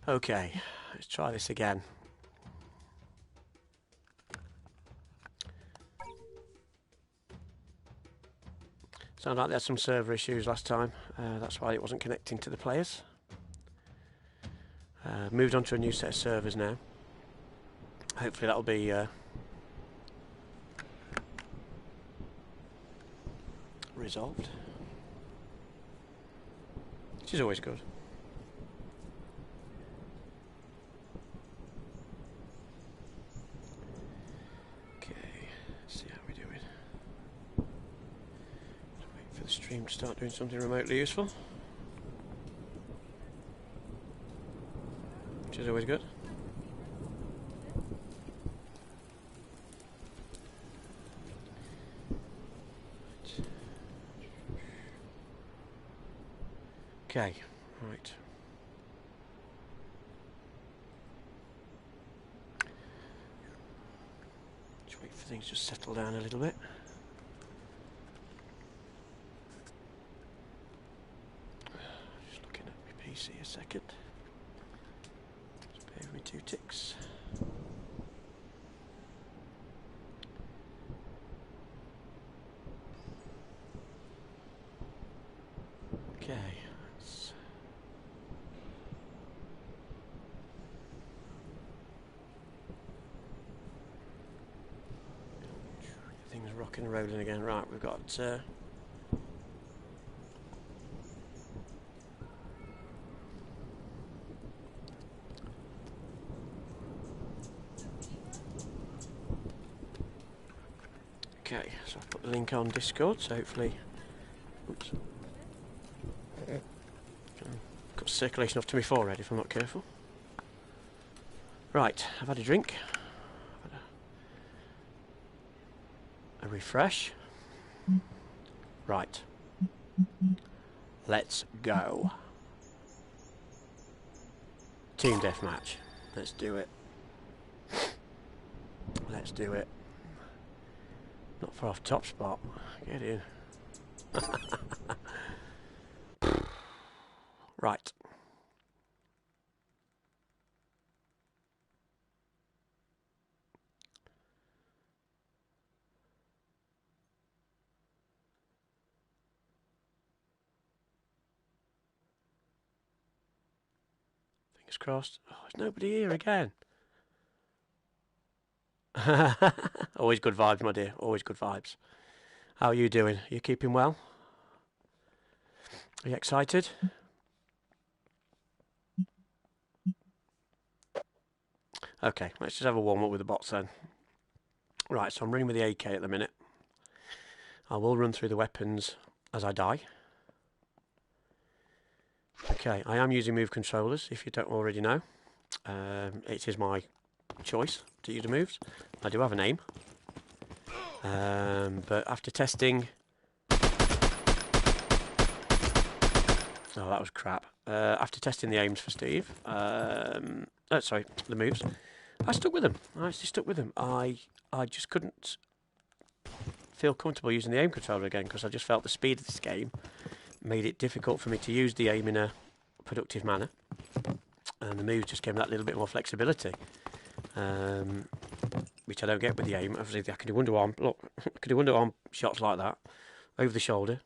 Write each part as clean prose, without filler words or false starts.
Okay, let's try this again. Sounded like they had some server issues last time. That's why it wasn't connecting to the players. Moved on to a new set of servers now. Hopefully that'll be resolved, which is always good. Okay, let's see how we're doing. Wait for the stream to start doing something remotely useful, which is always good. Okay, right. Just wait for things to settle down a little bit. Just looking at my PC a second. Just bear with me 2 ticks. Okay. Things rocking and rolling again. Right, we've got okay, so I've put the link on Discord, so hopefully, oops, got circulation off to my forehead if I'm not careful. Right, I've had a drink. A refresh. Right. Let's go. Team deathmatch. Let's do it. Let's do it. Not far off top spot. Get in. Right. Fingers crossed. Oh, there's nobody here again. Always good vibes, my dear. Always good vibes. How are you doing? Are you keeping well? Are you excited? Okay, let's just have a warm up with the bots then. Right, so I'm running with the AK at the minute. I will run through the weapons as I die. Okay, I am using move controllers, if you don't already know. It is my choice to use the moves. I do have an aim. But after testing... Oh, that was crap. After testing the aims for Steve... sorry, the moves. I stuck with them. I actually stuck with them. I just couldn't feel comfortable using the aim controller again because I just felt the speed of this game made it difficult for me to use the aim in a productive manner, and the moves just gave me that little bit more flexibility, which I don't get with the aim. Obviously, I can do underarm. Look, I can do underarm shots like that, over the shoulder.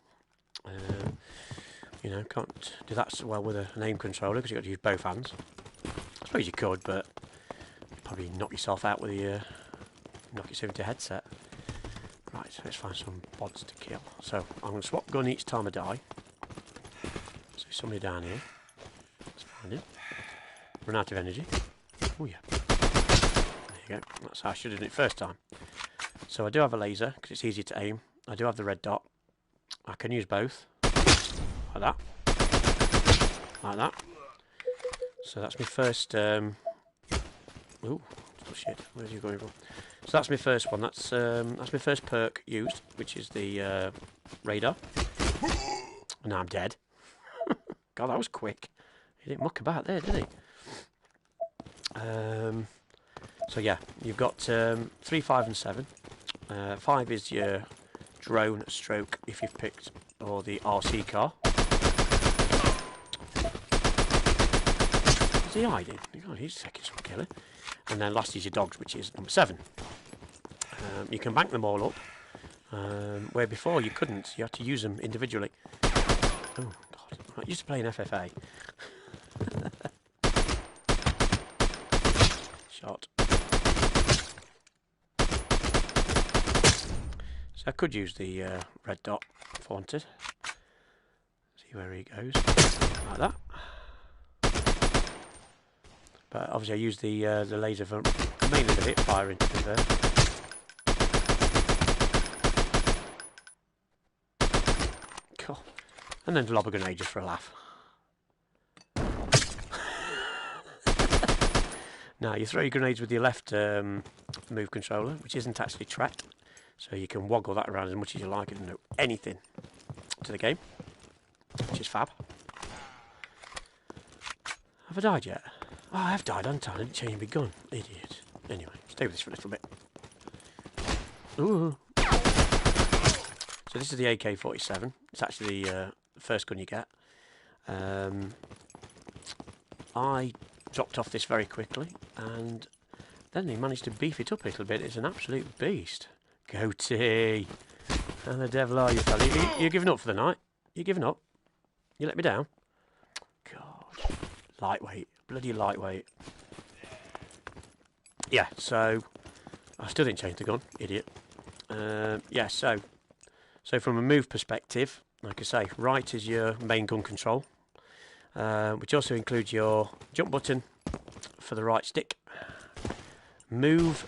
You know, can't do that so well with an aim controller because you've got to use both hands. I suppose you could, but you'd probably knock yourself out with the knock yourself into a headset. Right, so let's find some bots to kill. So I'm going to swap gun each time I die. So somebody down here. Let's find him. Run out of energy. Oh yeah. There you go. That's how I should have done it first time. So I do have a laser because it's easy to aim. I do have the red dot. I can use both. Like that. Like that. So that's my first... Ooh, oh shit. Where's you going from? So that's my first one. That's my first perk used, which is the radar. And now I'm dead. God, that was quick. He didn't muck about there, did he? So yeah, you've got 3, 5 and 7. 5 is your drone stroke if you've picked, or the RC car. he hiding? God, he's taking some killing. And then last is your dogs, which is number 7. You can bank them all up, where before you couldn't. You had to use them individually. Oh, God. I used to play in FFA. Shot. So I could use the red dot if I wanted. See where he goes. Like that. But obviously I use the laser for mainly the hip firing to be there. Cool. And then lob a grenade just for a laugh. Now you throw your grenades with your left move controller, which isn't actually tracked, so you can woggle that around as much as you like and do anything to the game, which is fab. Have I died yet? Oh, I have died, haven't I? I didn't change my gun. Idiot. Anyway, stay with this for a little bit. Ooh. So this is the AK-47. It's actually the first gun you get. I dropped off this very quickly, and then they managed to beef it up a little bit. It's an absolute beast. Goatee. How the devil are you, fella? You're giving up for the night? You're giving up? You let me down? God. Lightweight. Bloody lightweight. Yeah, so I still didn't change the gun. Idiot. Yeah, so from a move perspective, like I say, right is your main gun control, which also includes your jump button for the right stick. Move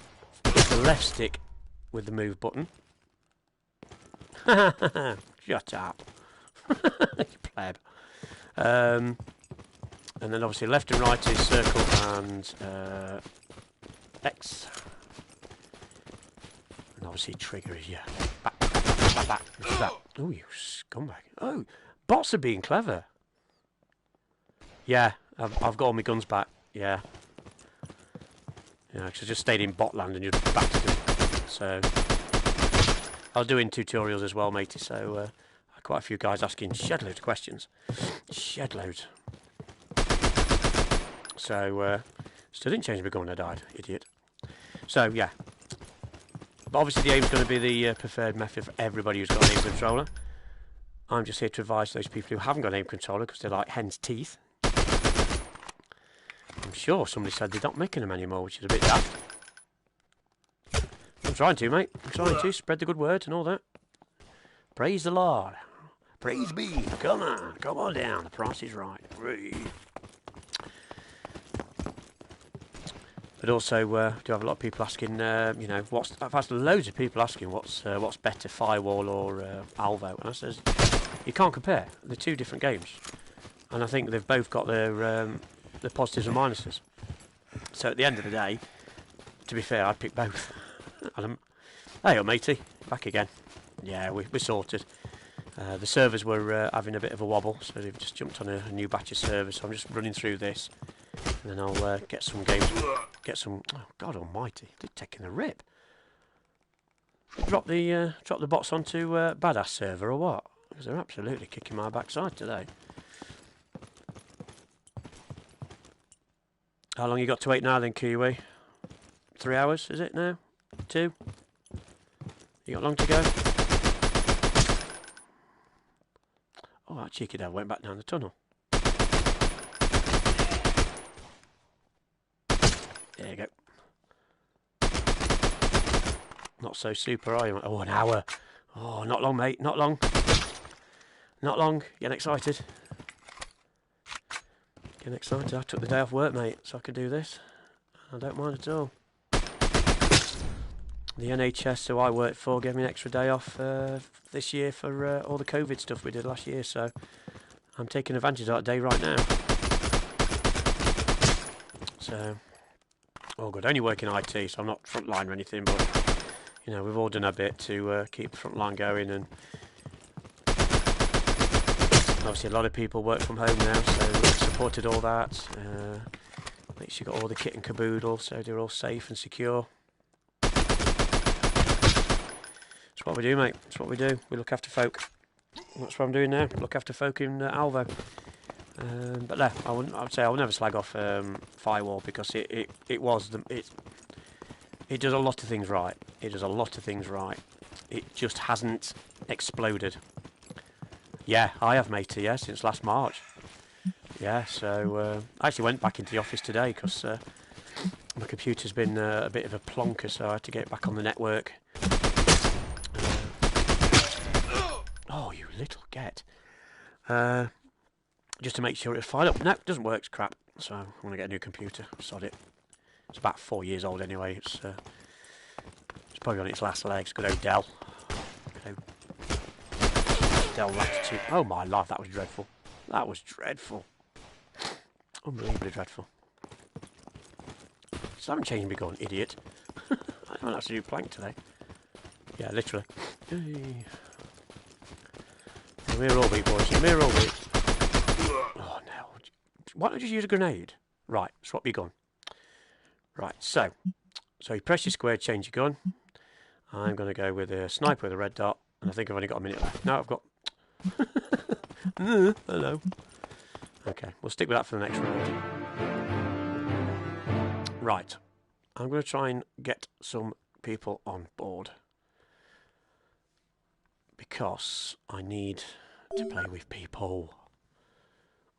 is the left stick with the move button. Shut up. You pleb. And then obviously left and right is circle and X. And obviously trigger is yeah. Back. Oh, you scumbag. Oh, bots are being clever. Yeah, I've got all my guns back. Yeah. Yeah, because I just stayed in bot land and just back to them. So I was doing tutorials as well, matey, so quite a few guys asking shed loads of questions. Shed loads. So still didn't change my gun when I died, idiot. So yeah. But obviously the aim's going to be the preferred method for everybody who's got an aim controller. I'm just here to advise those people who haven't got an aim controller because they're like hen's teeth. I'm sure somebody said they're not making them anymore, which is a bit daft. I'm trying to, mate. I'm trying to spread the good word and all that. Praise the Lord. Praise be. Come on down. The price is right. But also, do have a lot of people asking, you know, I've had loads of people asking what's better, Firewall or Alvo, and I says you can't compare. They're two different games, and I think they've both got their positives and minuses. So at the end of the day, to be fair, I'd pick both. Hey, matey, back again. Yeah, we're sorted. The servers were having a bit of a wobble, so they've just jumped on a new batch of servers. So I'm just running through this. And then I'll get some games, oh God almighty, they're taking a rip. Drop the bots onto Badass server or what? Because they're absolutely kicking my backside today. How long you got to wait now then, Kiwi? 3 hours, is it now? 2? You got long to go? Oh, that cheeky devil went back down the tunnel. There you go. Not so super, are you? Oh, an hour. Oh, not long, mate. Not long. Not long. Getting excited. Getting excited. I took the day off work, mate, so I could do this. I don't mind at all. The NHS who I worked for gave me an extra day off this year for all the COVID stuff we did last year, so I'm taking advantage of that day right now. So, all good. Only work in IT, so I'm not frontline or anything, but you know, we've all done a bit to keep the front line going, and obviously a lot of people work from home now, so we've supported all that. Make sure you got all the kit and caboodle, so they're all safe and secure. That's what we do, mate. That's what we do. We look after folk. That's what I'm doing now. Look after folk in Alvo. But no, I'd say I would never slag off Firewall because it does a lot of things right. It does a lot of things right. It just hasn't exploded. Yeah, I have, matey. Yeah, since last March. Yeah, so I actually went back into the office today because my computer's been a bit of a plonker, so I had to get back on the network. Oh, you little get. Just to make sure it's fired up. No, it doesn't work. It's crap. So I'm going to get a new computer. Sod it. It's about 4 years old anyway. It's probably on its last legs. Good old Dell. Good old Dell Latitude. Oh my life, that was dreadful. That was dreadful. Unbelievably dreadful. So I haven't changed my gun, idiot. I don't have to do plank today. Yeah, literally. We're all weak, boys. We're all weak. Oh no. Why don't you just use a grenade? Right, swap your gun. Right, so you press your square, change your gun. I'm going to go with a sniper with a red dot, and I think I've only got a minute left. No, I've got... Hello. Okay, we'll stick with that for the next round. Right, I'm going to try and get some people on board. Because I need to play with people.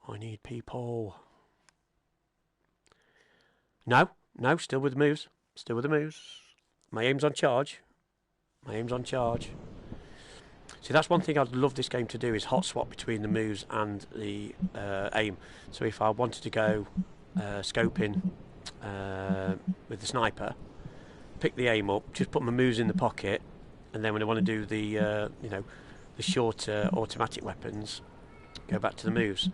I need people. No, still with the moves. Still with the moves. My aim's on charge. My aim's on charge. See, that's one thing I'd love this game to do, is hot swap between the moves and the aim. So if I wanted to go scoping with the sniper, pick the aim up, just put my moves in the pocket, and then when I want to do the the shorter automatic weapons, go back to the moves.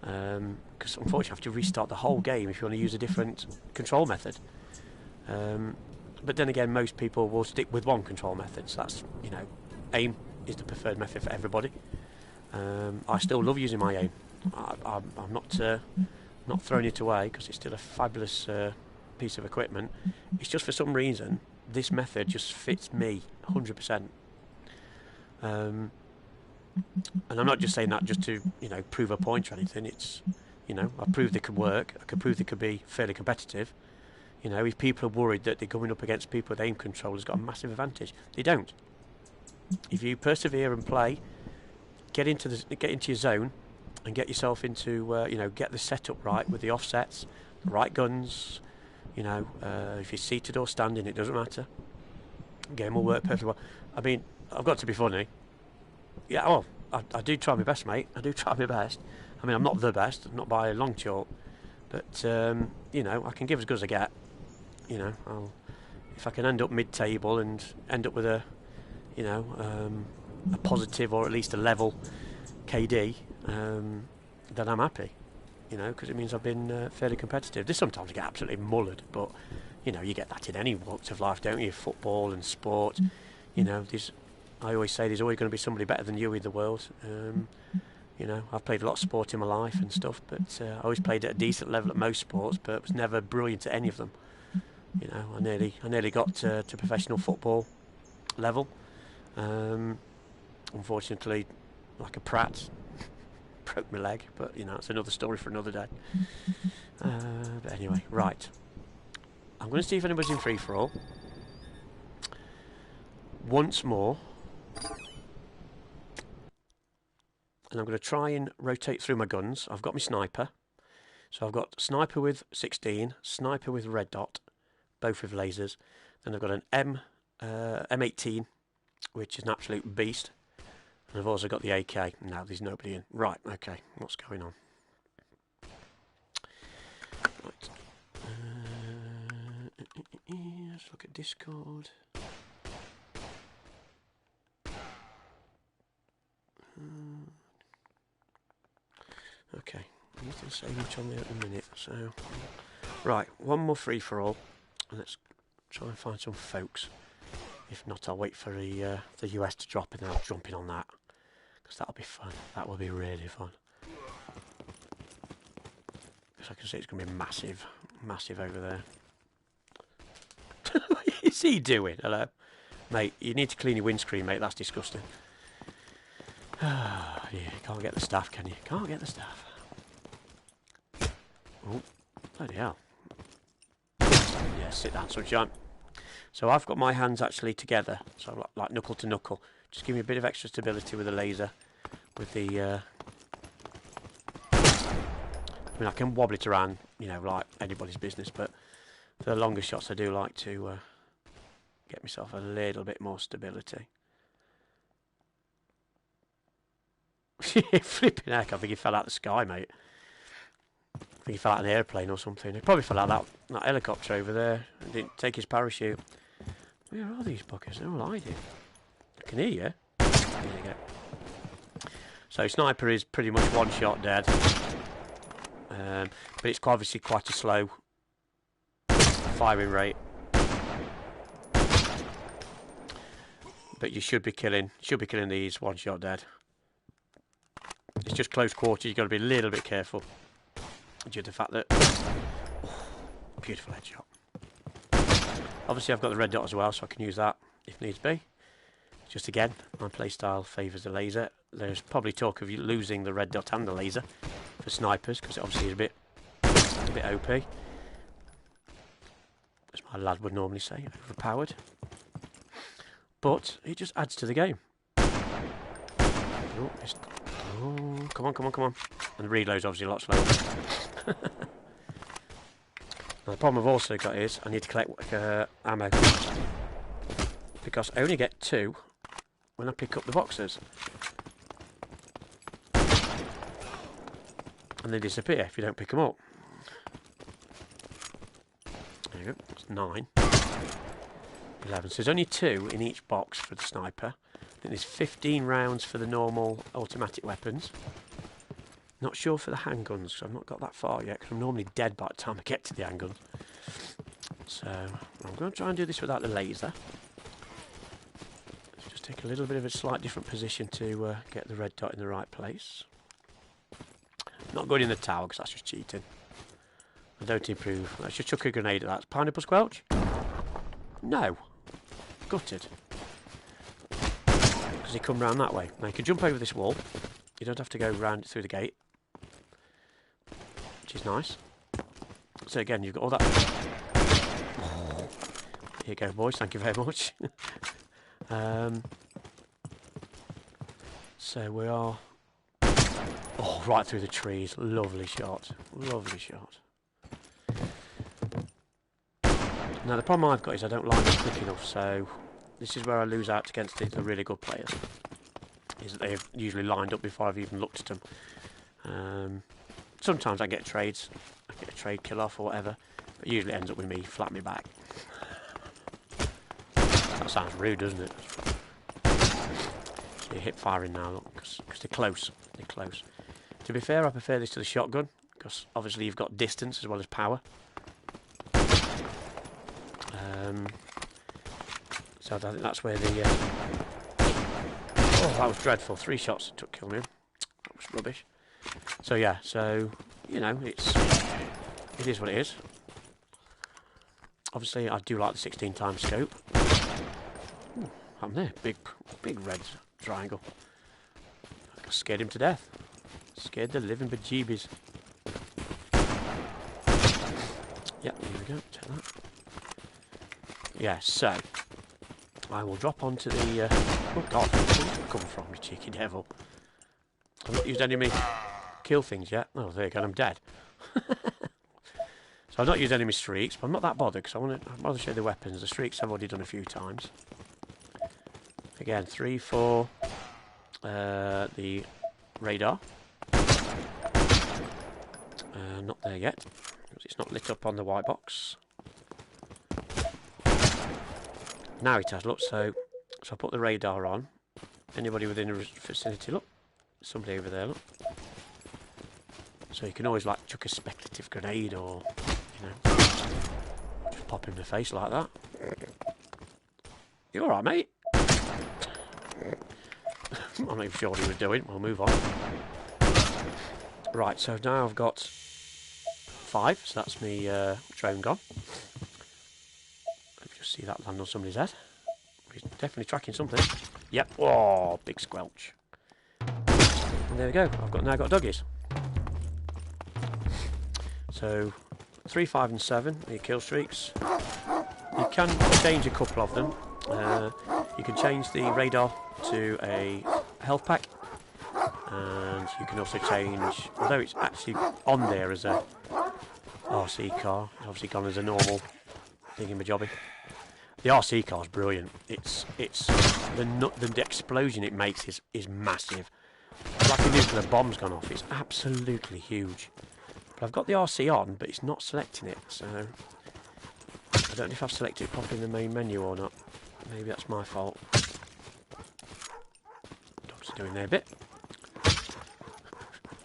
Because unfortunately I have to restart the whole game if you want to use a different control method. But then again, most people will stick with one control method. So that's, aim is the preferred method for everybody. I still love using my aim. I'm not throwing it away because it's still a fabulous piece of equipment. It's just for some reason this method just fits me 100%. And I'm not just saying that just to prove a point or anything. It's I proved it could work. I could prove it could be fairly competitive. If people are worried that they're coming up against people with aim control has got a massive advantage, they don't. If you persevere and play, get into your zone, and get yourself into get the setup right with the offsets, the right guns. If you're seated or standing, it doesn't matter. The game will work perfectly well. I mean, I've got to be funny. Yeah, well, I do try my best, mate. I do try my best. I mean, I'm not the best, not by a long chalk, but I can give as good as I get. If I can end up mid-table and end up with a positive or at least a level KD, then I'm happy. Because it means I've been fairly competitive. There's sometimes I get absolutely mullered, but you get that in any walks of life, don't you? Football and sport. I always say there's always going to be somebody better than you in the world. I've played a lot of sport in my life and stuff, but I always played at a decent level at most sports, but was never brilliant at any of them. I nearly got to professional football level. Unfortunately, like a prat, broke my leg, but it's another story for another day. But anyway, right. I'm going to see if anybody's in free-for-all. Once more. And I'm going to try and rotate through my guns. I've got my sniper. So I've got sniper with 16, sniper with red dot, both with lasers. Then I've got an M18, which is an absolute beast. And I've also got the AK. Now there's nobody in. Right, okay, what's going on? Right. Let's look at Discord. Okay, I need to say much on there in a minute. So, right, one more free for all, and let's try and find some folks. If not, I'll wait for the US to drop, and then I'll jump in on that, because that'll be fun. That will be really fun. Because I can see it's going to be massive, massive over there. What is he doing? Hello, mate. You need to clean your windscreen, mate. That's disgusting. Yeah, can't get the staff, can you? Can't get the staff. Oh, bloody hell. Yeah, sit down, sunshine. So I've got my hands actually together, so like knuckle to knuckle. Just give me a bit of extra stability with the laser. With the... I mean, I can wobble it around, you know, like anybody's business, but for the longer shots I do like to get myself a little bit more stability. Flipping heck, I think he fell out of the sky, mate. I think he fell out of an airplane or something. He probably fell out of that helicopter over there and didn't take his parachute. Where are these buggers? They're all hiding. I can hear you. There you go. So Sniper is pretty much one shot dead. But it's obviously quite a slow firing rate. But you should be killing these one shot dead. It's just close quarters, you've got to be a little bit careful. Due to the fact that... Oh, beautiful headshot. Obviously I've got the red dot as well, so I can use that if needs be. Just again, my playstyle favours the laser. There's probably talk of you losing the red dot and the laser for snipers, because it obviously is a bit OP. As my lad would normally say, overpowered. But it just adds to the game. Oh, come on, come on, come on. And the reload's obviously a lot slower. Now, the problem I've also got is I need to collect ammo. Because I only get 2 when I pick up the boxes. And they disappear if you don't pick them up. There you go, that's 9. 11. So there's only 2 in each box for the sniper. I think there's 15 rounds for the normal automatic weapons. Not sure for the handguns, because I've not got that far yet, because I'm normally dead by the time I get to the handguns. So I'm going to try and do this without the laser. Let's just take a little bit of a slight different position to get the red dot in the right place. Not going in the tower, because that's just cheating. I don't improve. Let's just chuck a grenade at that. Pineapple squelch? No. Gutted. Because he come round that way. Now you can jump over this wall. You don't have to go round through the gate. Which is nice. So again, you've got all that... Oh. Here you go, boys. Thank you very much. So we are... Oh, right through the trees. Lovely shot. Lovely shot. Now the problem I've got is I don't line up quick enough, so this is where I lose out against the really good players. Is that they've usually lined up before I've even looked at them. Sometimes I get trades, I get a trade kill off or whatever, but it usually ends up with me flat me back. That sounds rude, doesn't it? So you're hip firing now, look, because they're close. They're close. To be fair, I prefer this to the shotgun, because obviously you've got distance as well as power. So I think that's where the... Oh, that was dreadful. 3 shots took kill me. That was rubbish. So yeah, so, you know, it is what it is. Obviously, I do like the 16 times scope. Ooh, I'm there. Big red triangle. I scared him to death. Scared the living bejeebies. Yep, here we go. Take that. Yeah, so I will drop onto the... oh god, where's it come from, you cheeky devil? I've not used any of my kill things yet. Oh, there you go, I'm dead. So I've not used any of my streaks, but I'm not that bothered, because I'd rather show the weapons. The streaks I've already done a few times. Again, 3, 4, the radar. Not there yet, because it's not lit up on the white box. Now it has, look, so I put the radar on. Anybody within the vicinity, look. Somebody over there, look. So you can always, like, chuck a speculative grenade or, you know, just pop him in the face like that. You alright, mate? I'm not even sure what he was doing. We'll move on. Right, so now I've got 5, so that's me drone gone. Just see that land on somebody's head. He's definitely tracking something. Yep. Oh, big squelch. And there we go. I've now got doggies. So 3, 5 and 7 are your kill streaks. You can change a couple of them. You can change the radar to a health pack, and you can also change, although it's actually on there as a RC car, it's obviously gone as a normal thingamajobby. The RC car is brilliant. It's the explosion it makes is massive. It's like a nuclear bomb's gone off. It's absolutely huge. But I've got the RC on, but it's not selecting it, so I don't know if I've selected it properly in the main menu or not. Maybe that's my fault. Dogs are doing their bit.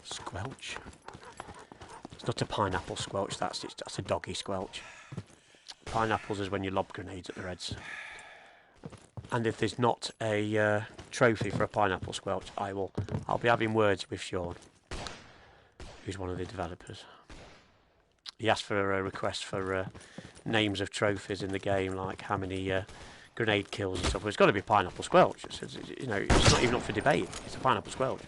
Squelch. It's not a pineapple squelch, that's a doggy squelch. Pineapples is when you lob grenades at the Reds. And if there's not a trophy for a pineapple squelch, I'll be having words with Sean, who's one of the developers. He asked for a request for names of trophies in the game, like how many grenade kills and stuff. Well, it's got to be a pineapple squelch. You know, it's not even up for debate. It's a pineapple squelch.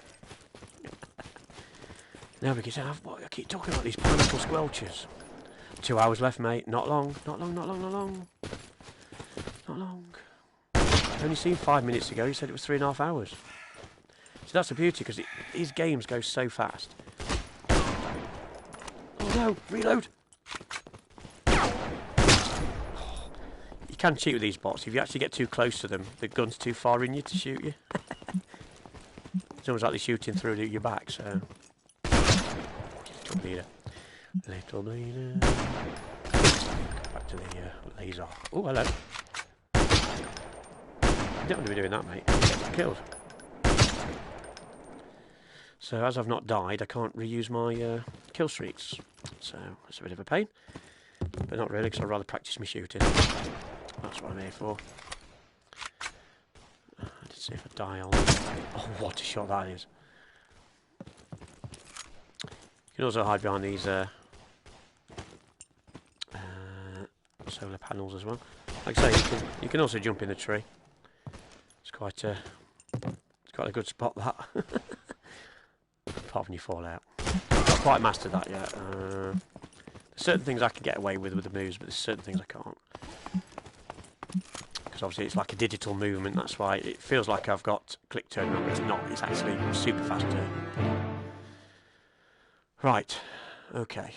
Now we can say, I keep talking about these pineapple squelches. 2 hours left, mate. Not long. Not long. Not long. Not long. Not long. Only seen 5 minutes ago. He said it was 3.5 hours. So that's the beauty, because these games go so fast. Oh no! Reload. You can cheat with these bots. If you actually get too close to them, the gun's too far in you to shoot you. It's almost like they're shooting through your back, so... Little bleeder. Little bleeder. Back to the laser. Oh, hello. You don't want to be doing that, mate. You get killed. So, as I've not died, I can't reuse my kill streaks. So, it's a bit of a pain. But not really, because I'd rather practice my shooting. That's what I'm here for. Let's see if I die on... Oh, what a shot that is. You can also hide behind these solar panels as well. Like I say, you can also jump in the tree. It's quite a good spot, that. Apart from you fall out. Not quite mastered that yet. There's certain things I can get away with the moves, but there's certain things I can't. Because obviously it's like a digital movement, that's why it feels like I've got click turn, but it's not. It's actually super fast turn. Right, okay.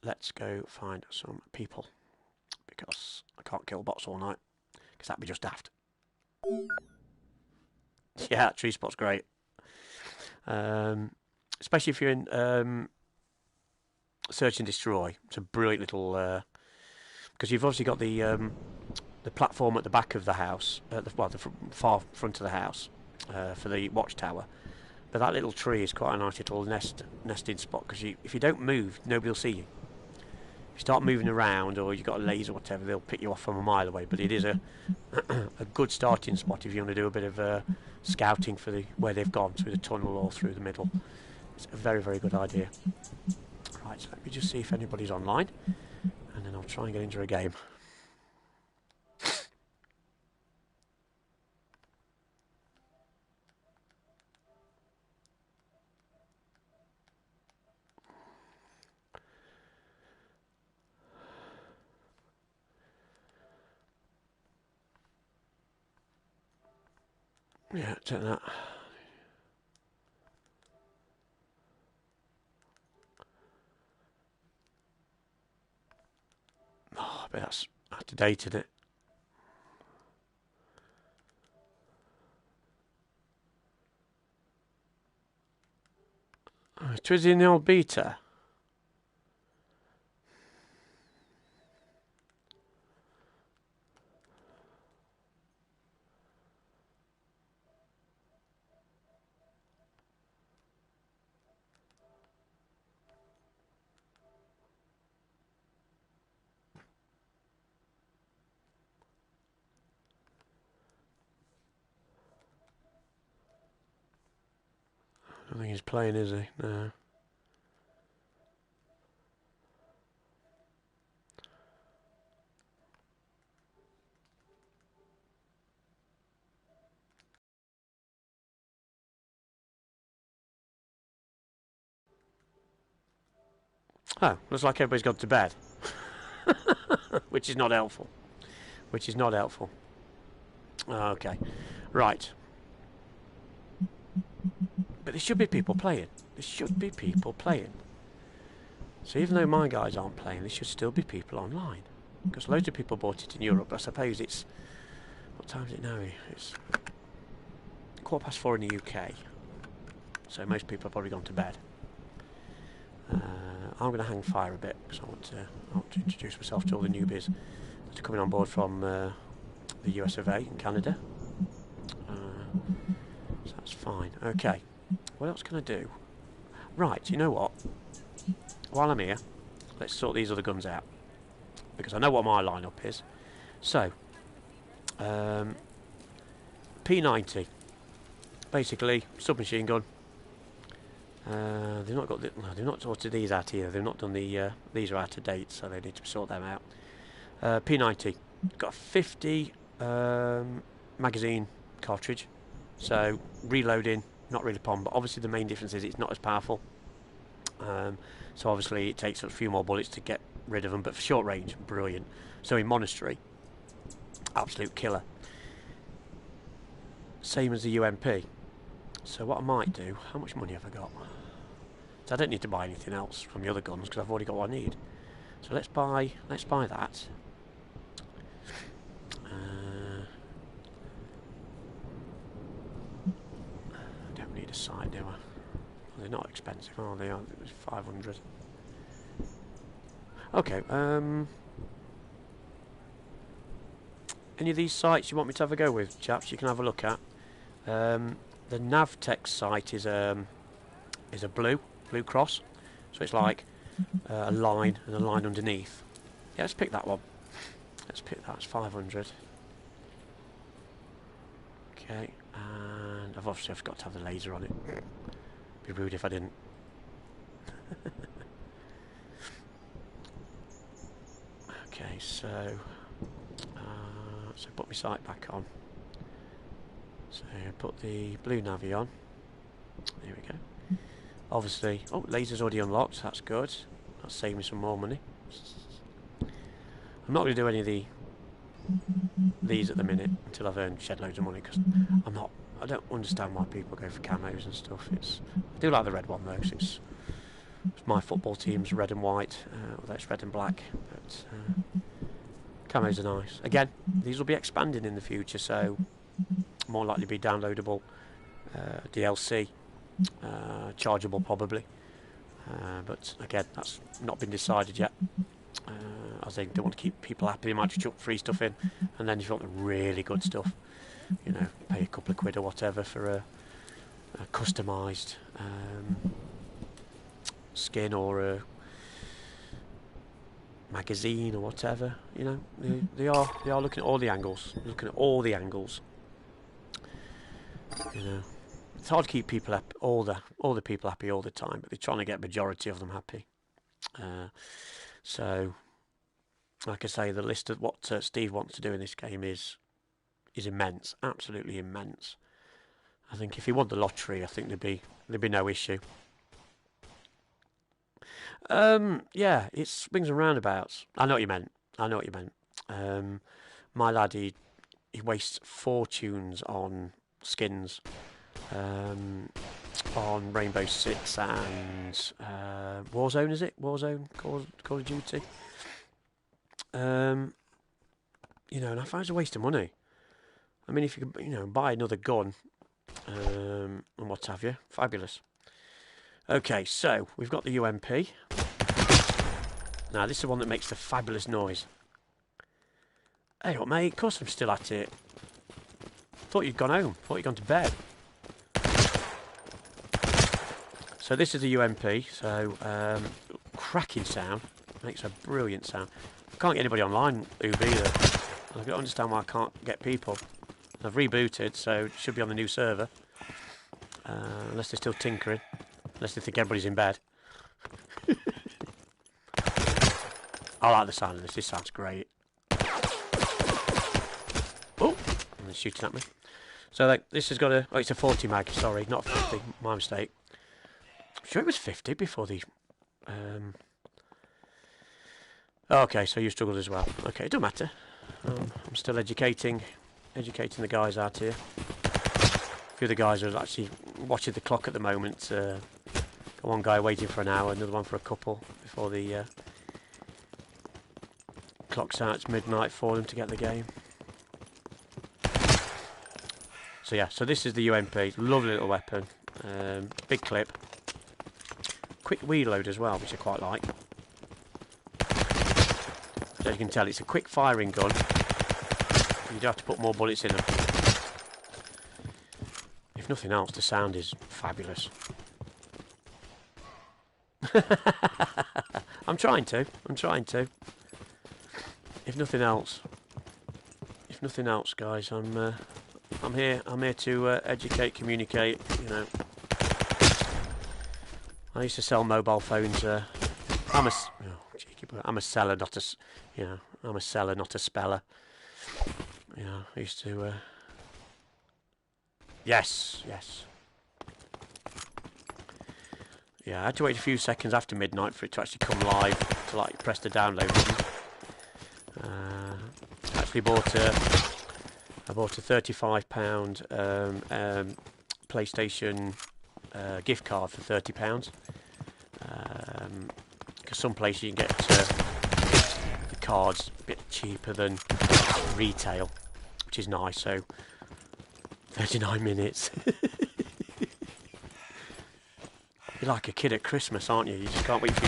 Let's go find some people. Because I can't kill bots all night. Because that'd be just daft. Yeah, tree spot's great. Especially if you're in search and destroy. It's a brilliant little... because you've obviously got the platform at the back of the house, the far front of the house, for the watchtower. But that little tree is quite a nice little nesting spot, because if you don't move, nobody will see you. If you start moving around, or you've got a laser or whatever, they'll pick you off from a mile away. But it is a good starting spot if you want to do a bit of scouting for where they've gone, through the tunnel or through the middle. It's a very, very good idea. Right, so let me just see if anybody's online, and then I'll try and get into a game. Yeah, take that. Oh, I bet that's out of date, isn't it? Oh, it was in the old beta. I don't think he's playing, is he? No. Oh, looks like everybody's gone to bed. Which is not helpful. Which is not helpful. Okay. Right. But there should be people playing. There should be people playing. So even though my guys aren't playing, there should still be people online. Because loads of people bought it in Europe, but I suppose it's... What time is it now? It's 4:15 in the UK. So most people have probably gone to bed. I'm going to hang fire a bit, because I want to introduce myself to all the newbies that are coming on board from the US of A and Canada. So that's fine. Okay. What else can I do? Right, you know what? While I'm here, let's sort these other guns out. Because I know what my lineup is. So, P90. Basically, submachine gun. They've not got the, well, they've not sorted these out here. They've not done the these are out of date, so they need to sort them out. P90 got a 50 magazine cartridge, so reloading not really a problem. But obviously the main difference is it's not as powerful. So obviously it takes a few more bullets to get rid of them, but for short range, brilliant. So in Monastery, absolute killer. Same as the UMP. So what I might do, how much money have I got? So I don't need to buy anything else from the other guns because I've already got what I need. So let's buy that. I don't need a sight, do I? Well, they're not expensive, are they? It was 500. Okay. Any of these sites you want me to have a go with, chaps? You can have a look at. The Navtex site is a blue cross, so it's like a line and a line underneath. Yeah, let's pick that one. Let's pick that. It's 500. Okay, and I've obviously got to have the laser on it. Be rude if I didn't. Okay, so put my sight back on. So put the blue navy on. There we go. Obviously, oh, laser's already unlocked. That's good. That's saving me some more money. I'm not going to do any of these at the minute until I've earned shed loads of money, because I don't understand why people go for camos and stuff. I do like the red one though, 'cause it's my football team's red and white, although it's red and black. But camos are nice. Again, these will be expanding in the future, so more likely to be downloadable DLC, chargeable probably. But again, that's not been decided yet. I think they want to keep people happy. They might just chuck free stuff in, and then if you want the really good stuff, you know, pay a couple of quid or whatever for a customised skin or a magazine or whatever. You know, they are looking at all the angles. Looking at all the angles. You know, it's hard to keep people happy, all the people happy all the time, but they're trying to get a majority of them happy. So, like I say, the list of what Steve wants to do in this game is immense, absolutely immense. I think if he won the lottery, I think there'd be no issue. Yeah, it swings and roundabouts. I know what you meant. My lad, he wastes fortunes on skins, on Rainbow Six and Warzone. Is it Warzone? Call of Duty. You know, and I find it's a waste of money. I mean, if you could, you know, buy another gun, and what have you, fabulous. Okay, so we've got the UMP. Now this is the one that makes the fabulous noise. Hey, what, mate? Of course I'm still at it. Thought you'd gone home. Thought you'd gone to bed. So this is the UMP. So cracking sound. Makes a brilliant sound. I can't get anybody online, Uber, either. I don't understand why I can't get people. I've rebooted, so it should be on the new server. Unless they're still tinkering. Unless they think everybody's in bed. I like the sound of this. This sounds great. Oh, and they're shooting at me. So like, this has got a... Oh, it's a 40 mag. Sorry, not 50. My mistake. I'm sure it was 50 before the Okay, so you struggled as well. Okay, it don't matter. I'm still educating the guys out here. A few of the guys are actually watching the clock at the moment. Got one guy waiting for an hour, another one for a couple before the clock starts midnight for them to get the game. So yeah, so this is the UMP. Lovely little weapon. Big clip. Quick reload as well, which I quite like. So as you can tell, it's a quick firing gun. You do have to put more bullets in them. If nothing else, the sound is fabulous. I'm trying to. If nothing else, guys, I'm here to educate, communicate. You know, I used to sell mobile phones. I'm a seller, not a. You know, I'm a seller, not a speller. You know, I used to. Yes. Yeah, I had to wait a few seconds after midnight for it to actually come live to like press the download button. Actually I bought a £35 PlayStation gift card for £30. Because some places you can get the cards a bit cheaper than retail, which is nice. So 39 minutes. You're like a kid at Christmas, aren't you? You just can't wait for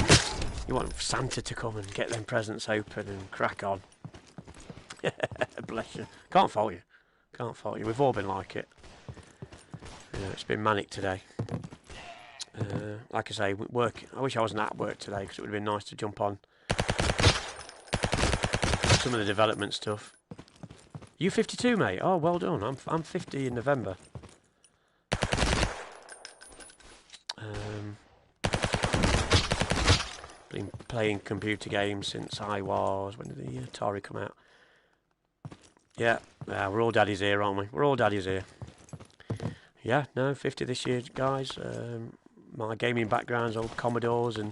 you want Santa to come and get them presents open and crack on. Bless you. Can't fault you. We've all been like it. Yeah, it's been manic today. Like I say, work. I wish I wasn't at work today because it would have been nice to jump on some of the development stuff. You 52, mate? Oh, well done. I'm 50 in November. Been playing computer games since I was... When did the Atari come out? Yeah, we're all daddies here, aren't we? We're all daddies here. Yeah, no, 50 this year, guys. My gaming background's old Commodores, and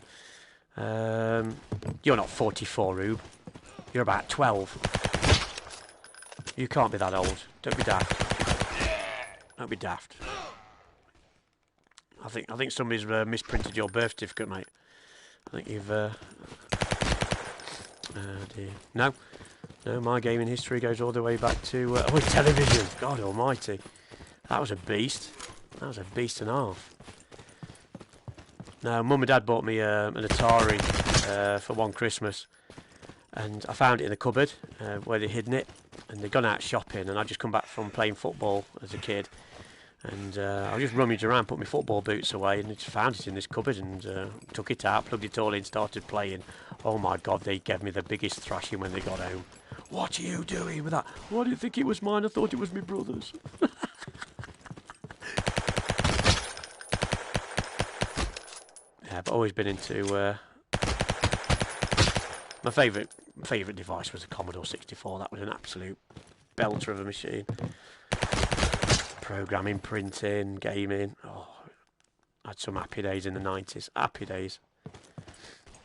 you're not 44, Rube. You're about 12. You can't be that old. Don't be daft. I think somebody's misprinted your birth certificate, mate. I think you've... oh dear. No, my gaming history goes all the way back to... television. God almighty. That was a beast. That was a beast and a half. Now, Mum and Dad bought me an Atari for one Christmas. And I found it in the cupboard where they'd hidden it. And they'd gone out shopping, and I'd just come back from playing football as a kid. And I just rummaged around, put my football boots away, and I just found it in this cupboard and took it out, plugged it all in, started playing. Oh my God, they gave me the biggest thrashing when they got home. What are you doing with that? Why do you think it was mine? I thought it was my brother's. Yeah, but always been into... my favourite device was the Commodore 64. That was an absolute belter of a machine. Programming, printing, gaming. Oh, I had some happy days in the 90s. Happy days.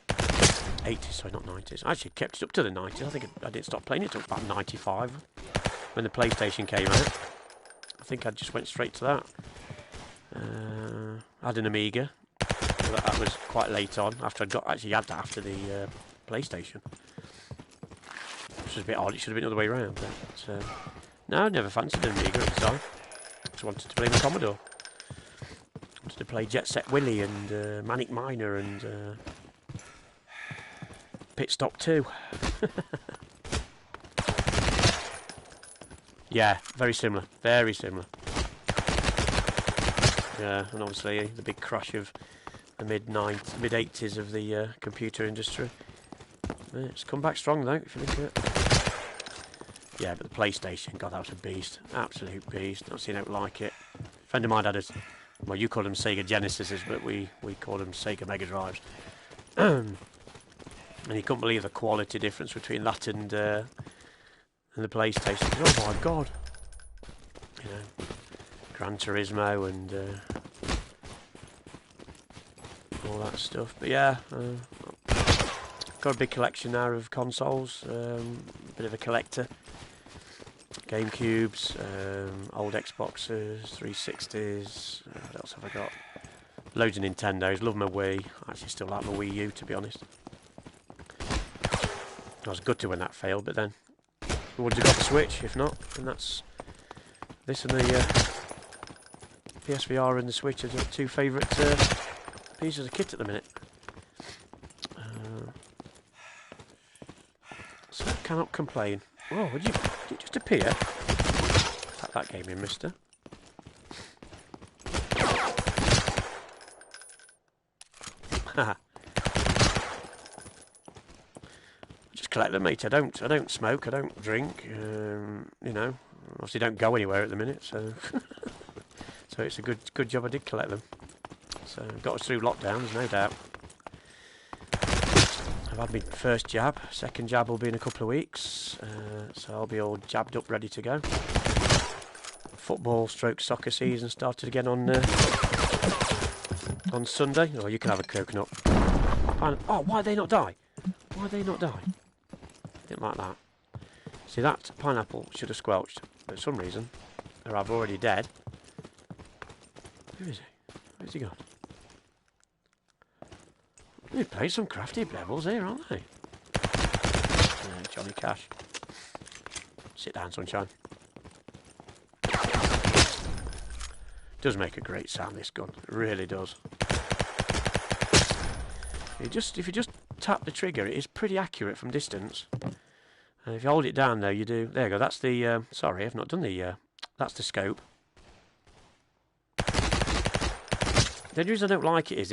80s, sorry, not 90s. I actually kept it up to the 90s. I think I didn't stop playing it until about 95 when the PlayStation came out. I think I just went straight to that. I had an Amiga. That was quite late on. After I actually had that after the PlayStation. Which was a bit odd. It should have been the other way around. But no, I never fancied an Amiga at the time. Just wanted to play the Commodore. Wanted to play Jet Set Willy and Manic Miner and Pit Stop 2. Yeah, very similar. Very similar. Yeah, and obviously the big crash of the mid-80s of the computer industry. Yeah, it's come back strong though, if you look at it. Yeah, but the PlayStation, God, that was a beast. Absolute beast. Not seen out like it. A friend of mine had well, you call them Sega Genesises, but we call them Sega Mega Drives. And you couldn't believe the quality difference between that and the PlayStation. Oh my God. You know, Gran Turismo and all that stuff. But yeah, got a big collection now of consoles. Bit of a collector. GameCubes, old Xboxes, 360s. What else have I got? Loads of Nintendos. Love my Wii. I actually still like my Wii U, to be honest. I was gutted when that failed, but then we would have got the Switch. If not, and that's this and the PSVR and the Switch are the two favourite pieces of kit at the minute. So I cannot complain. Oh, did you just appear? Tap that game in, mister. Haha. Just collect them, mate. I don't smoke. I don't drink. You know, obviously don't go anywhere at the minute. So, so it's a good job I did collect them. So got us through lockdown. There's no doubt. I've had my first jab. Second jab will be in a couple of weeks. So I'll be all jabbed up, ready to go. Football / soccer season started again on Sunday. Oh, you can have a coconut. Oh, why did they not die? Why did they not die? Didn't like that. See, that pineapple should have squelched. But for some reason, they're either already dead. Who is he? Where's he gone? They've played some crafty levels here, aren't they? Johnny Cash. Sit down, sunshine. Does make a great sound, this gun. It really does. If you just tap the trigger, it is pretty accurate from distance. And if you hold it down, though, you do. There you go. That's the. Sorry, I've not done the. That's the scope. The only reason I don't like it is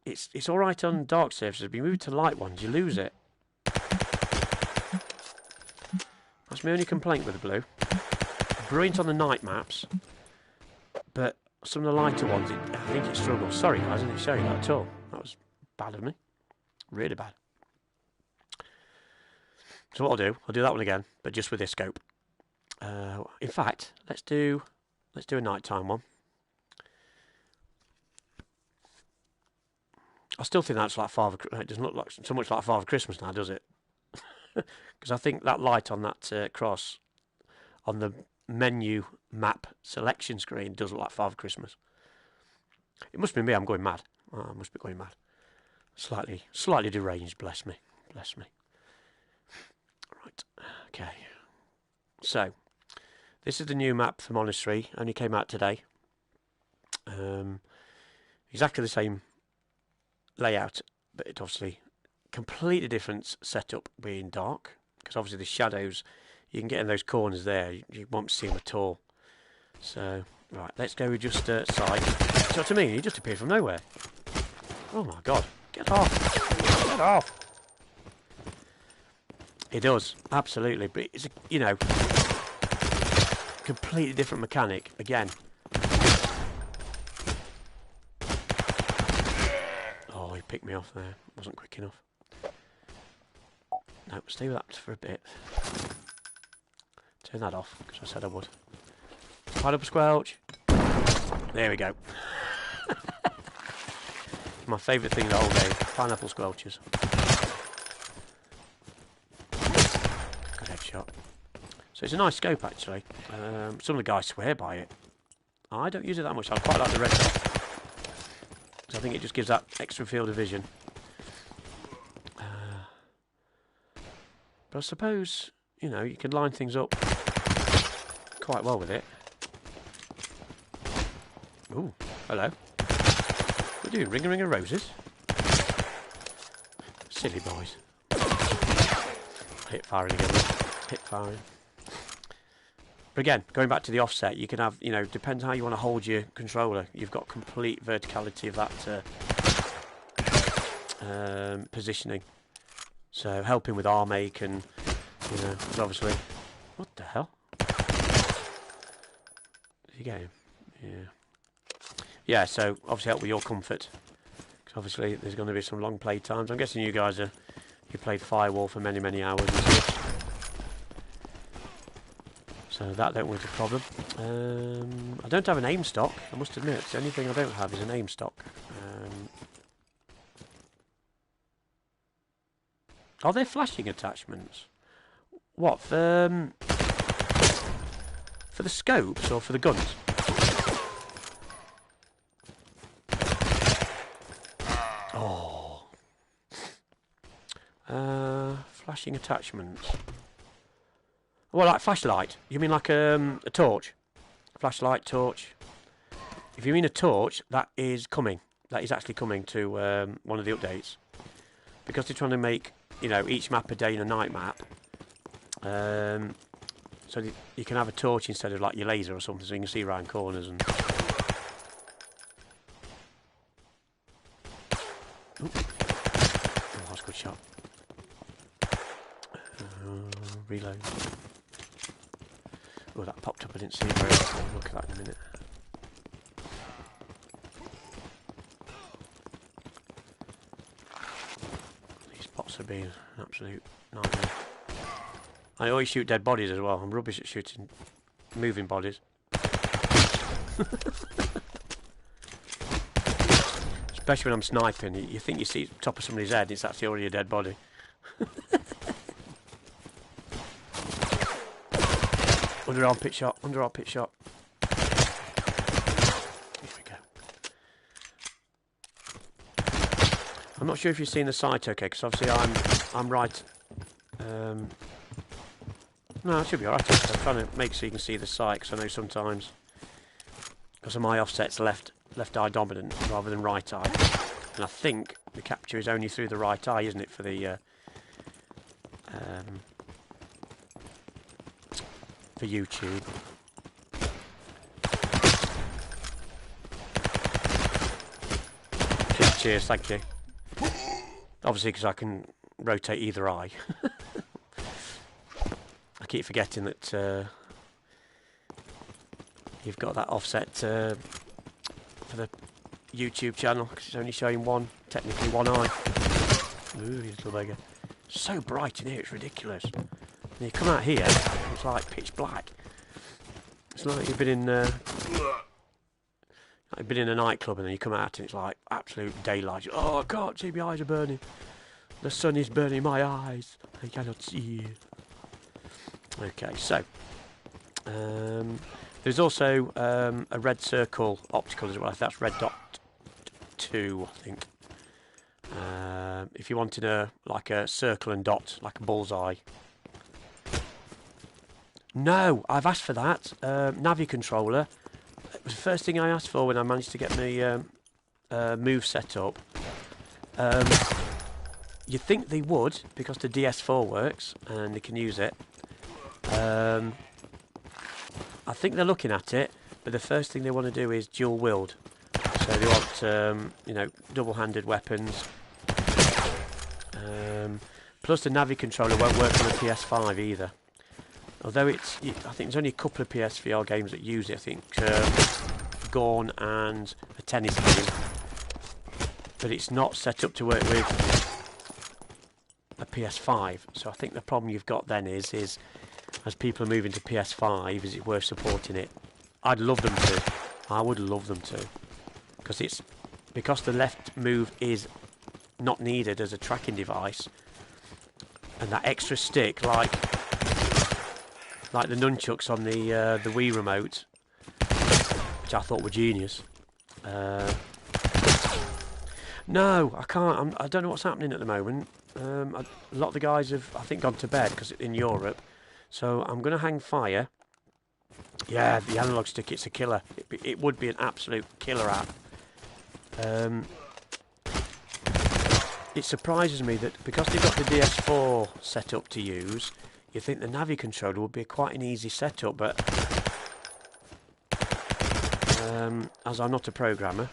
it's all right on dark surfaces. If you move to light ones, you lose it. That's my only complaint with the blue. Brilliant on the night maps, but some of the lighter ones, I think it struggles. Sorry guys, I didn't show you that at all. That was bad of me. Really bad. So what I'll do that one again, but just with this scope. In fact, let's do a nighttime one. I still think that's like Father. It doesn't look like so much like Father Christmas now, does it? Because I think that light on that cross on the menu map selection screen does look like Father Christmas. It must be me. I'm going mad. Oh, I must be going mad. Slightly deranged. Bless me. Bless me. Right. Okay. So, this is the new map for Monastery. Only came out today. Exactly the same layout, but it obviously completely different setup being dark, because obviously the shadows you can get in those corners there, you won't see them at all. So right, let's go just side. So to me, he just appeared from nowhere. Oh my god, get off, get off. It does, absolutely, but it's a, completely different mechanic again. Pick me off there. Wasn't quick enough. No, stay with that for a bit. Turn that off, because I said I would. Pineapple squelch. There we go. My favourite thing the whole day. Pineapple squelches. Good headshot. So it's a nice scope actually. Some of the guys swear by it. I don't use it that much. I quite like the red dot. I think it just gives that extra field of vision. But I suppose, you can line things up quite well with it. Ooh, hello. What are you doing? Ring of roses? Silly boys. Hip firing again. Hip firing. But again, going back to the offset, you can have, depends how you want to hold your controller. You've got complete verticality of that positioning. So helping with arm ache and, because obviously... What the hell? Did you get him? Yeah. Yeah, so obviously help with your comfort. Because obviously there's going to be some long play times. I'm guessing you guys you played Firewall for many, many hours and such. So that don't want a problem. I don't have an aim stock, I must admit. The only thing I don't have is an aim stock. Are there flashing attachments? What, for the scopes or for the guns? Oh. Flashing attachments. Well, like flashlight. You mean like a torch? Flashlight, torch. If you mean a torch, that is coming. That is actually coming to one of the updates. Because they're trying to make, you know, each map a day and a night map. So you can have a torch instead of like your laser or something, so you can see around corners and. Ooh. Oh, that's a good shot. Reload. Oh, that popped up. I didn't see it very well. I'll look at that in a minute. These pots are being an absolute nightmare. I always shoot dead bodies as well. I'm rubbish at shooting moving bodies. Especially when I'm sniping. You think you see the top of somebody's head, it's actually already a dead body. Underarm pit shot, underarm pit shot. Here we go. I'm not sure if you've seen the sight okay, because obviously I'm right. No, it should be alright. I'm trying to make so you can see the sight, because I know sometimes, because of my offset's left eye dominant rather than right eye, and I think the capture is only through the right eye, isn't it, for the for YouTube. Cheers, thank you. Obviously, because I can rotate either eye. I keep forgetting that you've got that offset for the YouTube channel, because it's only showing technically one eye. Ooh, you little beggar. So bright in here, it's ridiculous. And you come out here, it's like pitch black. It's like you've been in a nightclub and then you come out and it's like absolute daylight. Oh, I can't see, my eyes are burning. The sun is burning my eyes. I cannot see. Okay, so there's also a red circle optical as well. That's red dot 2, I think. If you wanted like a circle and dot, like a bullseye. No, I've asked for that. Navi controller. It was the first thing I asked for when I managed to get my move set up. You'd think they would, because the DS4 works and they can use it. I think they're looking at it, but the first thing they want to do is dual wield. So they want, you know, double-handed weapons. Plus the Navi controller won't work on the PS5 either. Although I think there's only a couple of PSVR games that use it. I think Gorn and a tennis game. But it's not set up to work with a PS5. So I think the problem you've got then is as people are moving to PS5, is it worth supporting it? I'd love them to. I would love them to. Because the left move is not needed as a tracking device, and that extra stick, like the nunchucks on the Wii remote, which I thought were genius. No, I can't. I don't know what's happening at the moment. A lot of the guys have, I think, gone to bed because it's in Europe. So I'm going to hang fire. Yeah, the analog stick, it's a killer. It would be an absolute killer app. It surprises me that because they've got the DS4 set up to use, you think the Navi controller would be quite an easy setup, but as I'm not a programmer,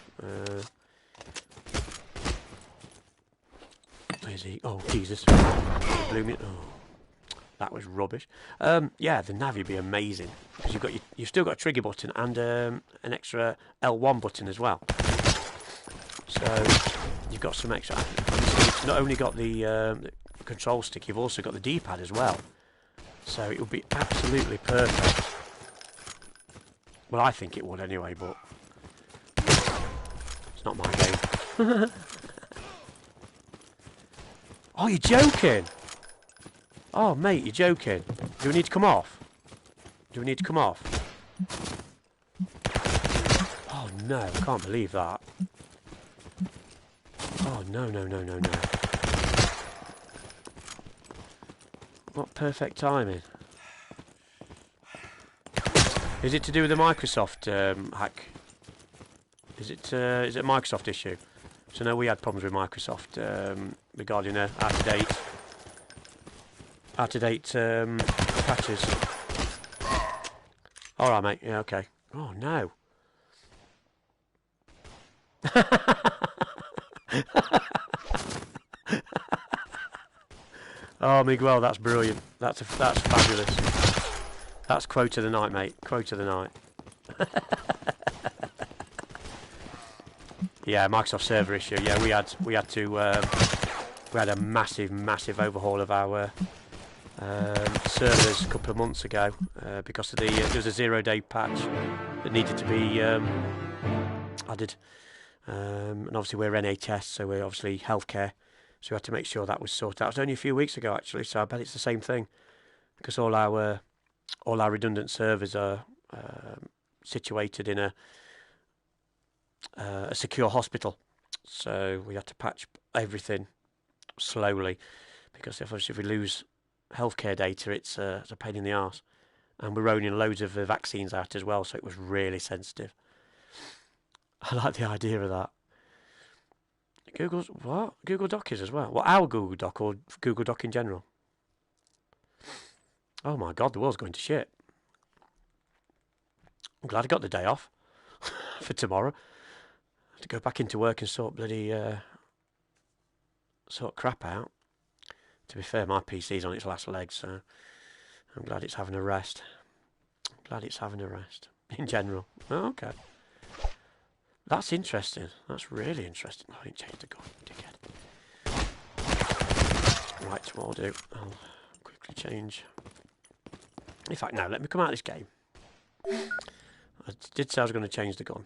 where's he? Oh, Jesus. Blew me. Oh, that was rubbish. Yeah, the Navi would be amazing, because you've still got a trigger button and an extra L1 button as well. So you've got some extra. You've not only got the control stick, you've also got the D-pad as well. So it would be absolutely perfect. Well, I think it would anyway, but it's not my game. Oh, you're joking? Oh, mate, you're joking. Do we need to come off? Do we need to come off? Oh, no, I can't believe that. Oh, no, no, no, no, no. What perfect timing. Is it to do with the Microsoft hack? Is it a Microsoft issue? So no, we had problems with Microsoft regarding out-of-date patches. All right, mate. Yeah, okay. Oh no. Oh, Miguel, that's brilliant. That's fabulous. That's quote of the night, mate. Quote of the night. Yeah, Microsoft server issue. Yeah, we had a massive overhaul of our servers a couple of months ago because of there was a 0-day patch that needed to be added, and obviously we're NHS, so we're obviously healthcare, so we had to make sure that was sorted out. It was only a few weeks ago actually, so I bet it's the same thing because all our redundant servers are situated in a secure hospital, so we had to patch everything slowly because if we lose healthcare data, it's a pain in the arse, and we're rolling loads of vaccines out as well, so it was really sensitive. I like the idea of that. Google's what? Google Doc is as well. Well, our Google Doc or Google Doc in general? Oh my god, the world's going to shit. I'm glad I got the day off for tomorrow. I have to go back into work and sort crap out. To be fair, my PC's on its last legs, so I'm glad it's having a rest. In general. Oh, okay. That's interesting. That's really interesting. I didn't change the gun, dickhead. Right, what I'll do, I'll quickly change. In fact, no, let me come out of this game. I did say I was going to change the gun.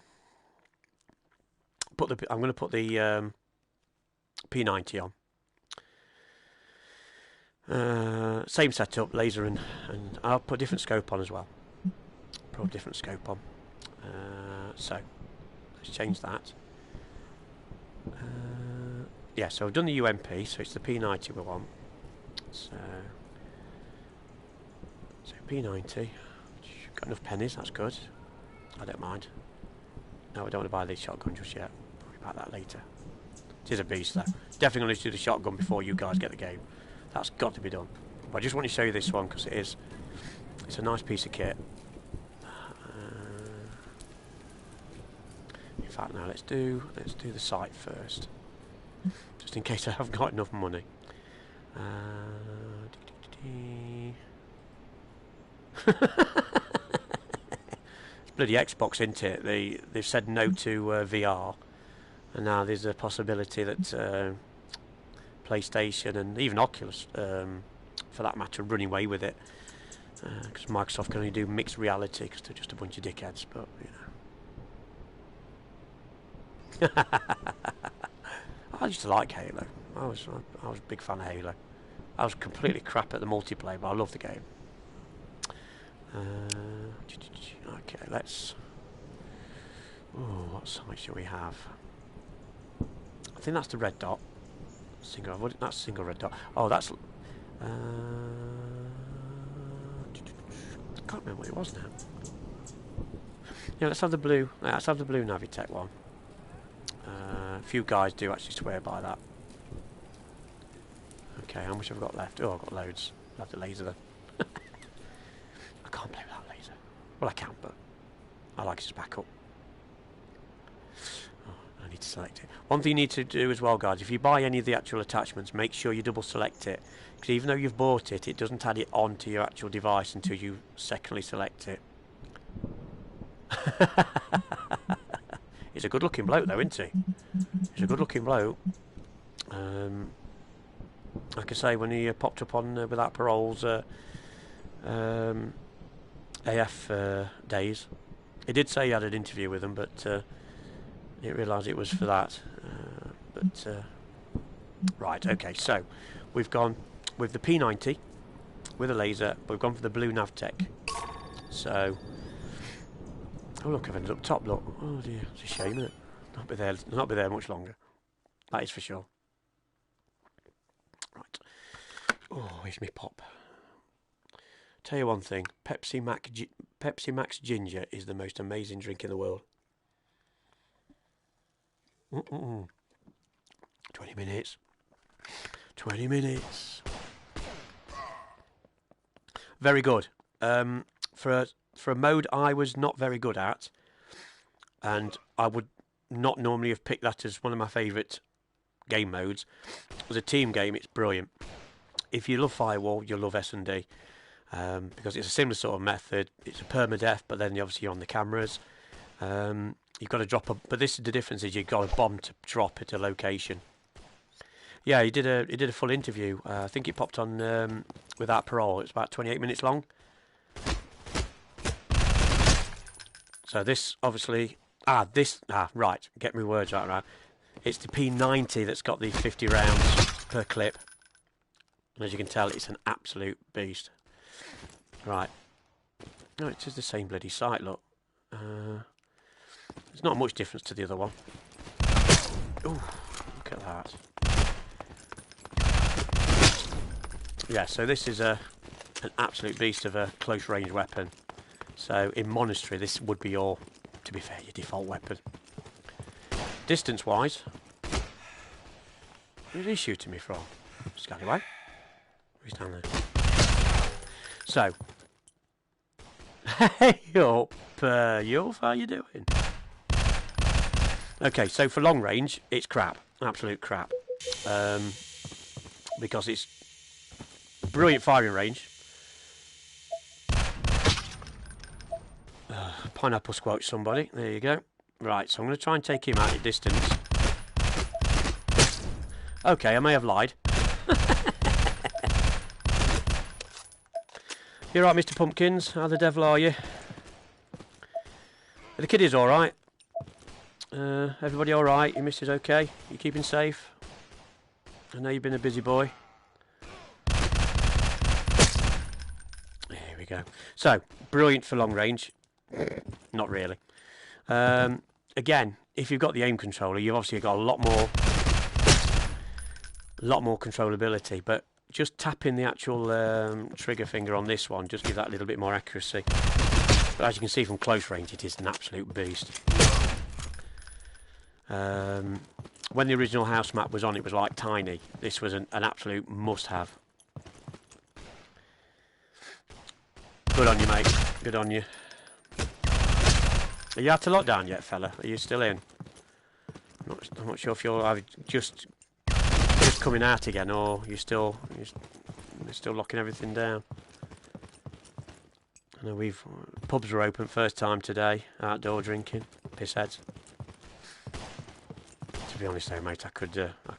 I'm going to put the P90 on. Same setup, laser and I'll put a different scope on as well. Put a different scope on. So let's change that. Yeah, so I've done the UMP, so it's the P90 we want. So P90. Got enough pennies, that's good. I don't mind. No, I don't want to buy this shotgun just yet. Worry about that later. It is a beast though. Definitely going to do the shotgun before you guys get the game. That's got to be done. But I just want to show you this one because it's a nice piece of kit. In fact, now let's do the sight first, just in case I haven't got enough money. It's bloody Xbox, isn't it? They've said no to VR, and now there's a possibility that PlayStation and even Oculus, for that matter, running away with it, because Microsoft can only do mixed reality because they're just a bunch of dickheads. But you know, I used to like Halo. I was a big fan of Halo. I was completely crap at the multiplayer, but I love the game. Okay, let's. Oh, what size shall we have? I think that's the red dot. That's single red dot. Oh, that's. I can't remember what it was now. Yeah, let's have the blue. Let's have the blue Navitec one. A few guys do actually swear by that. Okay, how much have I got left? Oh, I've got loads. I'll have the laser then. I can't play with that laser. Well, I can, but I like it to back up. Oh, I need to select it. One thing you need to do as well, guys, if you buy any of the actual attachments, make sure you double select it. Because even though you've bought it, it doesn't add it onto your actual device until you secondly select it. He's a good looking bloke though, isn't he? He's a good looking bloke. Like I say, when he popped up on Without Parole's AF days, he did say he had an interview with them, but didn't realise it was for that. Right, okay, so we've gone with the P90, with a laser. But we've gone for the blue Navtech. So, oh look, I've ended up top. Look, oh dear, it's a shame, isn't it? Not be there much longer. That is for sure. Right. Oh, here's me pop. Tell you one thing, Pepsi Max Ginger is the most amazing drink in the world. 20 minutes. 20 minutes. Very good. For a mode I was not very good at, and I would not normally have picked that as one of my favourite game modes. As a team game, it's brilliant. If you love Firewall, you'll love S&D. Because it's a similar sort of method. It's a permadeath, but then obviously you're on the cameras. You've got to drop a... But this is the difference, is you've got a bomb to drop at a location. Yeah, he did a full interview. I think it popped on Without Parole. It's about 28 minutes long. So this, obviously... right. Get my words right. It's the P90 that's got the 50 rounds per clip. And as you can tell, it's an absolute beast. Right. No, it is the same bloody sight, look. There's not much difference to the other one. Ooh, look at that. Yeah, so this is an absolute beast of a close range weapon. So in Monastery, this would be your, to be fair, your default weapon. Distance wise, where is he shooting me from? Scallywag? Who's down there? So, hey up, Yulf, how you doing? Okay, so for long range, it's crap, absolute crap, because it's brilliant firing range. Pineapple squelch somebody, there you go. Right, so I'm going to try and take him out at distance. Okay, I may have lied. You're right, Mr. Pumpkins. How the devil are you? The kid is alright. Everybody alright? Your missus okay? You keeping safe? I know you've been a busy boy. There we go. So, brilliant for long range. Not really. Again, if you've got the aim controller, you've obviously got a lot more controllability, but just tapping the actual trigger finger on this one just gives that a little bit more accuracy. But as you can see from close range, it is an absolute beast. When the original house map was on, it was like tiny. This was an absolute must-have. Good on you, mate. Good on you. Are you out of lockdown yet, fella? Are you still in? I'm not sure if you're just coming out again, or you're still locking everything down. I know pubs were open first time today, outdoor drinking, pissheads. To be honest though, mate, I could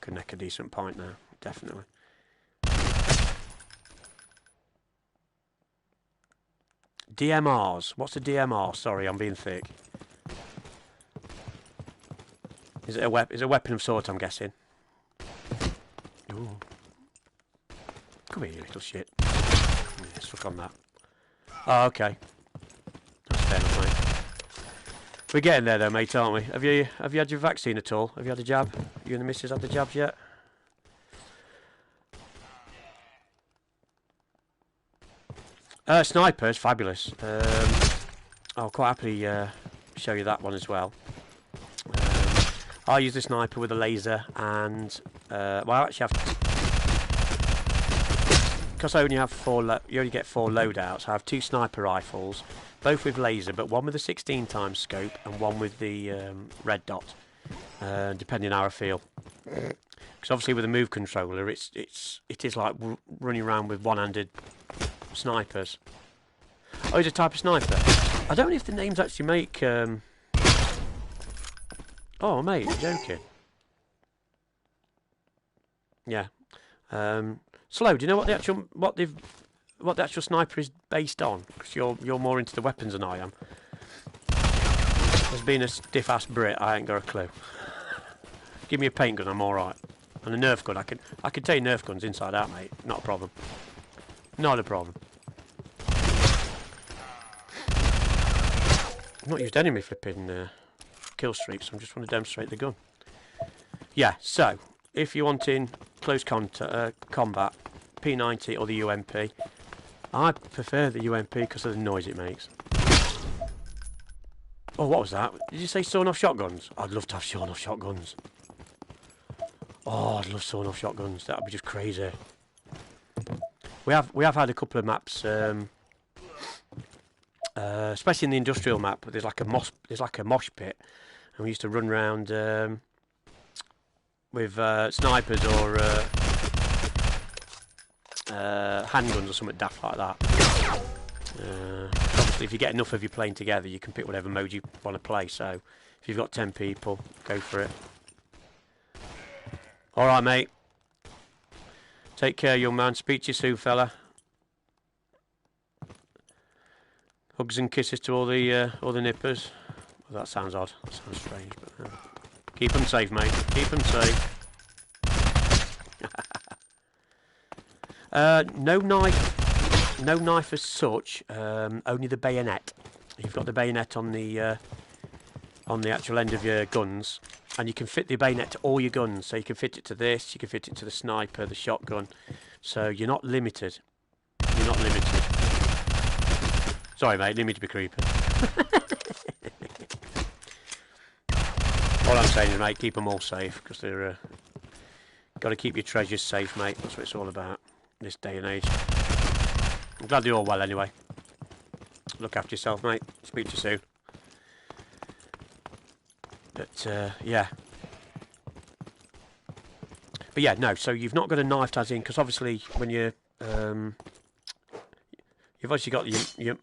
neck a decent pint now, definitely. DMRs. What's a DMR? Sorry, I'm being thick. Is it a weapon of sort, I'm guessing? Ooh. Come here, you little shit. Yeah, suck on that. Oh, okay. That's fair enough, mate. We're getting there though, mate, aren't we? Have you had your vaccine at all? Have you had a jab? You and the missus had the jabs yet? Snipers, fabulous. I'll quite happily show you that one as well. I use the sniper with a laser, and well, I actually have, because I only have you only get 4 loadouts. I have 2 sniper rifles, both with laser, but one with a 16 times scope and one with the red dot, depending on how I feel. Because obviously with a move controller, it is like running around with one-handed snipers. Oh, he's a type of sniper. I don't know if the names actually make. Oh, mate, you're joking. Yeah. Slow. Do you know what the actual sniper is based on? Because you're more into the weapons than I am. As being a stiff-ass Brit, I ain't got a clue. Give me a paint gun, I'm all right. And a Nerf gun, I can tell you Nerf guns inside out, mate. Not a problem. Not a problem. I've not used any of my flipping kill streaks, so I just want to demonstrate the gun. Yeah, so, if you're wanting close combat, P90 or the UMP, I prefer the UMP because of the noise it makes. Oh, what was that? Did you say sawn-off shotguns? I'd love to have sawn-off shotguns. Oh, I'd love sawn-off shotguns. That would be just crazy. We have had a couple of maps, especially in the industrial map. There's like a mosh pit, and we used to run around with snipers or handguns or something daft like that. Obviously, if you get enough of you playing together, you can pick whatever mode you want to play. So, if you've got 10 people, go for it. All right, mate. Take care, young man. Speak to you soon, fella. Hugs and kisses to all the nippers. Well, that sounds odd. That sounds strange, but keep them safe, mate. Keep them safe. No knife. No knife as such. Only the bayonet. You've got the bayonet on the actual end of your guns, and you can fit the bayonet to all your guns. So you can fit it to this. You can fit it to the sniper, the shotgun. So you're not limited. You're not limited. Sorry, mate. Didn't mean to be creepy. All I'm saying is, mate, keep them all safe, because they're got to keep your treasures safe, mate. That's what it's all about this day and age. I'm glad you're all well anyway. Look after yourself, mate. Speak to you soon. But yeah. But yeah, no. So you've not got a knife as in, because obviously when you're you've obviously got your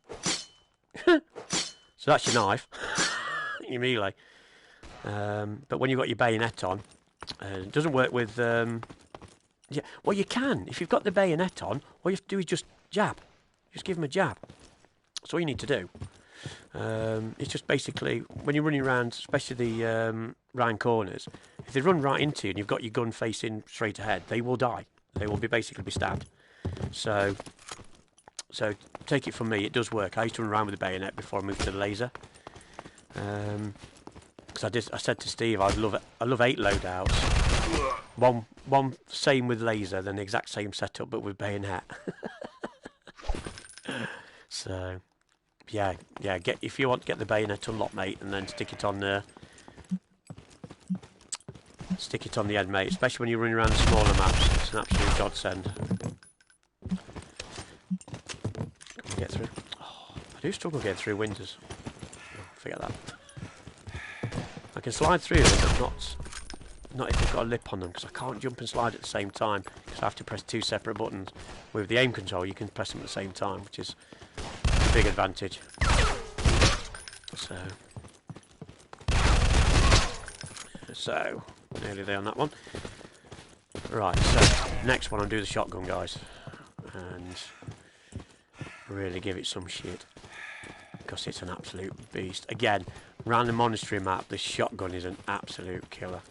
so that's your knife, your melee. But when you've got your bayonet on, it doesn't work with. Yeah, well, you can. If you've got the bayonet on, all you have to do is just jab. Just give them a jab. That's all you need to do. It's just basically, when you're running around, especially the round corners, if they run right into you and you've got your gun facing straight ahead, they will die. They will basically be stabbed. So take it from me, it does work. I used to run around with the bayonet before I moved to the laser. Because I said to Steve, I love 8 loadouts. One same with laser, then the exact same setup but with bayonet. So yeah, if you want, get the bayonet unlocked, mate, and then stick it on the end, mate. Especially when you're running around the smaller maps, it's an absolute godsend. Can we get through? Oh, I do struggle getting through windows. Oh, forget that. I can slide through them, but not if they've got a lip on them, because I can't jump and slide at the same time, because I have to press 2 separate buttons. With the aim control, you can press them at the same time, which is a big advantage. So nearly there on that one. Right, so next one, I'll do the shotgun, guys, and really give it some shit, because it's an absolute beast. Again, around the monastery map, the shotgun is an absolute killer.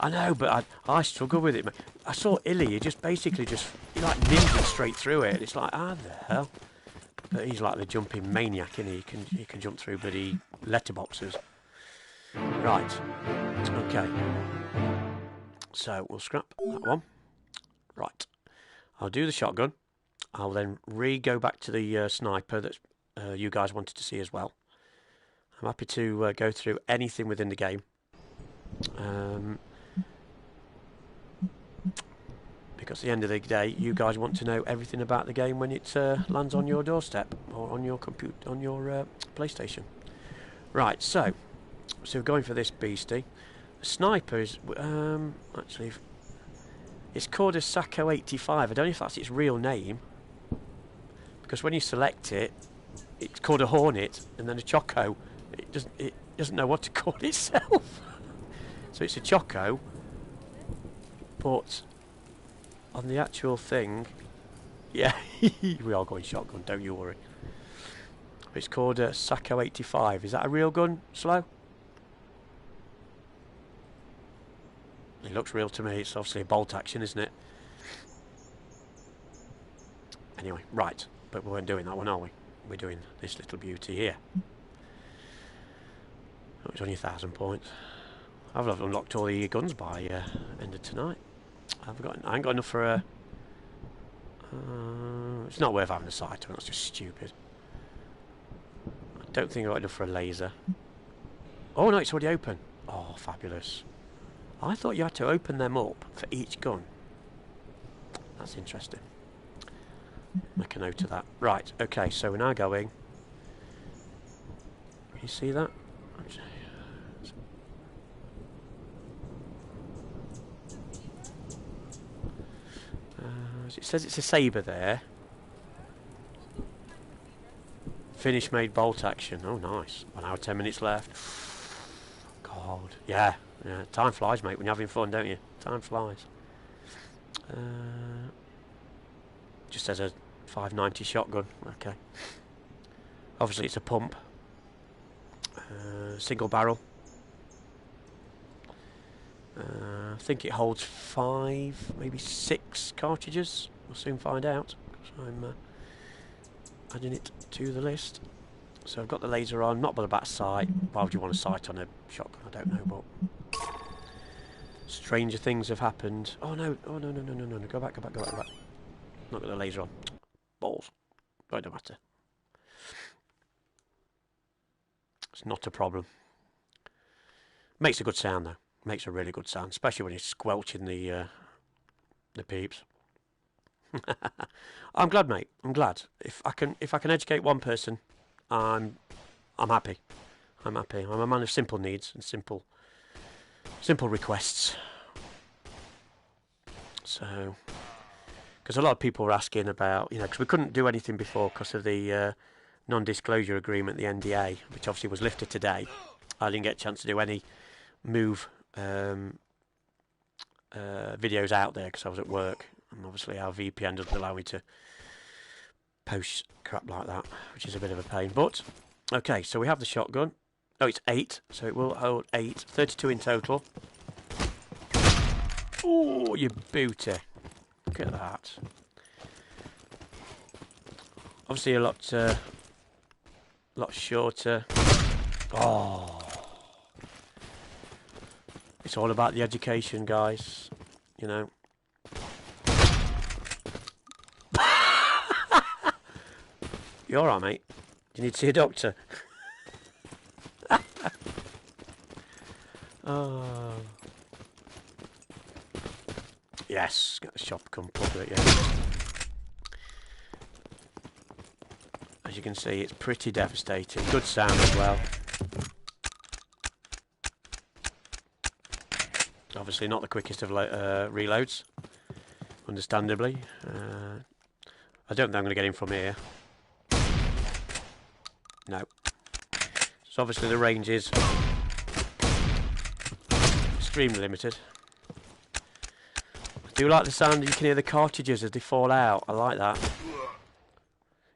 I know, but I struggle with it, mate. I saw Illy, he like ninja straight through it. It's like, how the hell? But he's like the jumping maniac, isn't he? He can jump through bloody letterboxes. Right. Okay. So we'll scrap that one. Right. I'll do the shotgun. I'll then go back to the sniper that you guys wanted to see as well. I'm happy to go through anything within the game. Because at the end of the day, you guys want to know everything about the game when it lands on your doorstep or on your PlayStation. Right, so we're going for this beastie. The sniper is actually, it's called a Sako 85. I don't know if that's its real name, because when you select it, it's called a Hornet, and then a Choco. It doesn't know what to call itself. So it's a Choco, but on the actual thing, yeah, we are going shotgun, don't you worry. It's called a Sako 85. Is that a real gun, Slow? It looks real to me. It's obviously a bolt action, isn't it? Anyway, right. But we weren't doing that one, are we? We're doing this little beauty here. Oh, it's only 1,000 points. I've unlocked all the guns by end of tonight. I ain't got enough for a... it's not worth having a sight on, that's just stupid. I don't think I've got enough for a laser. Oh no, it's already open. Oh, fabulous. I thought you had to open them up for each gun. That's interesting. Make a note of that. Right, okay, so we're now going... Can you see that? It says it's a sabre there. Finish made bolt action. Oh, nice. 1 hour, 10 minutes left. God. Yeah. Yeah. Time flies, mate, when you're having fun, don't you? Time flies. Just says a 590 shotgun. Okay. Obviously, it's a pump. Single barrel. I think it holds 5, maybe 6 cartridges. We'll soon find out. So I'm adding it to the list. So I've got the laser on, not by the back sight. Why would you want a sight on a shotgun? I don't know, but stranger things have happened. Oh no! Oh no! No! No! No! No! Go back! Go back! Go back! Go back! Not got the laser on. Balls. Oh, it don't matter. It's not a problem. Makes a good sound though. Makes a really good sound, especially when you're squelching the peeps. I'm glad, mate. I'm glad. If I can educate one person, I'm happy. I'm happy. I'm a man of simple needs and simple requests. So, because a lot of people were asking about, because we couldn't do anything before because of the non-disclosure agreement, the NDA, which obviously was lifted today. I didn't get a chance to do any move videos out there because I was at work, and obviously our VPN doesn't allow me to post crap like that, which is a bit of a pain. But okay, so we have the shotgun. Oh, it's 8, so it will hold 8, 32 in total. Oh, you booty! Look at that. Obviously a lot shorter. Oh. It's all about the education, guys. You alright, mate? Do you need to see a doctor? Oh. Yes, get the shop come public, yeah. As you can see, it's pretty devastating. Good sound as well. Obviously not the quickest of reloads, understandably. I don't think I'm going to get him from here. No. So obviously the range is extremely limited. I do like the sound that you can hear the cartridges as they fall out. I like that.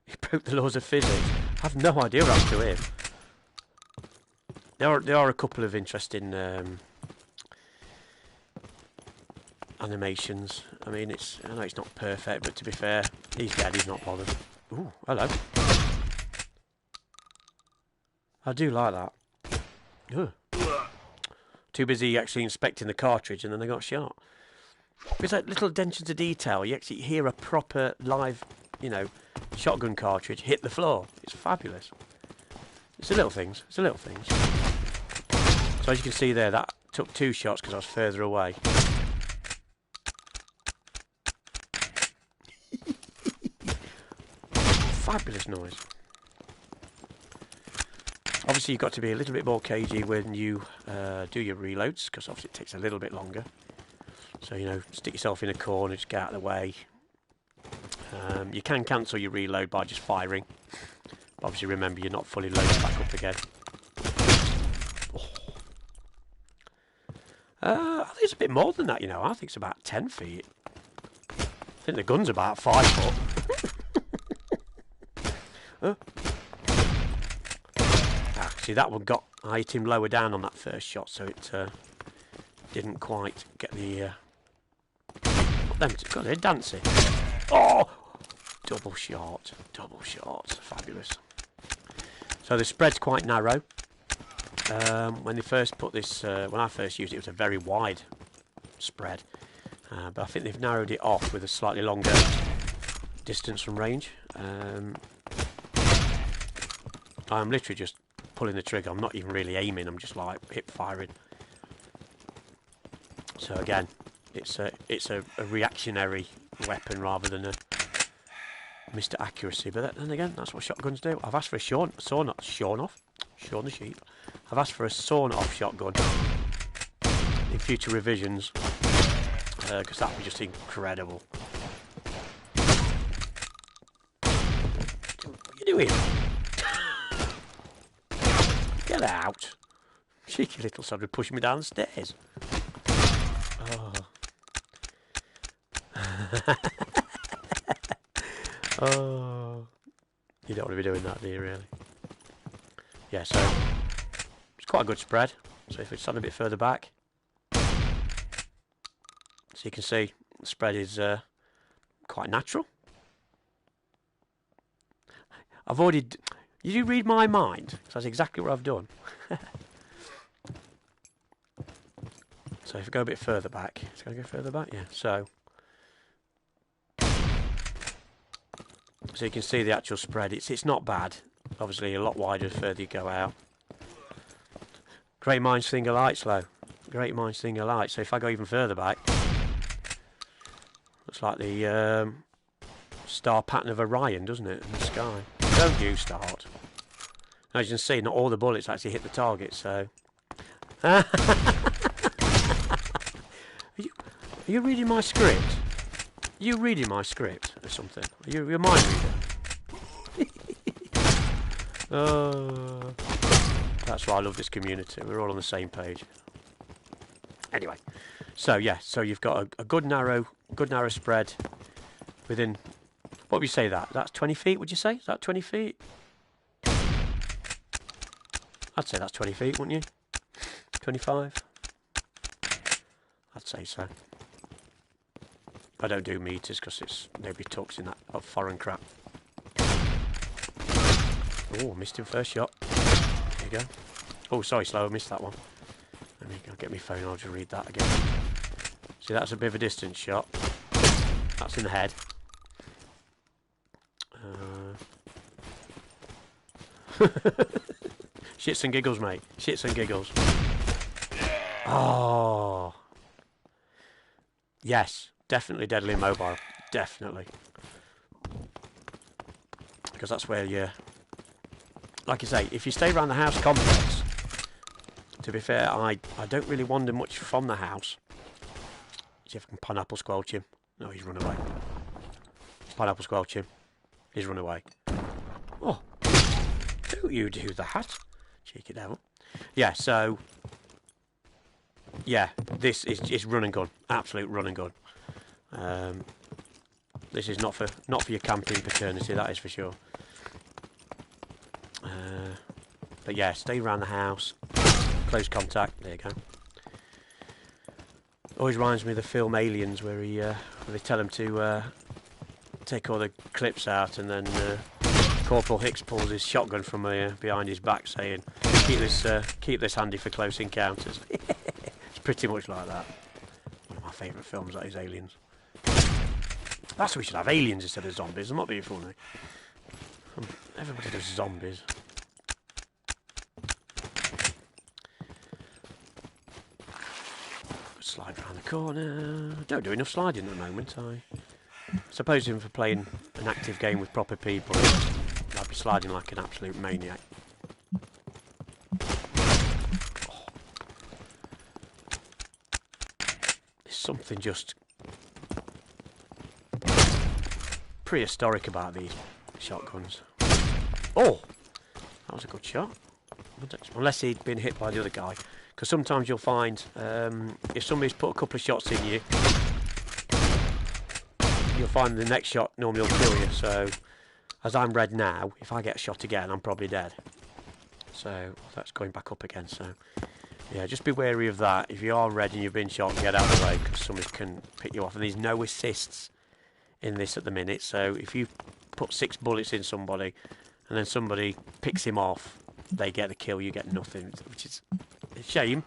He broke the laws of physics. I have no idea what happened to him. There are a couple of interesting animations. I mean, I know it's not perfect, but to be fair, he's dead, he's not bothered. Ooh, hello. I do like that. Ugh. Too busy actually inspecting the cartridge, and then they got shot. It's like little attention to detail. You actually hear a proper live, shotgun cartridge hit the floor. It's fabulous. It's the little things. It's the little things. So as you can see there, that took 2 shots because I was further away. Fabulous noise. Obviously you've got to be a little bit more cagey when you do your reloads, because obviously it takes a little bit longer. So, stick yourself in a corner, just get out of the way. You can cancel your reload by just firing. But obviously remember, you're not fully loaded back up again. Oh. I think it's a bit more than that, I think it's about 10 feet. I think the gun's about 5 foot. See, that one I hit him lower down on that first shot, so it didn't quite get the... God, they're dancing. Oh! double shot, fabulous. So the spread's quite narrow. When they first put this, when I first used it, it was a very wide spread. But I think they've narrowed it off with a slightly longer distance from range. I'm literally just pulling the trigger. I'm not even really aiming. I'm just like hip firing. So again, it's a reactionary weapon rather than a Mr. Accuracy. But then again, that's what shotguns do. I've asked for a Shaun the Sheep. I've asked for a sawn-off shotgun in future revisions because that would be just incredible. What are you doing? Get out! Cheeky little son would push me down the stairs. Oh. Oh. You don't want to be doing that, do you, really? Yeah, so it's quite a good spread. So if we stand a bit further back, so you can see the spread is quite natural. I've already... You read my mind? So that's exactly what I've done. So if we go a bit further back, it's going to go further back, yeah. So you can see the actual spread. It's not bad. Obviously a lot wider the further you go out. Great minds think alike, Slow. Great minds think alike. So if I go even further back, looks like the star pattern of Orion, doesn't it, in the sky? Don't you start. As you can see, not all the bullets actually hit the target, so... Are you reading my script? Are you reading my script or something? You're a mind reader? Oh, that's why I love this community. We're all on the same page. Anyway, so yeah, so you've got a good narrow spread within. What would you say that? That's 20 feet. Would you say? Is that 20 feet? I'd say that's 20 feet, wouldn't you? 25. I'd say so. I don't do meters because it's nobody talks in that foreign crap. Oh, missed him first shot. There you go. Oh, sorry, Slow, I missed that one. Let me go get my phone, I'll just read that again. See, that's a bit of a distance shot. That's in the head. Shits and giggles, mate. Shits and giggles. Oh. Yes, definitely deadly mobile. Definitely. Because that's where you... Like I say, if you stay around the house complex, to be fair, I don't really wander much from the house. See if I can pineapple squelch him. No, he's run away. Pineapple squelch him. He's run away. Oh, don't you do that, cheeky devil. Yeah, so... Yeah, this is run and gun. Absolute run and gun. This is not for your camping paternity, that is for sure. But yeah, stay around the house. Close contact. There you go. Always reminds me of the film Aliens, where where they tell him to take all the clips out, and then Corporal Hicks pulls his shotgun from behind his back, saying, "Keep this handy for close encounters." It's pretty much like that. One of my favourite films, that is Aliens. That's what we should have, aliens instead of zombies. I'm not being funny. Everybody does zombies. Slide around the corner. Don't do enough sliding at the moment. I suppose if for playing an active game with proper people, I'd be sliding like an absolute maniac. Oh. There's something just prehistoric about these shotguns. Oh, that was a good shot. Unless he'd been hit by the other guy. Because sometimes you'll find, if somebody's put a couple of shots in you, you'll find the next shot normally will kill you. So, as I'm red now, if I get shot again, I'm probably dead. So, that's going back up again. So, yeah, just be wary of that. If you are red and you've been shot, get out of the way, because somebody can pick you off. And there's no assists in this at the minute. So if you put 6 bullets in somebody, and then somebody picks him off, they get the kill, you get nothing, which is a shame.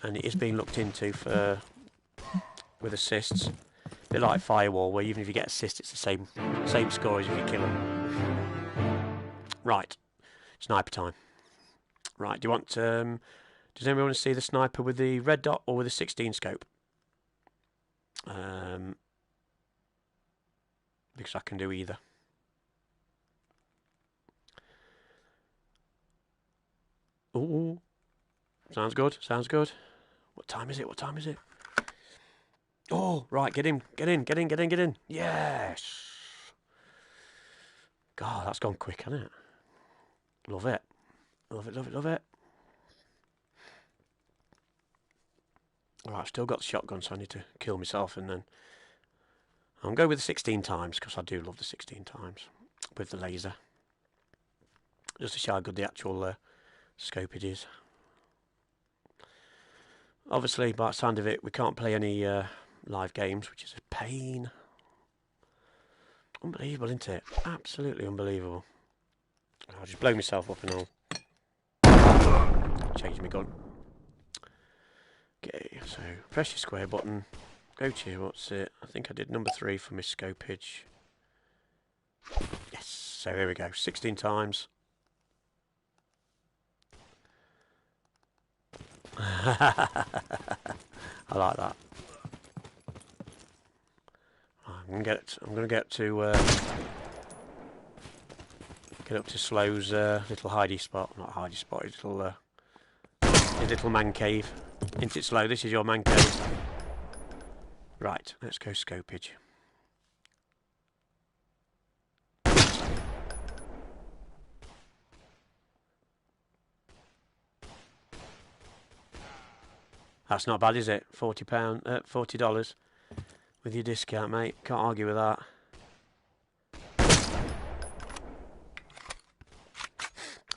And it is being looked into for with assists. A bit like Firewall, where even if you get assists, it's the same score as if you kill them. Right, sniper time. Right, do you want? Does anyone want to see the sniper with the red dot or with the 16 scope? Because I can do either. Ooh, sounds good. Sounds good. What time is it? What time is it? Oh, right, get in. Yes. God, that's gone quick, hasn't it? Love it. Love it. Alright, I've still got the shotgun, so I need to kill myself, and then I'll go with the 16 times, because I do love the 16 times with the laser. Just to show how good the actual scope it is. Obviously, by the sound of it, we can't play any live games, which is a pain. Unbelievable, isn't it? Absolutely unbelievable. I'll just blow myself up and I'll change my gun. Okay, so press your square button. Go to, what's it? I think I did number 3 for my scopage. Yes, so here we go. 16 times. I like that. I'm gonna get up to Slow's little hidey spot. Not hidey spot. His little man cave. Isn't it, Slow? This is your man cave. Right. Let's go scopage. That's not bad, is it? $40 with your discount, mate. Can't argue with that.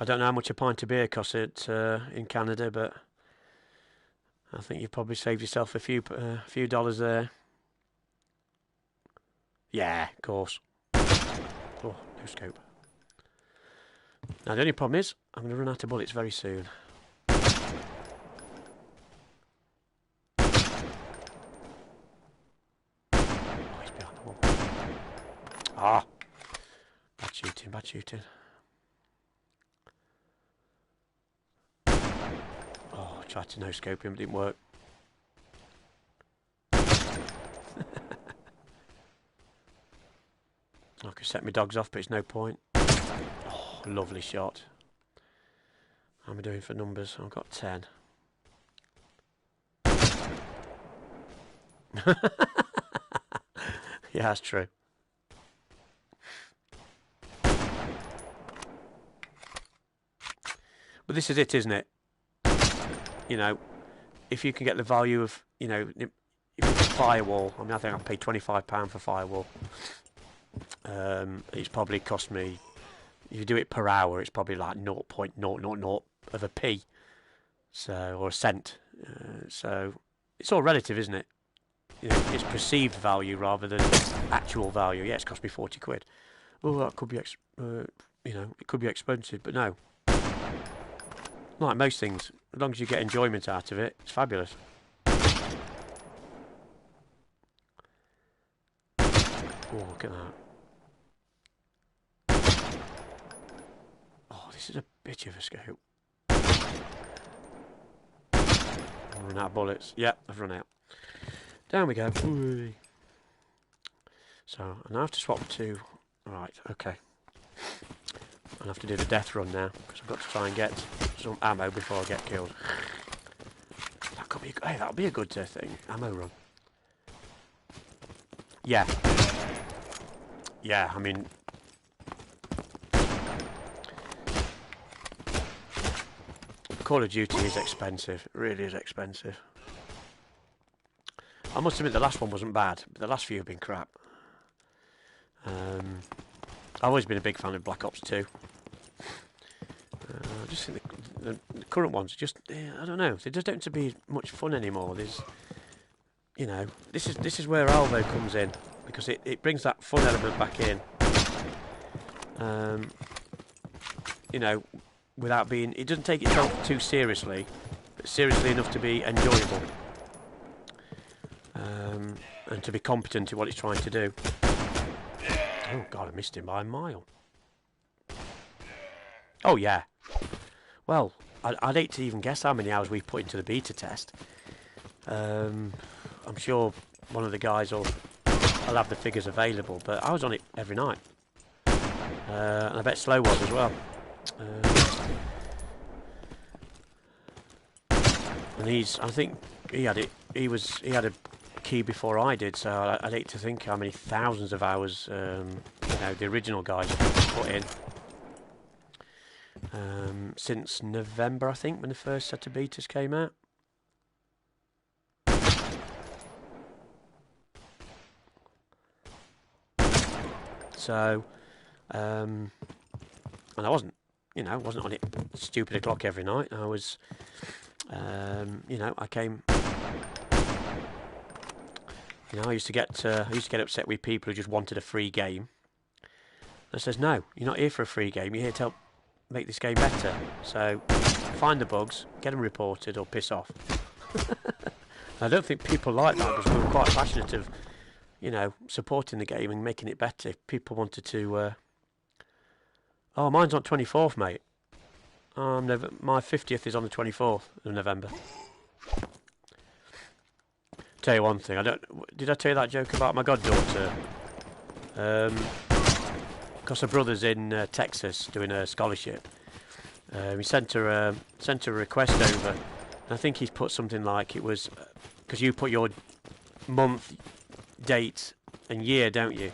I don't know how much a pint of beer costs in Canada, but I think you've probably saved yourself a few dollars there. Yeah, of course. Oh, no scope. Now the only problem is I'm going to run out of bullets very soon. Ah! Bad shooting. Oh, I tried to no-scope him, it didn't work. I could set my dogs off, but it's no point. Oh, lovely shot. How am I doing for numbers? I've got 10. Yeah, that's true. But this is it, isn't it? You know, if you can get the value of, you know, if it's Firewall, I mean, I think I paid £25 for Firewall. It's probably cost me, if you do it per hour, it's probably like 0.000 of a p, so, or a cent. So it's all relative, isn't it? You know, it's perceived value rather than actual value. Yeah, it's cost me 40 quid. Oh, that could be, you know, it could be expensive, but no. Like most things, as long as you get enjoyment out of it, it's fabulous. Oh, look at that. Oh, this is a bitch of a scope. I've run out of bullets. Yep, I've run out. Down we go. Ooh. So, I now have to swap to... Right, okay. I'll have to do the death run now, because I've got to try and get some ammo before I get killed. That could be... Hey, that'll be a good thing. Ammo run. Yeah. Yeah, I mean... Call of Duty is expensive. It really is expensive. I must admit the last one wasn't bad, but the last few have been crap. I've always been a big fan of Black Ops 2. I just think the current ones just, I don't know, they just don't seem to be much fun anymore. There's, you know, this is where Alvo comes in, because it brings that fun element back in. You know, without being, it doesn't take itself too seriously, but seriously enough to be enjoyable, and to be competent in what it's trying to do. Oh God, I missed him by a mile. Oh yeah. Well, I'd hate to even guess how many hours we put into the beta test. I'm sure one of the guys will have the figures available, but I was on it every night, and I bet Slow was as well. And I think he had it. He had a key before I did, so I'd hate to think how many thousands of hours, you know, the original guys put in. Since November, I think, when the first set of betas came out. So, and I wasn't, you know, wasn't on it stupid o'clock every night. I was, you know, I came. You know, I used to get upset with people who just wanted a free game. And I says, no, you're not here for a free game. You're here to help make this game better. So find the bugs, get them reported, or piss off. I don't think people like that, because we were quite passionate of, you know, supporting the game and making it better. If people wanted to, oh, mine's on 24th, mate. My 50th is on the 24th of November. Tell you one thing, did I tell you that joke about my goddaughter? Because her brother's in Texas doing a scholarship. He sent her a request over, and I think he's put something like, it was because you put your month, date, and year, don't you?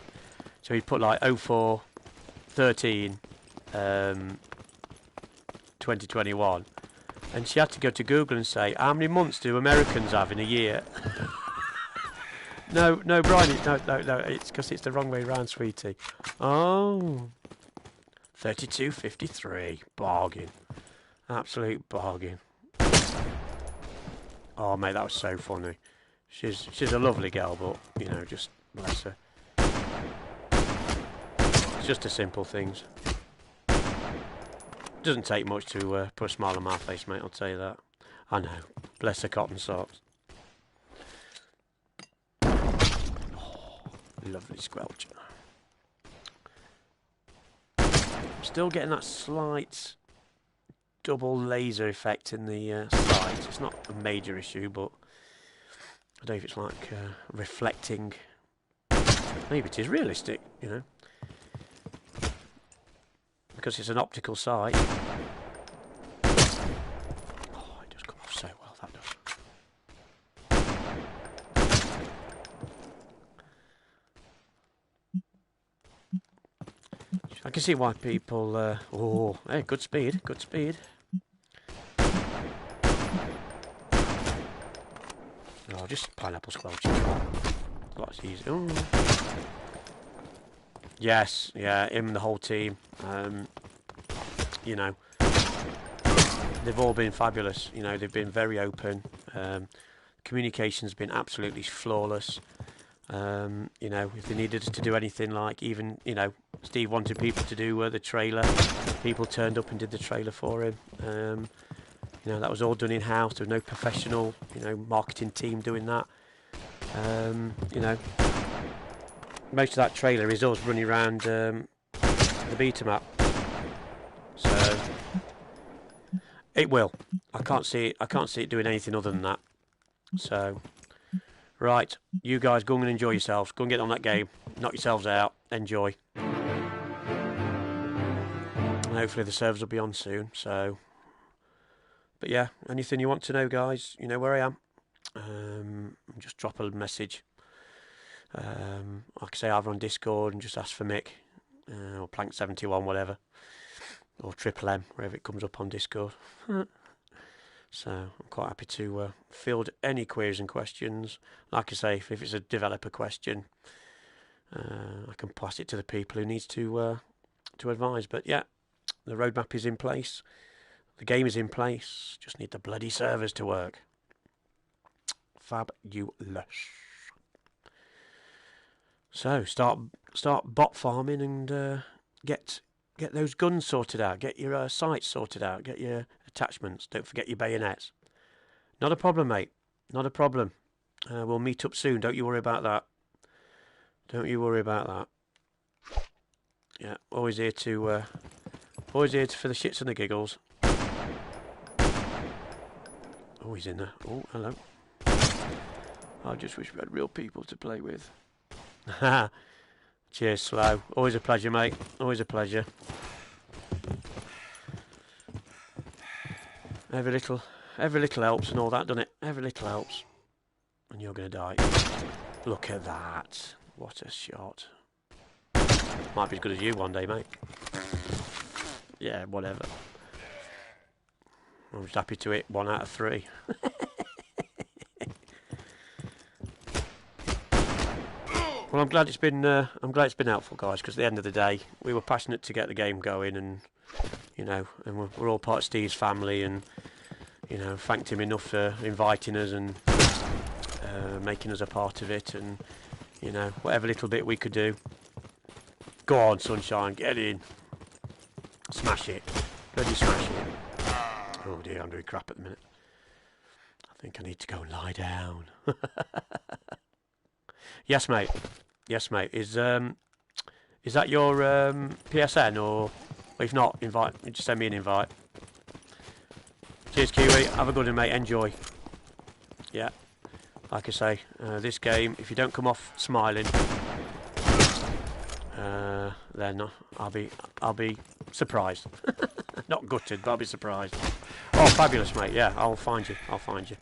So he put like 04/13 2021, and she had to go to Google and say, how many months do Americans have in a year? No, Brian, no, it's because it's the wrong way round, sweetie. Oh, 32.53, bargain, absolute bargain. Oh, mate, that was so funny. She's a lovely girl, but, you know, just bless her. It's just the simple things. Doesn't take much to put a smile on my face, mate, I'll tell you that. I know, bless her cotton socks. Lovely squelch. I'm still getting that slight double laser effect in the sight. It's not a major issue, but I don't know if it's like reflecting. Maybe it is realistic, you know, because it's an optical sight. Oh, it does come off so well, that does. I can see why people. Oh, hey, good speed, good speed. Oh, just pineapple squelch. Lots easier. Ooh. Yes, yeah, him and the whole team. You know, they've all been fabulous. You know, they've been very open. Communication's been absolutely flawless. You know, if they needed us to do anything, like even, you know, Steve wanted people to do the trailer, people turned up and did the trailer for him. You know, that was all done in-house. There was no professional, you know, marketing team doing that. You know, most of that trailer is us running around the beta map. So it will. I can't see it doing anything other than that. So right, you guys go and enjoy yourselves. Go and get on that game. Knock yourselves out. Enjoy. And hopefully the servers will be on soon. So, but yeah, anything you want to know, guys, you know where I am. Just drop a message. Like I say, either on Discord and just ask for Mick, or Plank71, whatever, or Triple M, wherever it comes up on Discord. So I'm quite happy to field any queries and questions. Like I say, if it's a developer question, I can pass it to the people who needs to advise. But yeah, the roadmap is in place. The game is in place. Just need the bloody servers to work. Fabulous. So start bot farming and get those guns sorted out. Get your sights sorted out. Get your attachments. Don't forget your bayonets. Not a problem, mate. Not a problem. We'll meet up soon. Don't you worry about that. Don't you worry about that. Yeah, always here to for the shits and the giggles. Oh, he's in there. Oh, hello. I just wish we had real people to play with. Cheers, Slow. Always a pleasure, mate. Always a pleasure. Every little helps and all that, doesn't it? Every little helps. And you're going to die. Look at that. What a shot. Might be as good as you one day, mate. Yeah, whatever. I'm just happy to hit 1 out of 3. Well, I'm glad it's been helpful, guys. Because at the end of the day, we were passionate to get the game going, and you know, and we're all part of Steve's family, and you know, thanked him enough for inviting us and making us a part of it, and you know, whatever little bit we could do. Go on, sunshine, get in, smash it, bloody smash it. Oh dear, I'm doing crap at the minute. I think I need to go and lie down. Yes, mate. Yes, mate. Is that your PSN, or if not, invite? Just send me an invite. Cheers, Kiwi. Have a good one, mate. Enjoy. Yeah. Like I say, this game, if you don't come off smiling, then I'll be surprised. Not gutted, but I'll be surprised. Oh, fabulous, mate. Yeah, I'll find you. I'll find you.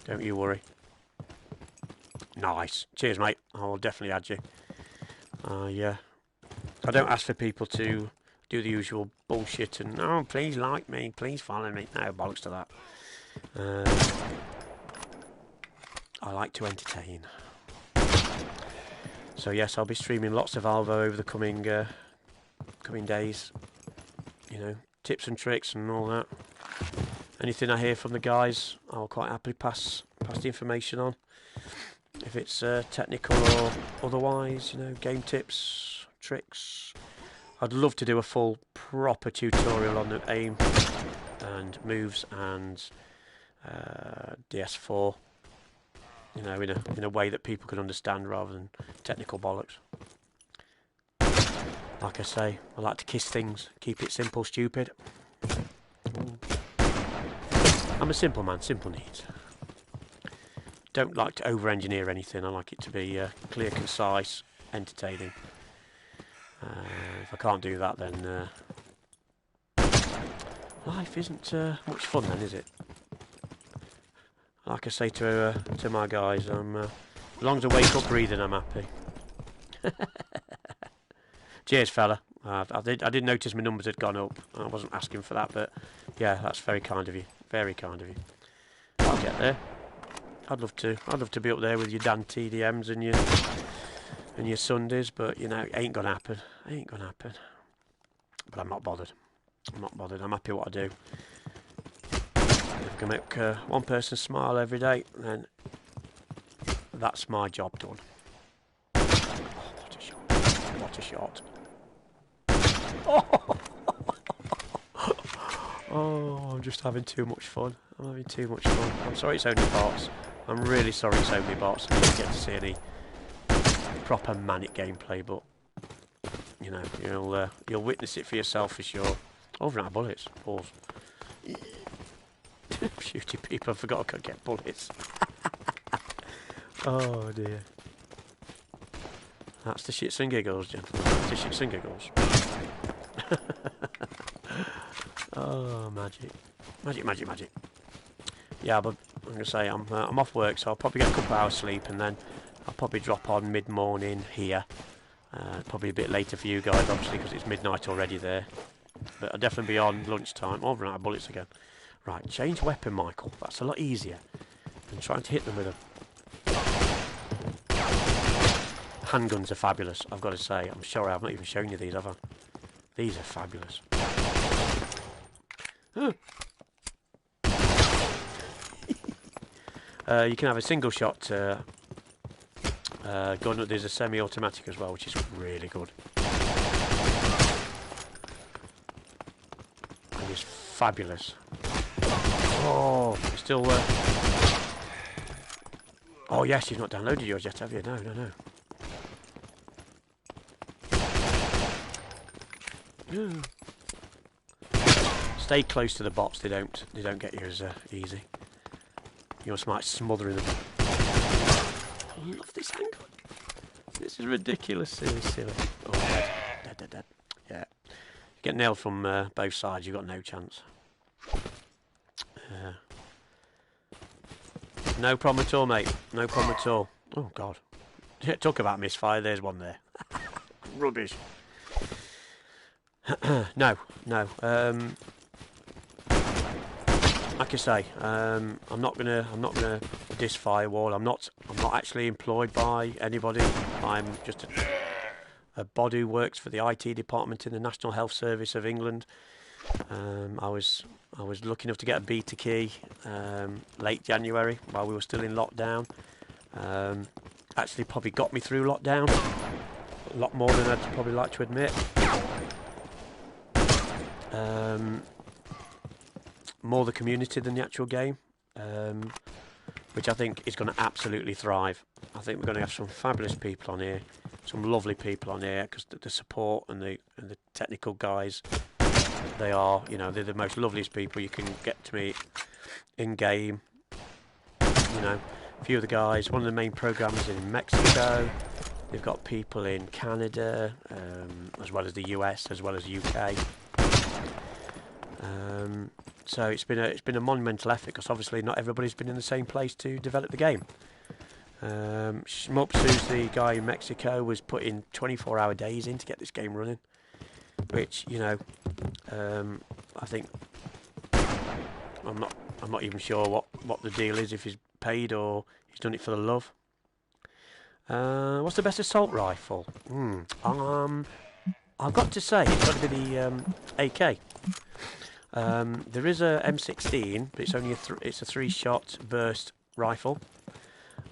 Don't you worry. Nice. Cheers, mate. I'll definitely add you. Yeah. I don't ask for people to do the usual bullshit and, oh, please like me, please follow me. No, bollocks to that. I like to entertain. So yes, I'll be streaming lots of Alvo over the coming days. You know, tips and tricks and all that. Anything I hear from the guys, I'll quite happily pass the information on. If it's technical or otherwise, you know, game tips, tricks. I'd love to do a full, proper tutorial on the aim and moves and DS4. You know, in a way that people can understand rather than technical bollocks. Like I say, I like to kiss things, keep it simple, stupid. I'm a simple man, simple needs. Don't like to over-engineer anything. I like it to be clear, concise, entertaining. If I can't do that, then life isn't much fun, then, is it? Like I say to my guys, as long as I wake up breathing, I'm happy. Cheers, fella. I did notice my numbers had gone up. I wasn't asking for that, but yeah, that's very kind of you. Very kind of you. I'll get there. I'd love to be up there with your Dan TDMs and your Sundays, but you know, it ain't gonna happen. It ain't gonna happen. But I'm not bothered. I'm not bothered. I'm happy what I do. If I can make one person smile every day, then that's my job done. Oh, what a shot! What a shot! Oh, I'm just having too much fun. I'm having too much fun. I'm sorry it's only bots. I'm really sorry it's only bots. I didn't get to see any proper manic gameplay, but you know, you'll witness it for yourself for sure. Over out of bullets. Pause. Shooting people, I forgot I could get bullets. Oh dear. That's the shits and giggles, gentlemen. That's the shits and giggles. Oh, magic. Magic, magic, magic. Yeah, but I'm going to say I'm off work, so I'll probably get a couple of hours sleep, and then I'll probably drop on mid-morning here. Probably a bit later for you guys, obviously, because it's midnight already there. But I'll definitely be on lunchtime. Oh, I've run out of bullets again. Right, change weapon, Michael. That's a lot easier than trying to hit them with them. Handguns are fabulous, I've got to say. I'm sorry, I've not even shown you these, have I? These are fabulous. You can have a single shot gun. There's a semi-automatic as well, which is really good. And it's fabulous. Oh, it's still. Oh yes, you've not downloaded yours yet, have you? No, no, no. Stay close to the bots. They don't get you as easy. You might smother in them. I love this angle. This is ridiculous. Silly. Oh, dead. Yeah. You get nailed from both sides. You've got no chance. No problem at all, mate. No problem at all. Oh God. Talk about misfire. There's one there. Rubbish. No. Like I say, I'm not gonna diss Firewall. I'm not actually employed by anybody. I'm just a body who works for the IT department in the National Health Service of England. I was lucky enough to get a beta key late January while we were still in lockdown. Actually, probably got me through lockdown a lot more than I'd probably like to admit. More the community than the actual game, which I think is going to absolutely thrive. I think we're going to have some fabulous people on here, some lovely people on here, because the support and the technical guys, they're the most loveliest people you can get to meet in game. You know, a few of the guys, one of the main programmers in Mexico. They've got people in Canada, as well as the US, as well as UK. So it's been a monumental effort, because obviously not everybody's been in the same place to develop the game. Shmups, who's the guy in Mexico, was putting 24-hour days in to get this game running, which, you know, I think I'm not even sure what the deal is, if he's paid or he's done it for the love. What's the best assault rifle? I've got to say it's got to be the AK. There is a M16, but it's only a 3-shot burst rifle.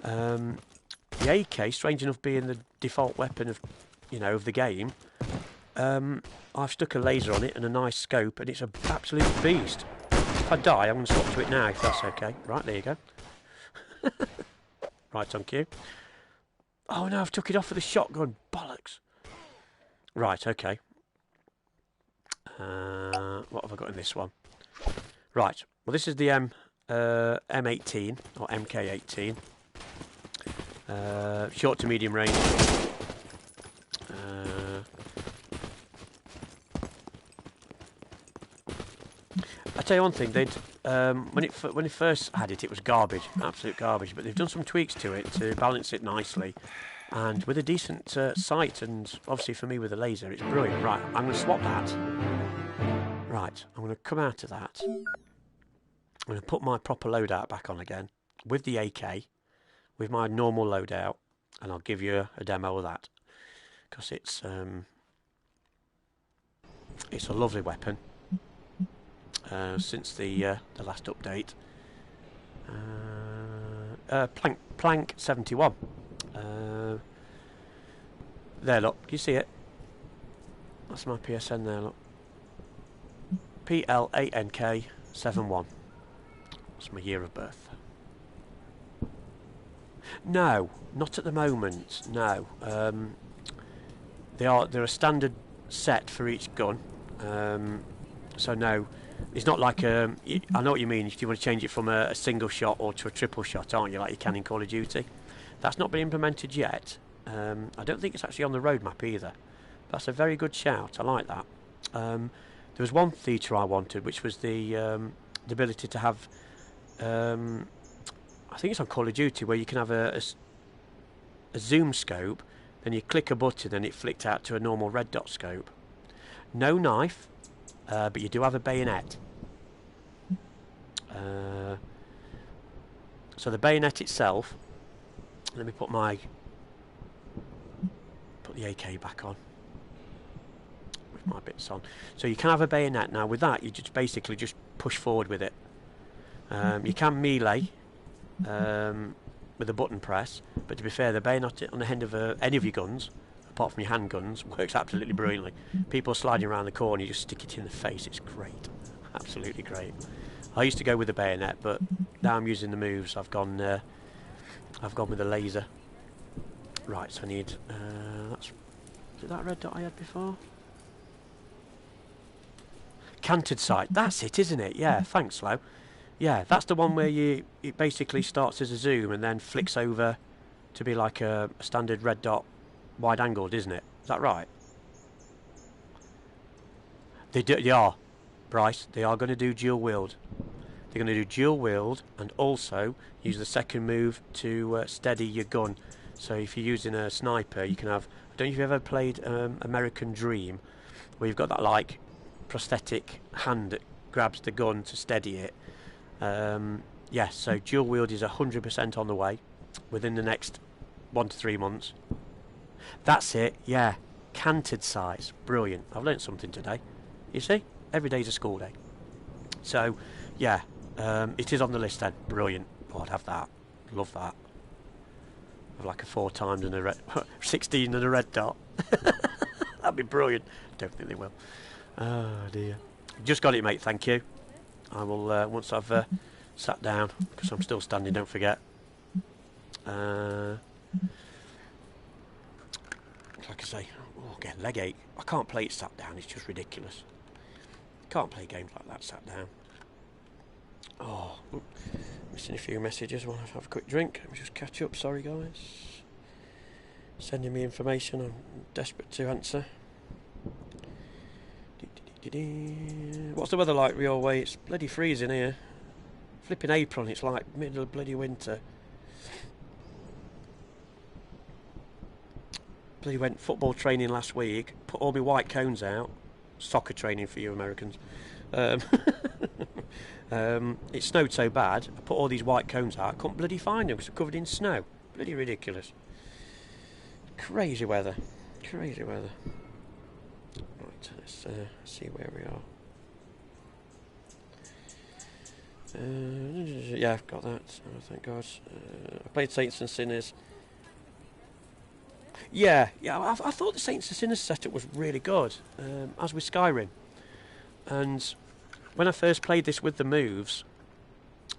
The AK, strange enough, being the default weapon of the game, I've stuck a laser on it and a nice scope, and it's an absolute beast. If I die, I'm going to swap to it now, if that's okay. Right, there you go. Right on cue. Oh no, I've took it off with a shotgun. Bollocks. Right, okay. What have I got in this one? Right, well, this is the M18 or MK18, short to medium range. I tell you one thing, when it first had it, it was garbage, absolute garbage. But they've done some tweaks to it to balance it nicely, and with a decent sight, and obviously for me with a laser, it's brilliant. Right, I'm going to swap that. Right, I'm going to come out of that. I'm going to put my proper loadout back on again with the AK, with my normal loadout, and I'll give you a demo of that, because it's a lovely weapon. Since the last update, Plank 71. There, look, can you see it? That's my PSN there, look. PLANK 71. That's my year of birth. No, not at the moment. No, they're a standard set for each gun. So no, it's not like I know what you mean. If you want to change it from a single shot or to a triple shot, aren't you? Like you can in Call of Duty. That's not been implemented yet. I don't think it's actually on the roadmap either. That's a very good shout. I like that. There was one feature I wanted, which was the ability to have. I think it's on Call of Duty, where you can have a zoom scope, then you click a button and it flicked out to a normal red dot scope. No knife, but you do have a bayonet. So the bayonet itself, let me put the AK back on with my bits on. So you can have a bayonet. Now with that, you just basically just push forward with it. You can melee, but with a button press, but to be fair, the bayonet on the end of any of your guns, apart from your handguns, works absolutely brilliantly. People sliding around the corner, you just stick it in the face. It's great, absolutely great. I used to go with the bayonet, but now I'm using the moves. I've gone with the laser. Right, so I need. Is it that red dot I had before? Canted sight. That's it, isn't it? Yeah. Thanks, Slow. Yeah, that's the one where it basically starts as a zoom and then flicks over to be like a standard red dot wide angled, isn't it? Is that right? They are, Bryce. They are going to do dual wield. They're going to do dual wield and also use the second move to steady your gun. So if you're using a sniper, you can have. I don't know if you've ever played American Dream, where you've got that like prosthetic hand that grabs the gun to steady it. Yeah, so dual wield is 100% on the way within the next 1 to 3 months. That's it, yeah. Canted sights, brilliant. I've learnt something today. You see, every day's a school day. So, yeah, it is on the list then. Brilliant. Oh, I'd have that. Love that. I've like a 4 times and a red, 16 and a red dot. That'd be brilliant. Don't think they will. Oh dear. Just got it, mate. Thank you. I will once I've sat down, because I'm still standing. Don't forget. Like I say, oh, again, leg ache. I can't play it sat down. It's just ridiculous. Can't play games like that sat down. Oh, missing a few messages. I want to have a quick drink. Let me just catch up. Sorry, guys. Sending me information. I'm desperate to answer. What's the weather like your way? It's bloody freezing here. Flipping April, it's like middle of bloody winter. Bloody went football training last week. Put all my white cones out. Soccer training for you Americans. It snowed so bad. I put all these white cones out. I couldn't bloody find them because they're covered in snow. Bloody ridiculous. Crazy weather. Crazy weather. Right, let's see where we are. Yeah, I've got that. Oh, thank God. I played Saints and Sinners. Yeah. I thought the Saints and Sinners setup was really good, as with Skyrim. And when I first played this with the moves,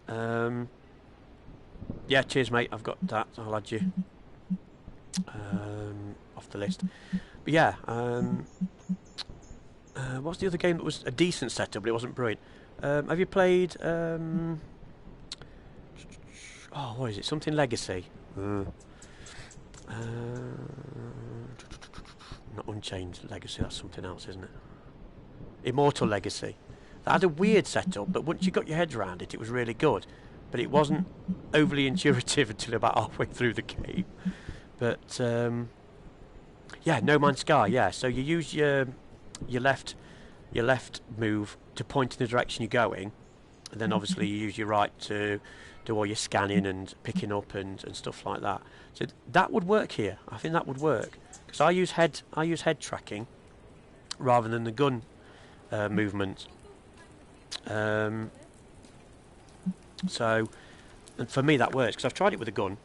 yeah, cheers, mate. I've got that. I'll add you off the list. But yeah, what's the other game that was a decent setup, but it wasn't brilliant? Have you played? Oh, what is it? Something Legacy. Not Unchained Legacy. That's something else, isn't it? Immortal Legacy. That had a weird setup, but once you got your head around it, it was really good. But it wasn't overly intuitive until about halfway through the game. But yeah, No Man's Sky. Yeah, so you use your left move to point in the direction you're going, and then obviously you use your right to do all your scanning and picking up and stuff like that. So that would work here. I think that would work because I use head tracking rather than the gun movement. So, and for me that works because I've tried it with a gun,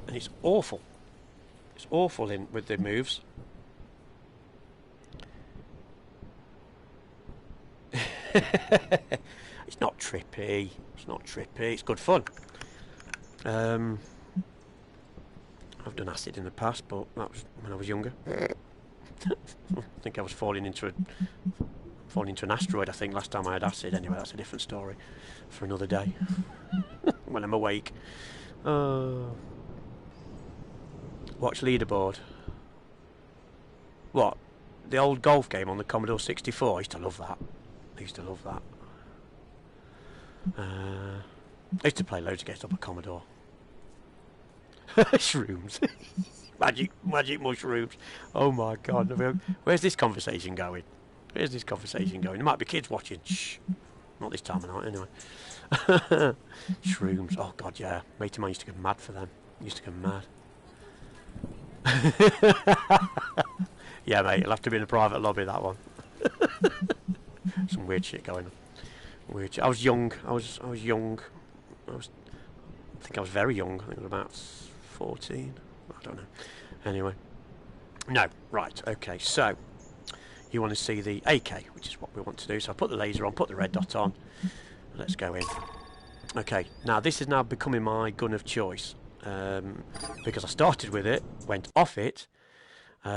and it's awful. It's awful with the moves. It's not trippy. It's not trippy. It's good fun. I've done acid in the past, but that was when I was younger. I think I was falling into an asteroid. I think last time I had acid. Anyway, that's a different story for another day. When I'm awake. Watch leaderboard. What? The old golf game on the Commodore 64. I used to love that. I used to love that. I used to play loads of games up at Commodore. Shrooms. magic mushrooms. Oh my God. Where's this conversation going? Where's this conversation going? There might be kids watching. Shh. Not this time of night, anyway. Shrooms. Oh God, yeah. Mate of mine used to go mad for them. Used to go mad. Yeah, mate. It'll have to be in a private lobby, that one. Some weird shit going on. Weird shit. I was young. I was young. I think I was very young. I think I was about 14. I don't know. Anyway. No. Right. Okay. So, you want to see the AK, which is what we want to do. So I put the laser on, put the red dot on. Let's go in. Okay. Now, this is now becoming my gun of choice. Because I started with it, went off it,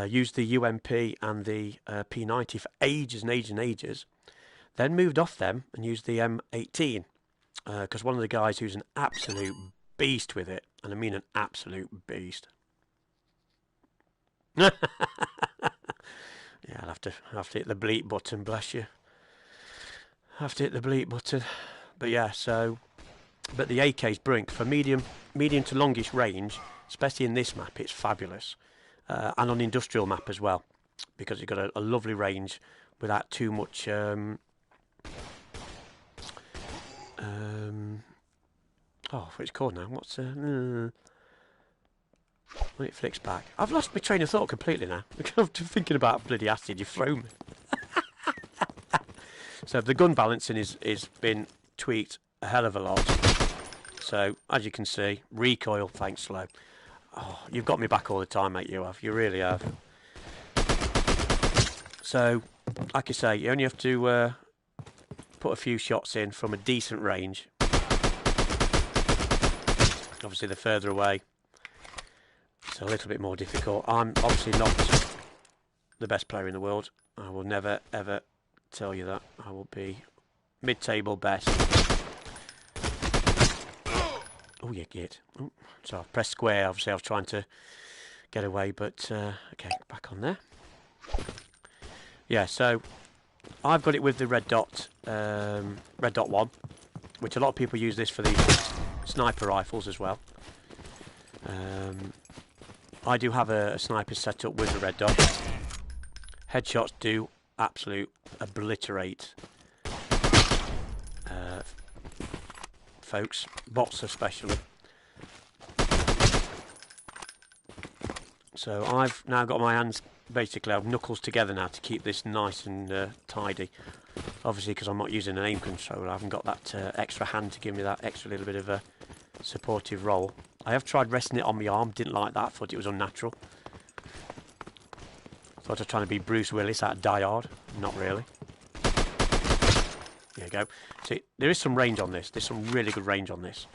used the UMP and the P90 for ages and ages and ages. Then moved off them and used the M18. Because one of the guys who's an absolute beast with it, and I mean an absolute beast. Yeah, I'll have to hit the bleep button, bless you. Have to hit the bleep button. But yeah, so, but the AK's brilliant for medium to longish range, especially in this map. It's fabulous, and on the industrial map as well, because you've got a lovely range without too much. Oh, what's it called now? What's when it flicks back? I've lost my train of thought completely now. I'm thinking about bloody acid you throw me. So the gun balancing is been tweaked a hell of a lot. So as you can see, recoil, thanks slow. Oh, you've got me back all the time, mate. You have. You really have. So, like I say, you only have to put a few shots in from a decent range. Obviously, the further away, it's a little bit more difficult. I'm obviously not the best player in the world. I will never, ever tell you that. I will be mid-table best. Oh, you get. Oh, so I've pressed square. Obviously, I was trying to get away, but okay, back on there. Yeah, so I've got it with the red dot 1, which a lot of people use this for the sniper rifles as well. I do have a sniper set up with the red dot. Headshots do absolute obliterate folks, bots especially. So I've now got my hands, basically I've knuckles together now to keep this nice and tidy. Obviously because I'm not using an aim controller, I haven't got that extra hand to give me that extra little bit of a supportive role. I have tried resting it on my arm, didn't like that, thought it was unnatural. Thought I was trying to be Bruce Willis out of Die Hard, not really. There you go. See, there is some range on this, there's some really good range on this.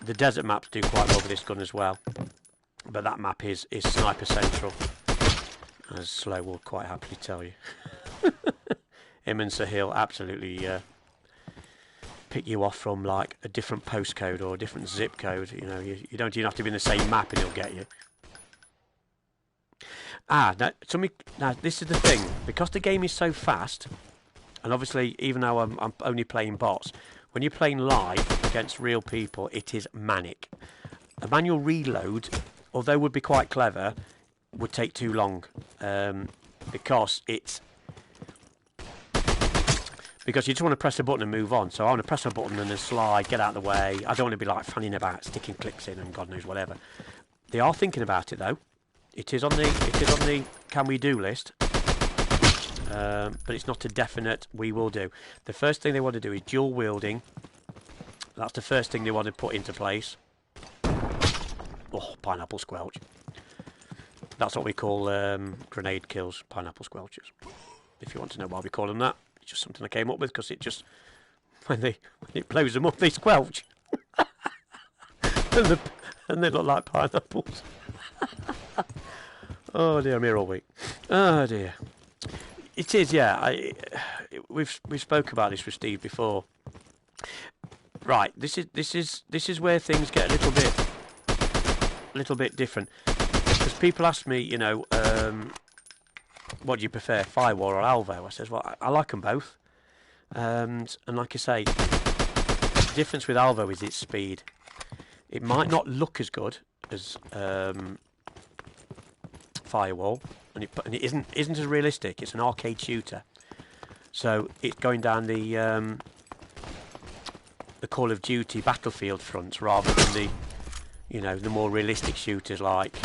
The desert maps do quite well with this gun as well. But that map is sniper central, as Slow will quite happily tell you. Him and Sahil absolutely pick you off from like a different postcode or a different zip code. You know, you don't even have to be in the same map and he'll get you. Now this is the thing, because the game is so fast, and obviously even though I'm only playing bots, when you're playing live against real people, it is manic. A manual reload, although would be quite clever, would take too long, because you just want to press a button and move on. So I want to press a button and then slide, get out of the way. I don't want to be like fanning about, sticking clicks in and God knows whatever. They are thinking about it though. It is on the can we do list, but it's not a definite we will do. The first thing they want to do is dual wielding. That's the first thing they want to put into place. Oh, pineapple squelch. That's what we call grenade kills, pineapple squelches. If you want to know why we call them that, it's just something I came up with because it just, when it blows them up, they squelch. and they look like pineapples. Oh dear, I'm here all week. Oh dear. It is, yeah. We've spoke about this with Steve before. Right, this is where things get a little bit different, because people ask me, you know, what do you prefer, Firewall or Alvo? I says, well, I like them both, and like I say, the difference with Alvo is its speed. It might not look as good as Firewall, and it isn't as realistic. It's an arcade shooter, so it's going down the Call of Duty Battlefield front rather than the, you know, the more realistic shooters like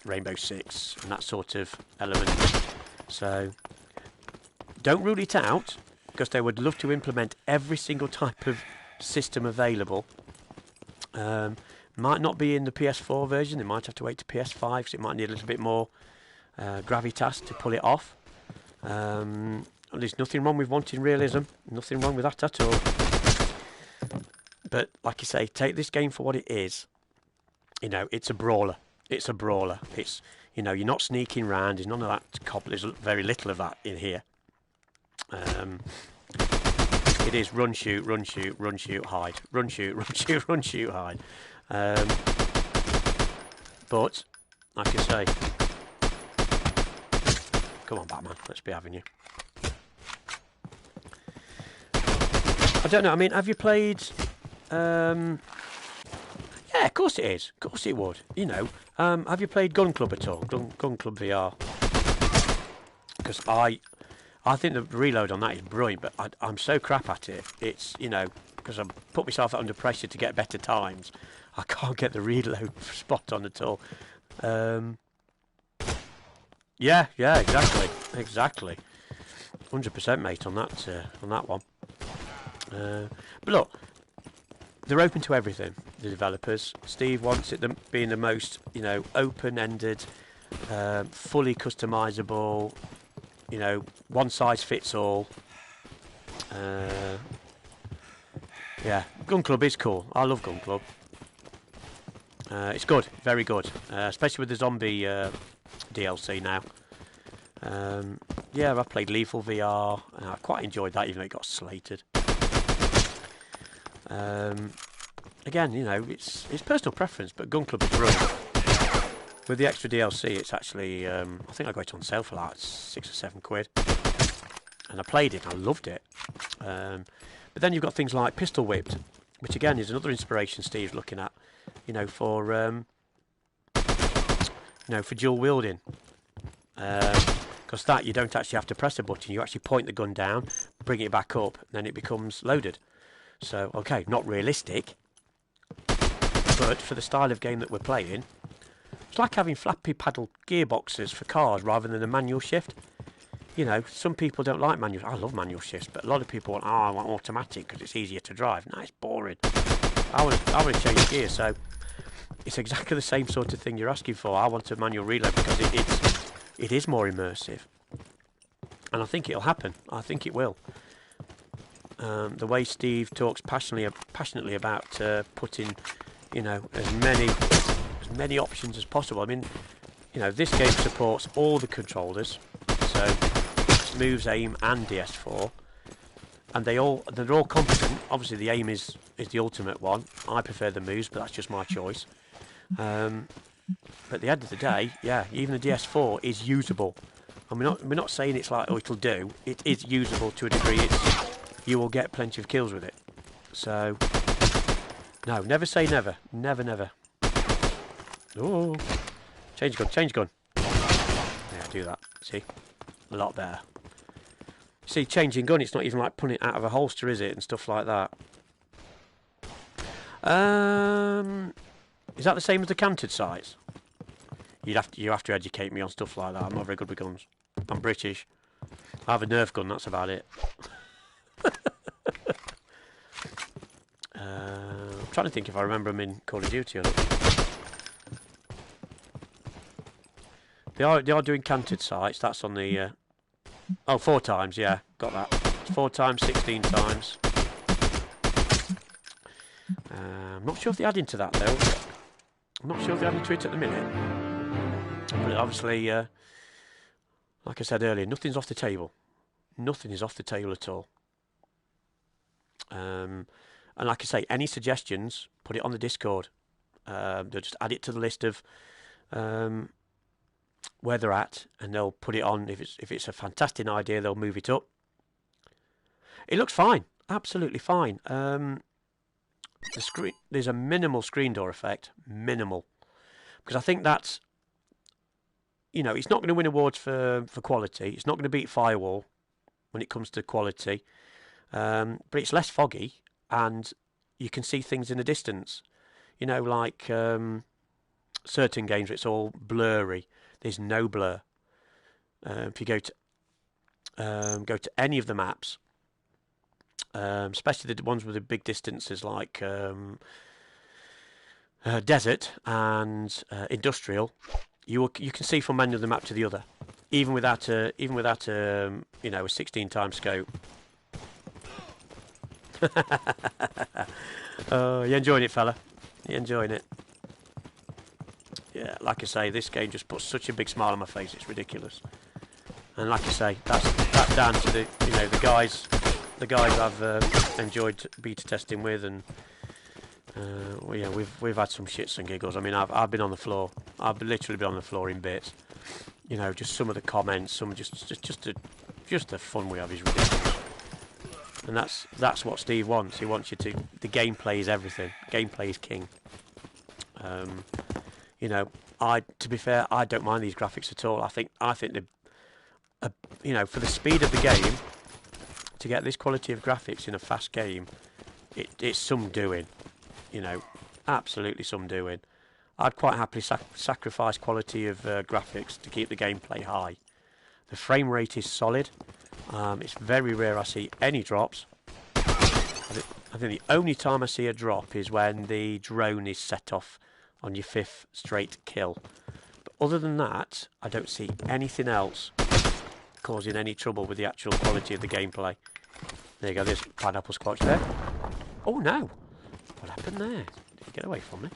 Rainbow Six and that sort of element. So don't rule it out, because they would love to implement every single type of system available. Might not be in the PS4 version. They might have to wait to PS5 because it might need a little bit more gravitas to pull it off. There's nothing wrong with wanting realism. Nothing wrong with that at all. But like I say, take this game for what it is. You know, it's a brawler. It's a brawler. It's, you know, you're not sneaking around. There's none of that there's very little of that in here. It is run, shoot, run, shoot, run, shoot, hide. Run, shoot, run, shoot, run, shoot, hide. But, like I say, come on, Batman, let's be having you. I don't know, I mean, have you played... yeah, of course it is. Of course it would. You know, have you played Gun Club at all? Gun Club VR? Because I think the reload on that is brilliant, but I'm so crap at it. It's, you know, because I've put myself under pressure to get better times. I can't get the reload spot on at all. Yeah, exactly. 100% mate on that one. But look, they're open to everything, the developers. Steve wants it being the most, you know, open-ended, fully customizable, you know, one size fits all. Yeah, Gun Club is cool. I love Gun Club. It's good, very good, especially with the zombie DLC now. Yeah, I played Lethal VR. I quite enjoyed that, even though it got slated. Again, you know, it's personal preference, but Gun Club is brilliant. With the extra DLC, it's actually, I think I got it on sale for like £6 or £7, and I played it and I loved it. But then you've got things like Pistol Whipped, which again is another inspiration Steve's looking at, you know, for dual wielding. Because that you don't actually have to press a button; you actually point the gun down, bring it back up, and then it becomes loaded. So, okay, not realistic, but for the style of game that we're playing, it's like having flappy paddle gearboxes for cars rather than a manual shift. You know, some people don't like manual. I love manual shifts, but a lot of people want, I want automatic because it's easier to drive. No, it's boring. I want to change gear, so it's exactly the same sort of thing you're asking for. I want a manual reload because it is more immersive, and I think it'll happen. I think it will. The way Steve talks passionately about putting, you know, as many options as possible. I mean, you know, this game supports all the controllers, so moves, aim, and DS4, and they're all competent. Obviously, the aim is the ultimate one. I prefer the moves, but that's just my choice. But at the end of the day, yeah, even the DS4 is usable. And we're not saying it's like, oh, it'll do. It is usable to a degree. You will get plenty of kills with it. So, no, never say never. Never, never. Oh, change gun. Yeah, do that. See? A lot better. See, changing gun, it's not even like pulling it out of a holster, is it? And stuff like that. Is that the same as the canted sights? You have to educate me on stuff like that. I'm not very good with guns. I'm British. I have a Nerf gun, that's about it. I'm trying to think if I remember them in Call of Duty or not. They are doing canted sights. That's on the 4 times. Yeah, got that. 4 times, 16 times. I'm not sure if they're adding to that though. I'm not sure if they're adding to it at the minute. But obviously, like I said earlier, nothing's off the table. Nothing is off the table at all. And like I say, any suggestions, put it on the Discord. They'll just add it to the list of where they're at, and they'll put it on. If it's a fantastic idea, they'll move it up. It looks fine, absolutely fine. The screen, there's a minimal screen door effect, minimal, because I think that's, you know, it's not going to win awards for quality. It's not going to beat Firewall when it comes to quality. But it's less foggy, and you can see things in the distance. You know, like certain games where it's all blurry. There's no blur. If you go to any of the maps, especially the ones with the big distances like desert and industrial. You can see from one end of the map to the other, even without a you know, a 16 times scope. Oh, you enjoying it, fella? You enjoying it? Yeah, like I say, this game just puts such a big smile on my face. It's ridiculous. And like I say, that's down to the, you know, the guys I've enjoyed beta testing with, and well, yeah, we've had some shits and giggles. I mean, I've been on the floor. I've literally been on the floor in bits. You know, just some of the comments, some just the fun we have is ridiculous. And that's what Steve wants. He wants you to. The gameplay is everything. Gameplay is king. You know, to be fair, I don't mind these graphics at all. I think they, you know, for the speed of the game, to get this quality of graphics in a fast game, it's some doing. You know, absolutely some doing. I'd quite happily sacrifice quality of graphics to keep the gameplay high. The frame rate is solid. It's very rare I see any drops. I think the only time I see a drop is when the drone is set off on your 5th straight kill. But other than that, I don't see anything else causing any trouble with the actual quality of the gameplay. There you go, there's pineapple squelch there. Oh no! What happened there? Did he get away from me?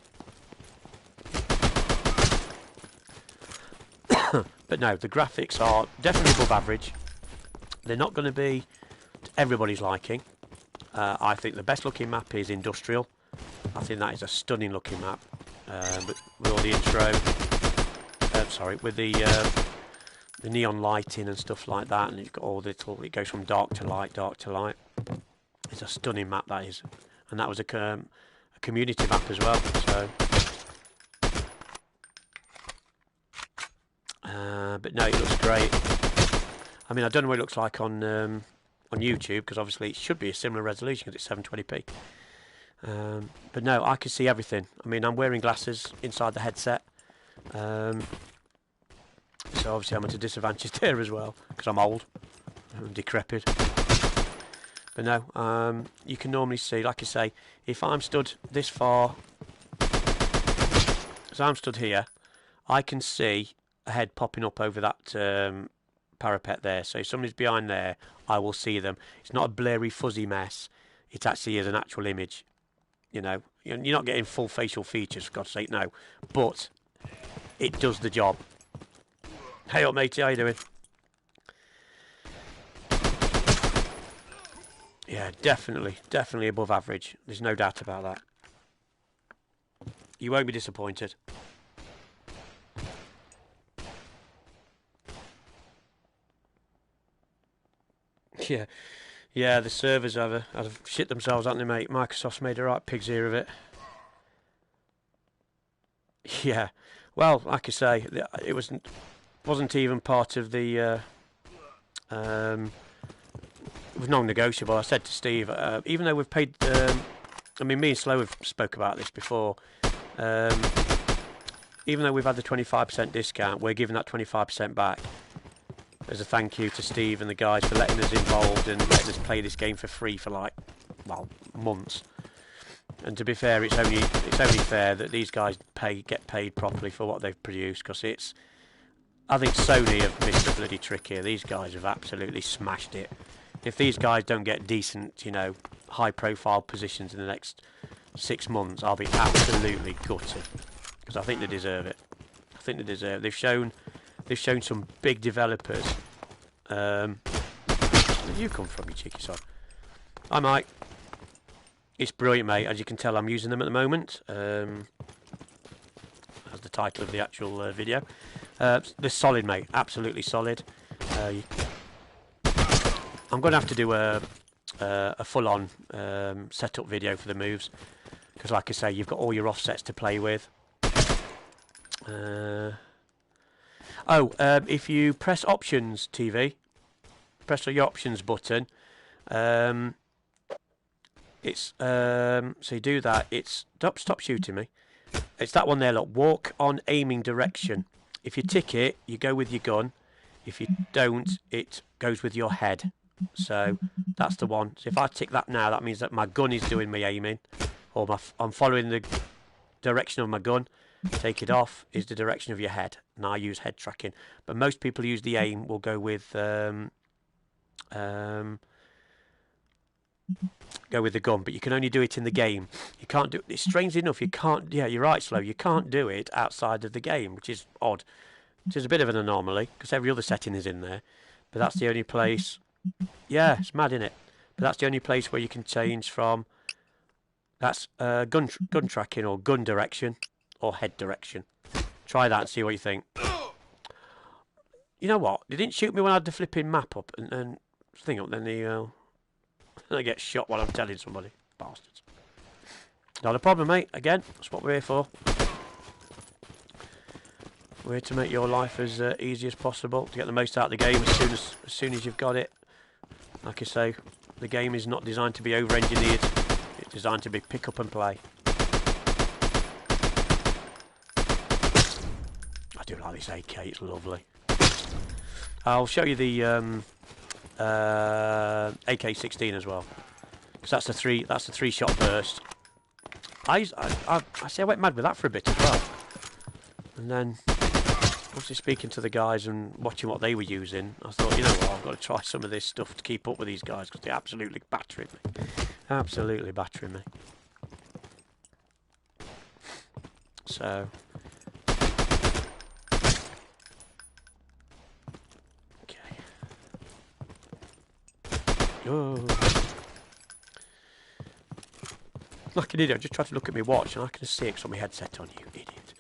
But no, the graphics are definitely above average. They're not going to be to everybody's liking. I think the best looking map is Industrial. I think that is a stunning looking map. But with all the intro, with the neon lighting and stuff like that, and you've got all the little, it goes from dark to light, dark to light. It's a stunning map, that is, and that was a community map as well. So, but no, it looks great. I mean, I don't know what it looks like on YouTube, because obviously it should be a similar resolution because it's 720p. But no, I can see everything. I mean, I'm wearing glasses inside the headset, so obviously I'm at a disadvantage there as well because I'm old and decrepit. But no, you can normally see, like I say, if I'm stood this far, as I'm stood here, I can see a head popping up over that parapet there. So if somebody's behind there, I will see them. It's not a blurry, fuzzy mess. It actually is an actual image. You know, you're not getting full facial features, for God's sake, no. But it does the job. Hey up, matey, how you doing? Yeah, definitely above average. There's no doubt about that. You won't be disappointed. Yeah, the servers have shit themselves, haven't they, mate? Microsoft's made a right pig's ear of it. Yeah, well, like I say, it wasn't even part of the. It was non-negotiable. I said to Steve, even though we've paid. I mean, me and Slow have spoke about this before. Even though we've had the 25% discount, we're giving that 25% back as a thank you to Steve and the guys for letting us involved and letting us play this game for free for like, well, months. And to be fair, it's only fair that these guys get paid properly for what they've produced, because I think Sony have missed a bloody trick here. These guys have absolutely smashed it. If these guys don't get decent, you know, high-profile positions in the next 6 months, I'll be absolutely gutted, because I think they deserve it. I think they deserve it. They've shown some big developers. Where did you come from, you cheeky sod? Hi, Mike. It's brilliant, mate. As you can tell, I'm using them at the moment. As the title of the actual video. They're solid, mate. Absolutely solid. I'm going to have to do a full-on setup video for the moves, because, like I say, you've got all your offsets to play with. If you press Options TV, press your Options button, it's so you do that. It's stop shooting me. It's that one there. Look, walk on aiming direction. If you tick it, you go with your gun. If you don't, it goes with your head. So That's the one. So if I tick that now, that means that my gun is doing my aiming, or I'm following the direction of my gun. Take it off is the direction of your head, and I use head tracking. But most people use the aim. Will go with the gun, but you can only do it in the game. You can't do it. Strangely enough, you can't. Yeah, you're right, Slow. You can't do it outside of the game, which is odd. Which is a bit of an anomaly because every other setting is in there. But that's the only place. Yeah, it's mad, isn't it? But that's the only place where you can change from. That's gun tracking or gun direction or head direction. Try that and see what you think. You know what? They didn't shoot me when I had the flipping map up and thing up. Then I get shot while I'm telling somebody. Bastards. Not a problem, mate. Again, that's what we're here for. We're here to make your life as easy as possible, to get the most out of the game as soon as you've got it. Like I say, the game is not designed to be over-engineered. It's designed to be pick up and play. I do like this AK, it's lovely. I'll show you the AK-16 as well, because that's the three-shot burst. I see I went mad with that for a bit as well, and then obviously speaking to the guys and watching what they were using, I thought, you know what, I've got to try some of this stuff to keep up with these guys, because they're absolutely battering me. Absolutely battering me. So okay. Oh. Like an idiot, I just tried to look at my watch and I can see it because I've got my headset on, you idiot.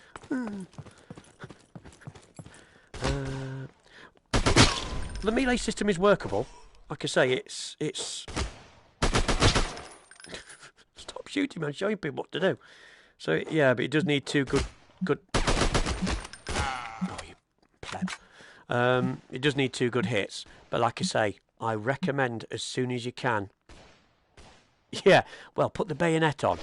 The melee system is workable. Like I say, it's stop shooting, man. Showing people what to do. So yeah, but it does need two good. Oh, you pleb. It does need two good hits. But like I say, I recommend as soon as you can. Yeah, well, put the bayonet on.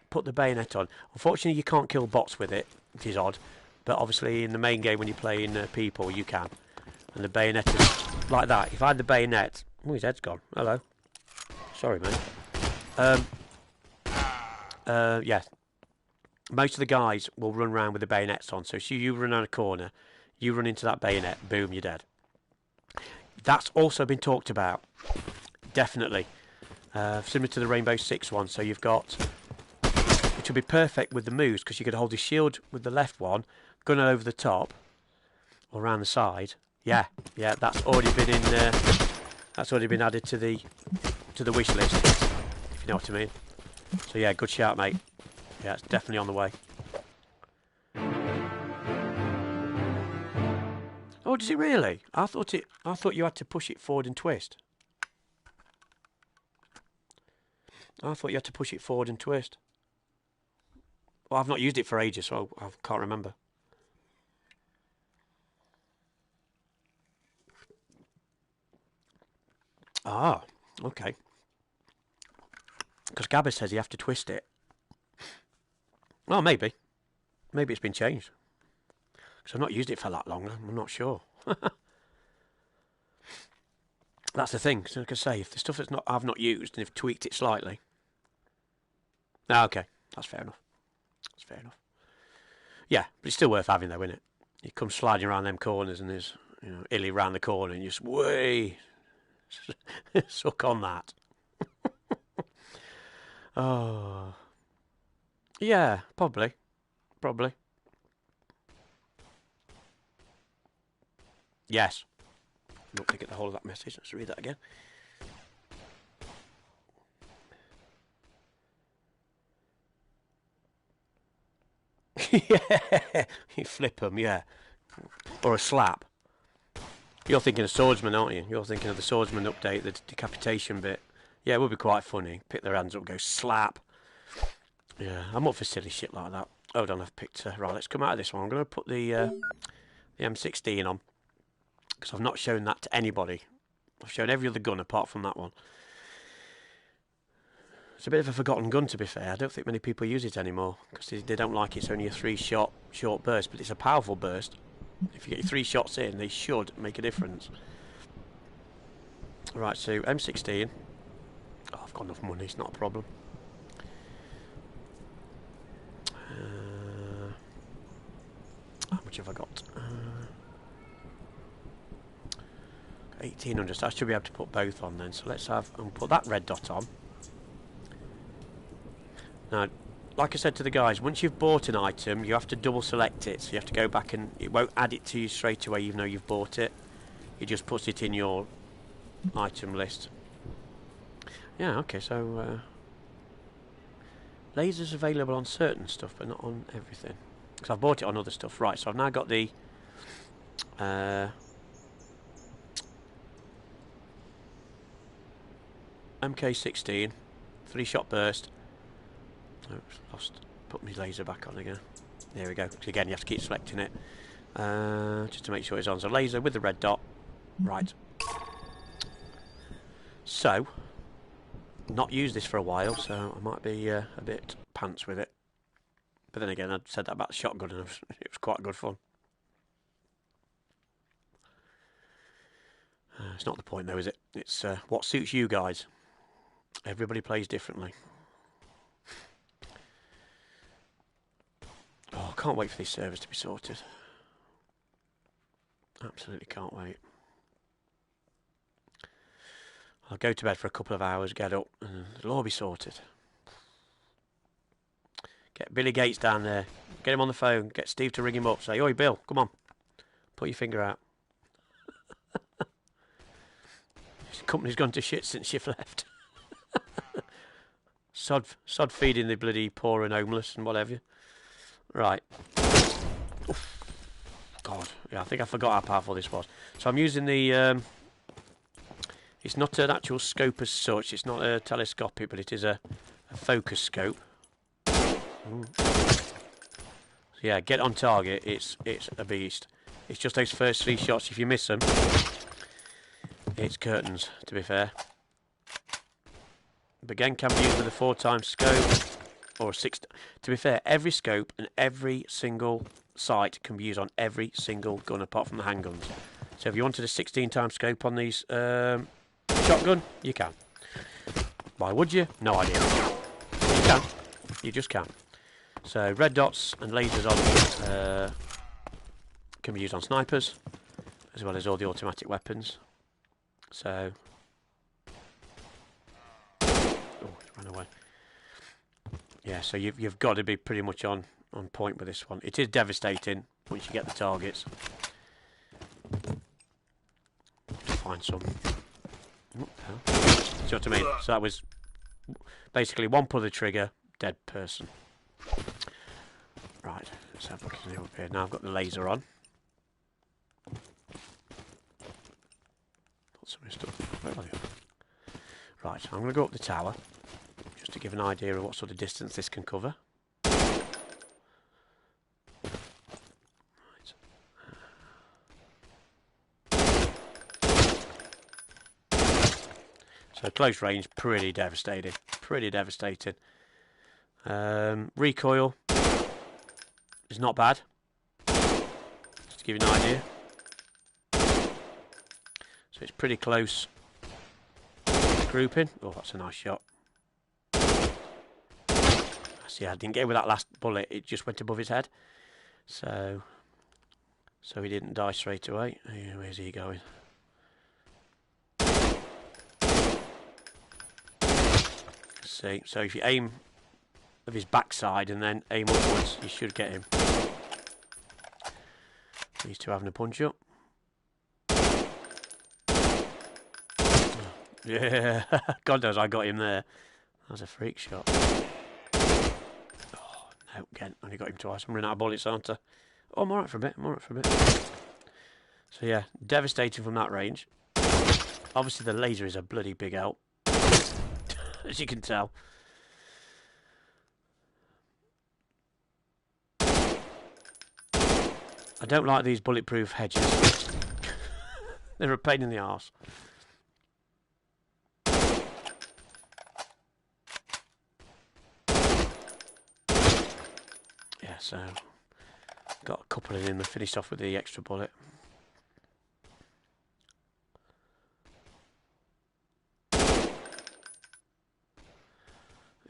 Put the bayonet on. Unfortunately, you can't kill bots with it, which is odd. But obviously, in the main game, when you're playing people, you can. And the bayonet is like that. If I had the bayonet... Oh, his head's gone. Hello. Sorry, mate. Yeah. Most of the guys will run around with the bayonets on. So you run around a corner, you run into that bayonet, boom, you're dead. That's also been talked about. Definitely. Similar to the Rainbow Six one. So you've got... Which would be perfect with the moves, because you could hold your shield with the left one, gun over the top, or around the side. Yeah, that's already been in. That's already been added to the wish list, if you know what I mean. So yeah, good shout, mate. Yeah, it's definitely on the way. Oh, does it really? I thought you had to push it forward and twist. I thought you had to push it forward and twist. Well, I've not used it for ages, so I can't remember. Ah, okay. Because Gabba says you have to twist it. Well, maybe. Maybe it's been changed. Because I've not used it for that long, I'm not sure. That's the thing. So like I say, if the stuff I've not used and have tweaked it slightly. Ah, okay. That's fair enough. That's fair enough. Yeah, but it's still worth having though, isn't it? You come sliding around them corners and there's, Illy round the corner and you just, way suck on that. Oh. Yeah, probably. Yes. Not to get the whole of that message. Let's read that again. Yeah, you flip them, yeah. Or a slap. You're thinking of Swordsman, aren't you? You're thinking of the Swordsman update, the decapitation bit. Yeah, it would be quite funny. Pick their hands up, go slap. Yeah, I'm up for silly shit like that. Hold on, I've picked... right, let's come out of this one. I'm going to put the M16 on. Because I've not shown that to anybody. I've shown every other gun apart from that one. It's a bit of a forgotten gun, to be fair. I don't think many people use it anymore. Because they don't like it. It's only a 3-shot short burst. But it's a powerful burst. If you get your 3 shots in, they should make a difference. Right, so M16. got enough money, it's not a problem. How much have I got? 1800, so I should be able to put both on then. So let's have, and put that red dot on. Now, like I said to the guys, once you've bought an item, you have to double select it. So you have to go back and it won't add it to you straight away even though you've bought it. It just puts it in your item list. Yeah, okay, so lasers available on certain stuff but not on everything. Because I've bought it on other stuff. Right, so I've now got the MK16 3-shot burst. Oh, lost. Put my laser back on again. There we go. So again, you have to keep selecting it just to make sure it's on. So laser with the red dot. Right. So, not used this for a while, so I might be a bit pants with it. But then again, I said that about the shotgun, and it was quite good fun. It's not the point, though, is it? It's what suits you guys. Everybody plays differently. Oh, I can't wait for these servers to be sorted. Absolutely can't wait. I'll go to bed for a couple of hours, get up, and it'll all be sorted. Get Billy Gates down there. Get him on the phone. Get Steve to ring him up. Say, oi, Bill, come on. Put your finger out. This company's gone to shit since you've left. Sod feeding the bloody poor and homeless and whatever. Right. Oof. God, yeah, I think I forgot how powerful this was. So I'm using the... it's not an actual scope as such. It's not a telescopic, but it is a focus scope. Ooh. So yeah, get on target. It's a beast. It's just those first 3 shots. If you miss them, it's curtains, to be fair. But again, can be used with a 4x scope or a 6. To be fair, every scope and every single sight can be used on every single gun apart from the handguns. So if you wanted a 16x scope on these shotgun, you can. Why would you? No idea. You can. You just can. So red dots and lasers on can be used on snipers, as well as all the automatic weapons. So, oh, it ran away. Yeah, so you've got to be pretty much on point with this one. It is devastating once you get the targets. To find some. What the hell? See what I mean? So that was basically one pull of the trigger, dead person. Right, let's have a look at it up here. Now I've got the laser on. Where are they? Right, I'm going to go up the tower just to give an idea of what sort of distance this can cover. Right. So close range, pretty devastating. Pretty devastating. Recoil is not bad. Just to give you an idea. So it's pretty close grouping. Oh, that's a nice shot. See, I didn't get with that last bullet. It just went above his head. So he didn't die straight away. Where's he going? See, so if you aim of his backside and then aim upwards, you should get him. These two having a punch up. Yeah, God knows I got him there. That was a freak shot. Oh, no, again, only got him twice. I'm running out of bullets, aren't I? Oh, I'm alright for a bit, So yeah, devastating from that range. Obviously the laser is a bloody big help, as you can tell. I don't like these bulletproof hedges. They're a pain in the arse. Yeah, so got a couple in him and finished off with the extra bullet.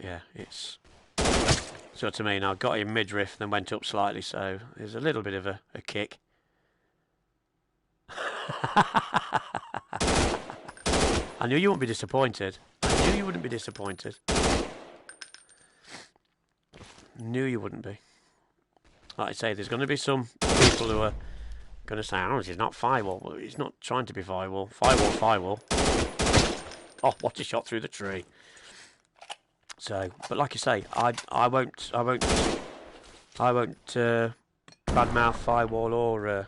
yeah, it's so to me now. Got in midriff, then went up slightly, so there's a little bit of a kick. I knew you wouldn't be disappointed. I knew you wouldn't be disappointed. Knew you wouldn't be. Like I say, there's going to be some people who are going to say, "Oh, it's not firewall." Well, it's not trying to be firewall. Firewall. Oh, what a shot through the tree! So, but like I say, I won't badmouth firewall or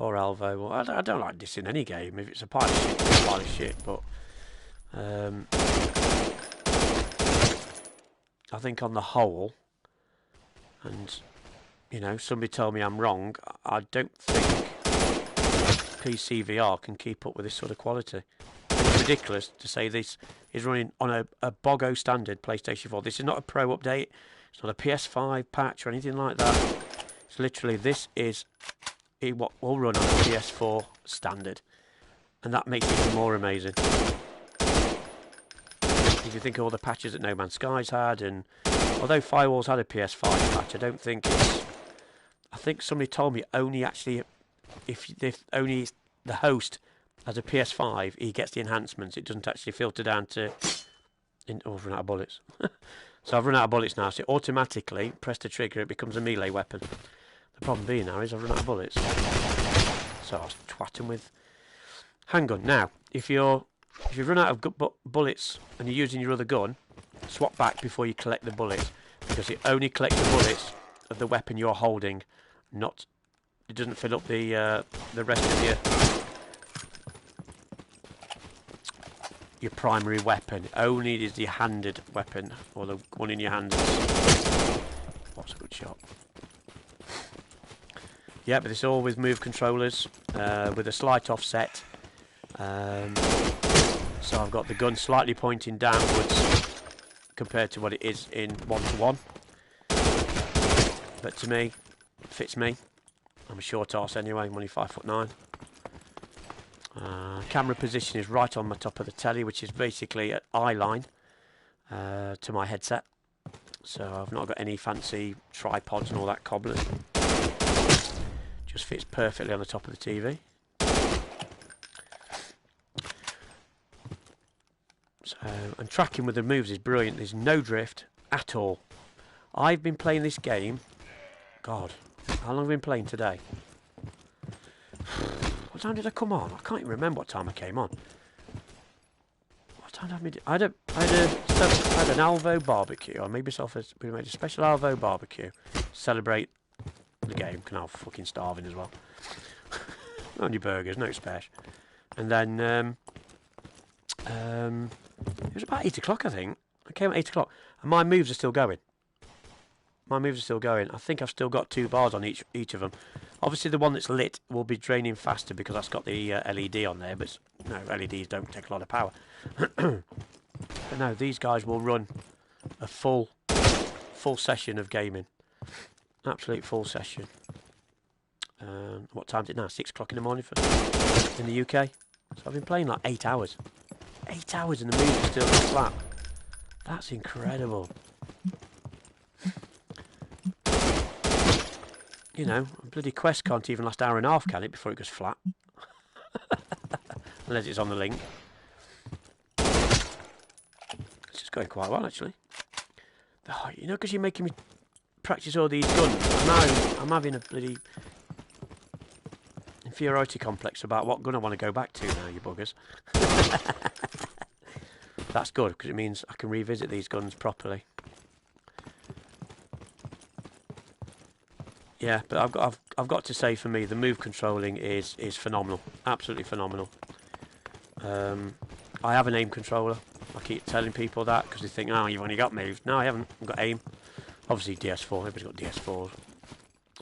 Alvo. Well, I don't like this in any game. If it's a pile of shit, it's a pile of shit. But I think on the whole, and you know, somebody told me I'm wrong. I don't think PSVR can keep up with this sort of quality. It's ridiculous to say this is running on a BOGO standard PlayStation 4. This is not a Pro update. It's not a PS5 patch or anything like that. It's literally, this is what will run on a PS4 standard. And that makes it even more amazing. If you think of all the patches that No Man's Skies had, and although Firewall's had a PS5 patch, I don't think it's... I think somebody told me only actually, if only the host has a PS5, he gets the enhancements. It doesn't actually filter down to... Oh, I've run out of bullets. So I've run out of bullets now, so it automatically, press the trigger, it becomes a melee weapon. The problem being now is I've run out of bullets. So I was twatting with handgun. Now, if you've run out of bullets and you're using your other gun, swap back before you collect the bullets, because it only collects the bullets of the weapon you're holding, not... It doesn't fill up the rest of your primary weapon. It only is the handed weapon, or the one in your hand. What's a good shot? Yeah, but it's all with move controllers, with a slight offset. So I've got the gun slightly pointing downwards compared to what it is in 1-to-1. But to me, it fits me. I'm a short arse anyway, I'm only 5'9". Camera position is right on the top of the telly, which is basically at eye line to my headset. So I've not got any fancy tripods and all that cobbling. Just fits perfectly on the top of the TV. So, and tracking with the moves is brilliant. There's no drift at all. I've been playing this game. God, how long have I been playing today? What time did I come on? I can't even remember what time I came on. What time did I had an Alvo barbecue. I made myself we made a special Alvo barbecue to celebrate the game. Can I'm fucking starving as well. Only burgers, no special. And then it was about 8 o'clock, I think. I came at 8 o'clock, and my moves are still going. I think I've still got 2 bars on each of them. Obviously, the one that's lit will be draining faster because that's got the LED on there. But no, LEDs don't take a lot of power. But no, these guys will run a full session of gaming. Absolute full session. What time is it now? 6 o'clock in the morning in the UK. So I've been playing like 8 hours. 8 hours and the moves are still flat. That's incredible. You know, a bloody quest can't even last an hour and a half, can it, before it goes flat? Unless it's on the link. It's just going quite well, actually. Oh, you know, because you're making me practice all these guns. I'm having a bloody inferiority complex about what gun I want to go back to now, you buggers. That's good, because it means I can revisit these guns properly. Yeah, but I've got to say, for me, the move controlling is phenomenal, absolutely phenomenal. I have an aim controller. I keep telling people that because they think, oh, you've only got moves. No, I haven't. I've got aim. Obviously DS4. Everybody's got DS4s.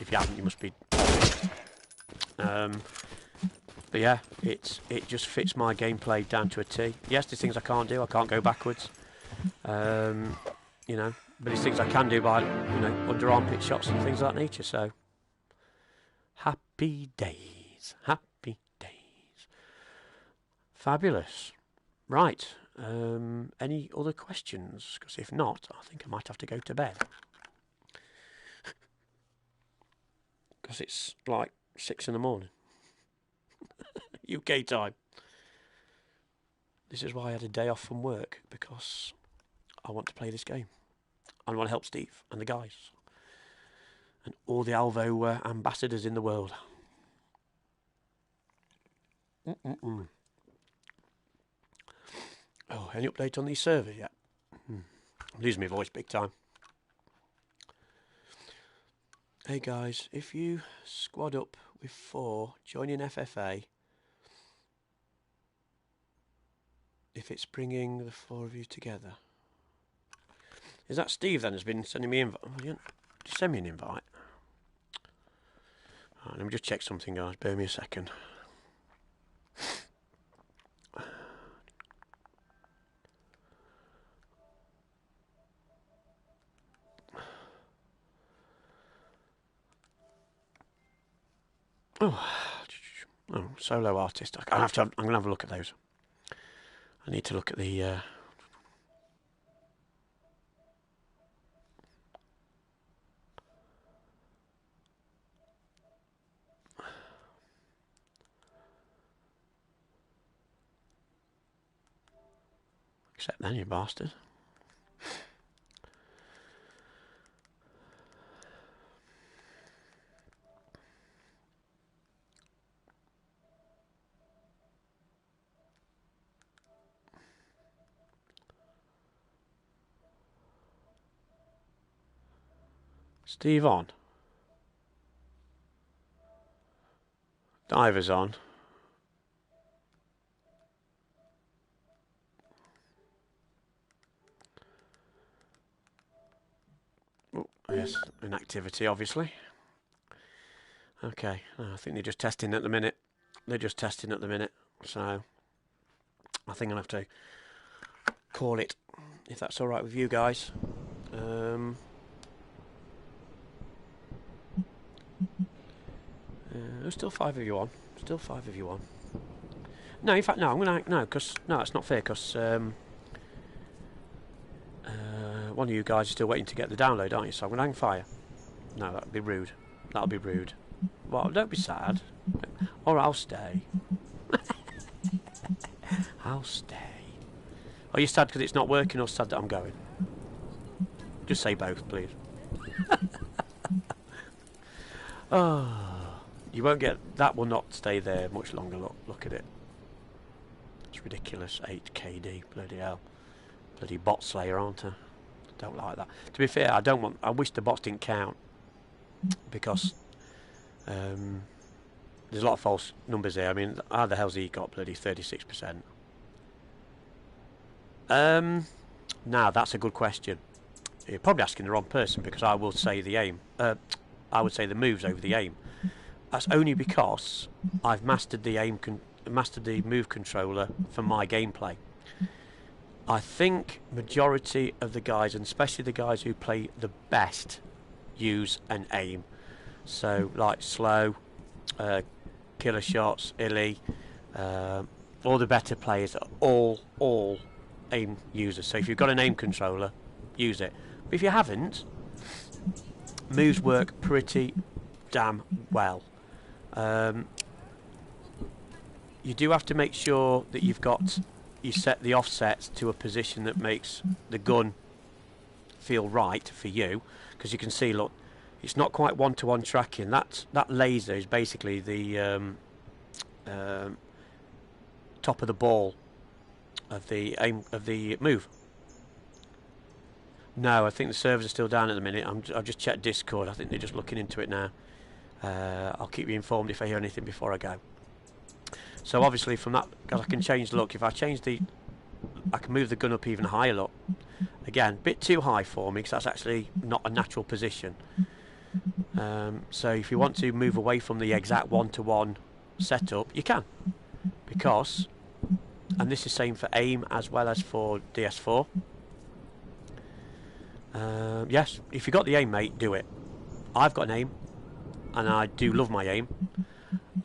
If you haven't, you must be. But yeah, it just fits my gameplay down to a T. Yes, there's things I can't do. I can't go backwards. You know. But it's things I can do by, you know, under armpit shots and things of that nature. So, happy days, happy days. Fabulous. Right, Any other questions? Because if not, I think I might have to go to bed. Because it's like 6 in the morning. UK time. This is why I had a day off from work, because I want to play this game. I want to help Steve and the guys. And all the Alvo ambassadors in the world. Oh, any update on these servers yet? I'm losing my voice big time. Hey guys, if you squad up with 4, join in FFA. If it's bringing the 4 of you together. Is that Steve then has been sending me invite? Just send me an invite. Right, let me just check something, guys. Bear me a second. Oh, solo artist. I'm going to have a look at those. I need to look at the... Accept then, you bastard. Steve on. Diver's on. Oh, yes, an activity, obviously. Okay, I think they're just testing at the minute. So I think I'll have to call it, if that's alright with you guys. There's still 5 of you on. No, in fact, no, I'm going to... No, because... No, it's not fair, because... one of you guys is still waiting to get the download, aren't you? So I'm going to hang fire. No, that'd be rude. Well, don't be sad. Or I'll stay. I'll stay. Are you sad because it's not working, or sad that I'm going? Just say both, please. Oh... You won't get... That will not stay there much longer. Look at it. It's ridiculous. 8KD. Bloody hell. Bloody bot slayer, aren't I? Don't like that. To be fair, I wish the bots didn't count. Because... there's a lot of false numbers there. I mean, how the hell's he got bloody 36%? Now, that's a good question. You're probably asking the wrong person, because I will say the aim. I would say the moves over the aim. That's only because I've mastered the move controller for my gameplay. I think majority of the guys, and especially the guys who play the best, use an aim. So like slow, killer shots, illy, all the better players are all aim users. So if you've got an aim controller, use it. But if you haven't, moves work pretty damn well. You do have to make sure that you set the offsets to a position that makes the gun feel right for you, because you can see, look, it's not quite one-to-one tracking. That laser is basically the top of the ball of the move. No, I think the servers are still down at the minute. I've just checked Discord. I think they're just looking into it now. I'll keep you informed if I hear anything before I go. So obviously from that, because I can change the look. If I change I can move the gun up even higher. Look, again, a bit too high for me, because that's actually not a natural position. So if you want to move away from the exact one-to-one setup, you can, because, and this is same for aim as well as for DS4. Yes, if you got the aim, mate, do it. I've got an aim, and I do love my aim.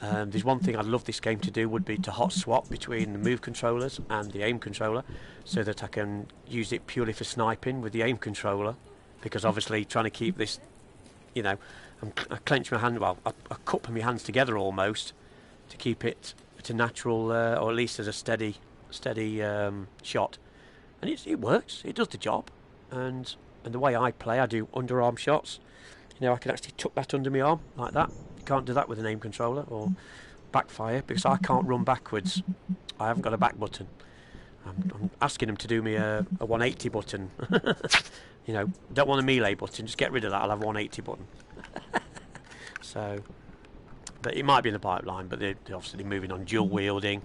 There's one thing I'd love this game to do, would be to hot swap between the move controllers and the aim controller, so that I can use it purely for sniping with the aim controller, because obviously trying to keep this, you know, I clench my hand, well, I cup my hands together almost to keep it at a natural, or at least as a steady shot, and it works. It does the job, and the way I play, I do underarm shots. You know, I can actually tuck that under my arm like that. You can't do that with an aim controller or backfire, because I can't run backwards. I haven't got a back button. I'm asking them to do me a 180 button. You know, don't want a melee button, just get rid of that, I'll have a 180 button. So, but it might be in the pipeline, but they're obviously moving on dual wielding.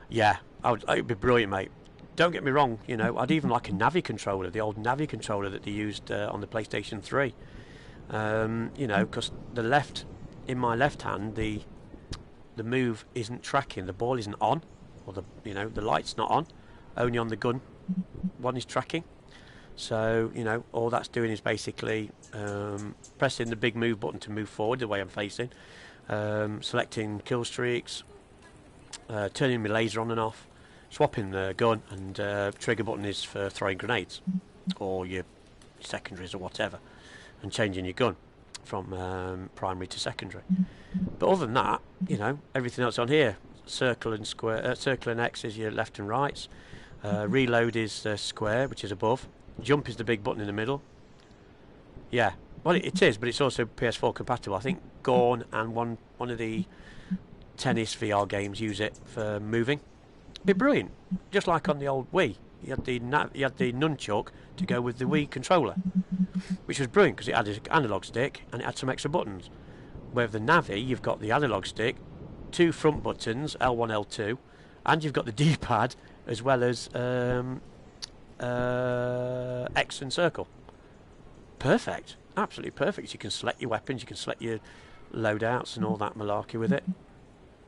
Yeah, it'd be brilliant, mate. Don't get me wrong, you know, I'd even like a Navi controller, the old Navi controller that they used on the PlayStation 3. You know, because in my left hand, the move isn't tracking, the ball isn't on, or the light's not on, only on the gun one is tracking. So, you know, all that's doing is basically pressing the big move button to move forward the way I'm facing, selecting kill streaks, turning my laser on and off, swapping the gun, and trigger button is for throwing grenades or your secondaries or whatever, and changing your gun from primary to secondary. But other than that, you know, everything else on here, circle and square, circle and X is your left and rights, reload is square, which is above, jump is the big button in the middle. Yeah, well, it is, but it's also PS4 compatible. I think Gorn and one of the tennis VR games use it for moving. Be brilliant, just like on the old Wii. You had the nunchuck to go with the Wii controller, which was brilliant because it had an analog stick and it had some extra buttons. With the Navi, you've got the analog stick, 2 front buttons, L1, L2, and you've got the D-pad as well as X and circle. Perfect, absolutely perfect. You can select your weapons, you can select your loadouts and all that malarkey with it.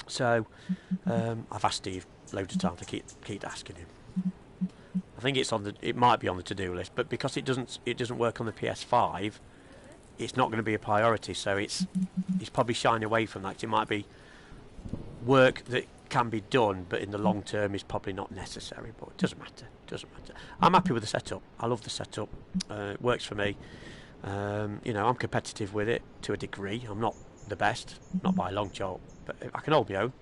So I've asked Steve loads of time to keep asking him. I think it might be on the to-do list, but because it doesn't work on the PS5, it's not going to be a priority. So it's probably shying away from that. It might be work that can be done, but in the long term is probably not necessary. But it doesn't matter. I'm happy with the setup. I love the setup. It works for me. You know, I'm competitive with it to a degree. I'm not the best, not by a long shot, but I can hold my own.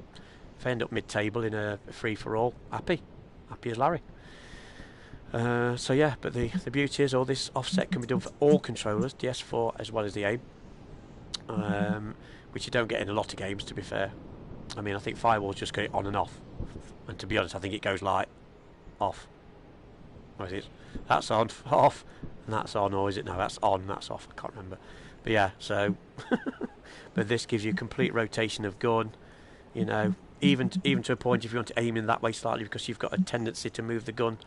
If I end up mid-table in a free-for-all, happy as Larry. So yeah, but the beauty is all this offset can be done for all controllers, DS4 as well as the aim, which you don't get in a lot of games, to be fair. I mean, I think Firewall's just go on and off, and to be honest, I think it goes like off. Or is it? That's on, off, and that's on, or is it? No, that's on, that's off. I can't remember. But yeah, so but this gives you complete rotation of gun. You know, even to a point if you want to aim in that way slightly, because you've got a tendency to move the gun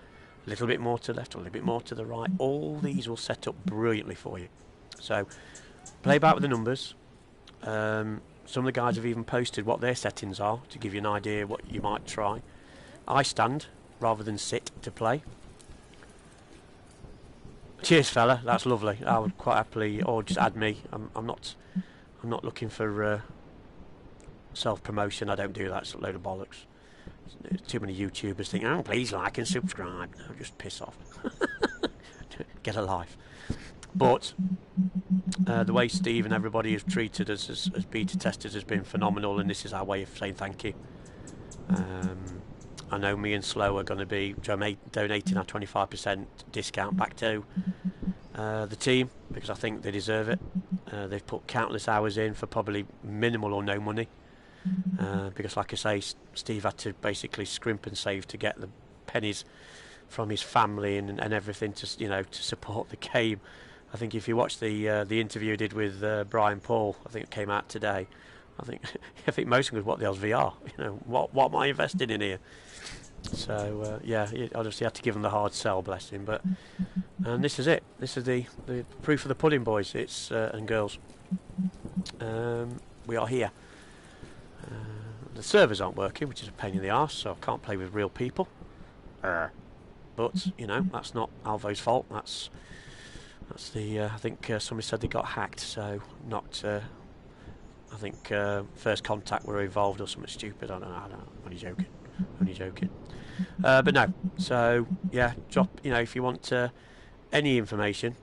a little bit more to the left or a little bit more to the right. All these will set up brilliantly for you. So play about with the numbers. Some of the guys have even posted what their settings are to give you an idea what you might try. I stand rather than sit to play. Cheers, fella. That's lovely. I would quite happily, or just add me. I'm not looking for self-promotion. I don't do that. It's a load of bollocks. Too many YouTubers think, oh, please like and subscribe. No, just piss off. Get a life. But the way Steve and everybody has treated us as beta testers has been phenomenal, and this is our way of saying thank you. I know me and Slow are going to be donating our 25% discount back to the team, because I think they deserve it. They've put countless hours in for probably minimal or no money. Because, like I say, Steve had to basically scrimp and save to get the pennies from his family and everything to support the game. I think if you watch the interview he did with Brian Paul, I think it came out today. I think most of them was, what the hell's VR? You know, what am I investing in here? So yeah, he obviously had to give him the hard sell, bless him. But and this is it. This is the proof of the pudding, boys. It's and girls. We are here. The servers aren't working, which is a pain in the arse, so I can't play with real people. But you know, that's not Alvo's fault. That's the I think somebody said they got hacked, so not I think First Contact were involved or something stupid. I don't know. I'm only joking. Only joking. But no. So yeah, drop. You know, if you want any information.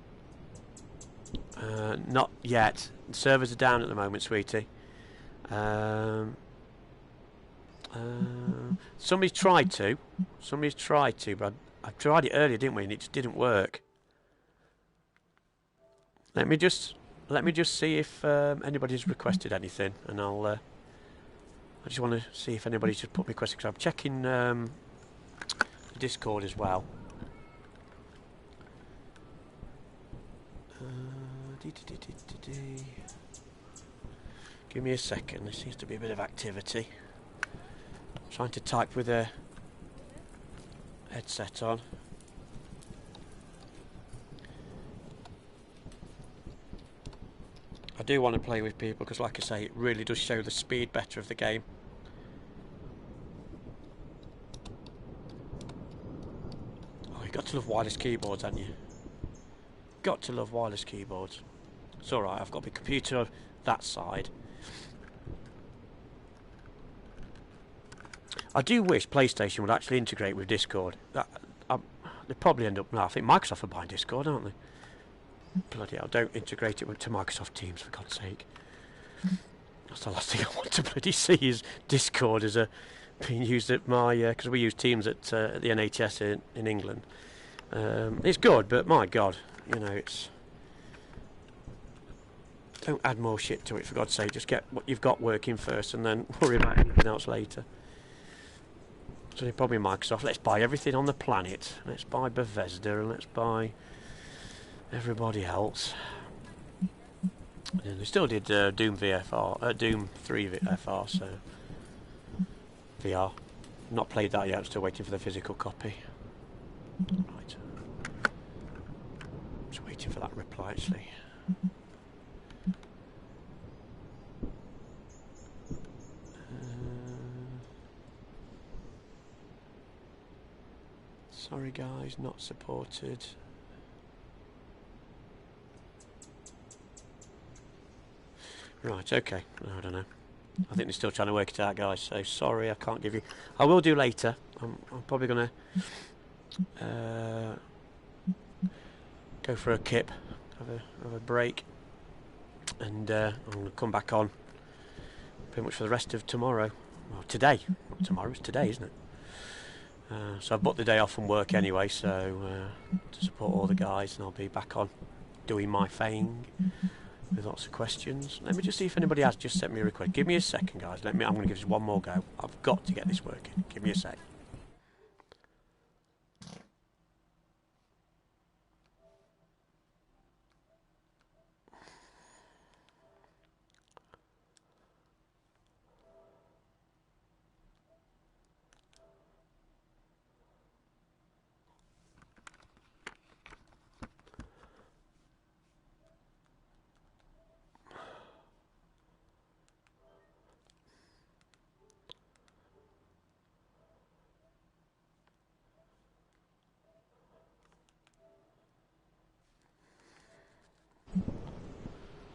Not yet. The servers are down at the moment, sweetie. Somebody's tried to. But I tried it earlier, didn't we? And it just didn't work. Let me just see if anybody's requested anything, and I just want to see if anybody's just put me requested. Because I'm checking the Discord as well. Give me a second. There seems to be a bit of activity. I'm trying to type with a headset on. I do want to play with people because, like I say, it really does show the speed better of the game. Oh, you've got to love wireless keyboards, haven't you? Got to love wireless keyboards. It's alright, I've got my computer on that side. I do wish PlayStation would actually integrate with Discord. They probably end up... No, I think Microsoft are buying Discord, aren't they? Bloody hell, don't integrate it to Microsoft Teams, for God's sake. That's the last thing I want to bloody see is Discord as being used at my... because we use Teams at the NHS in England. It's good, but my God, you know, it's... Don't add more shit to it, for God's sake. Just get what you've got working first and then worry about anything else later. So they probably Microsoft, let's buy everything on the planet. Let's buy Bethesda and let's buy everybody else. And they still did Doom 3 VFR, so VR. Not played that yet, I'm still waiting for the physical copy. Right. Just waiting for that reply actually. Sorry guys, not supported. Right, okay. I don't know. I think they're still trying to work it out, guys. So sorry, I can't give you. I will do later. I'm probably gonna go for a kip, have a break, and I'm gonna come back on pretty much for the rest of tomorrow. Well, today. Not tomorrow. It's today, isn't it? So I've booked the day off from work anyway, so to support all the guys, and I'll be back on doing my thing with lots of questions. Let me just see if anybody has just sent me a request. Give me a second, guys. I'm going to give this one more go. I've got to get this working. Give me a sec.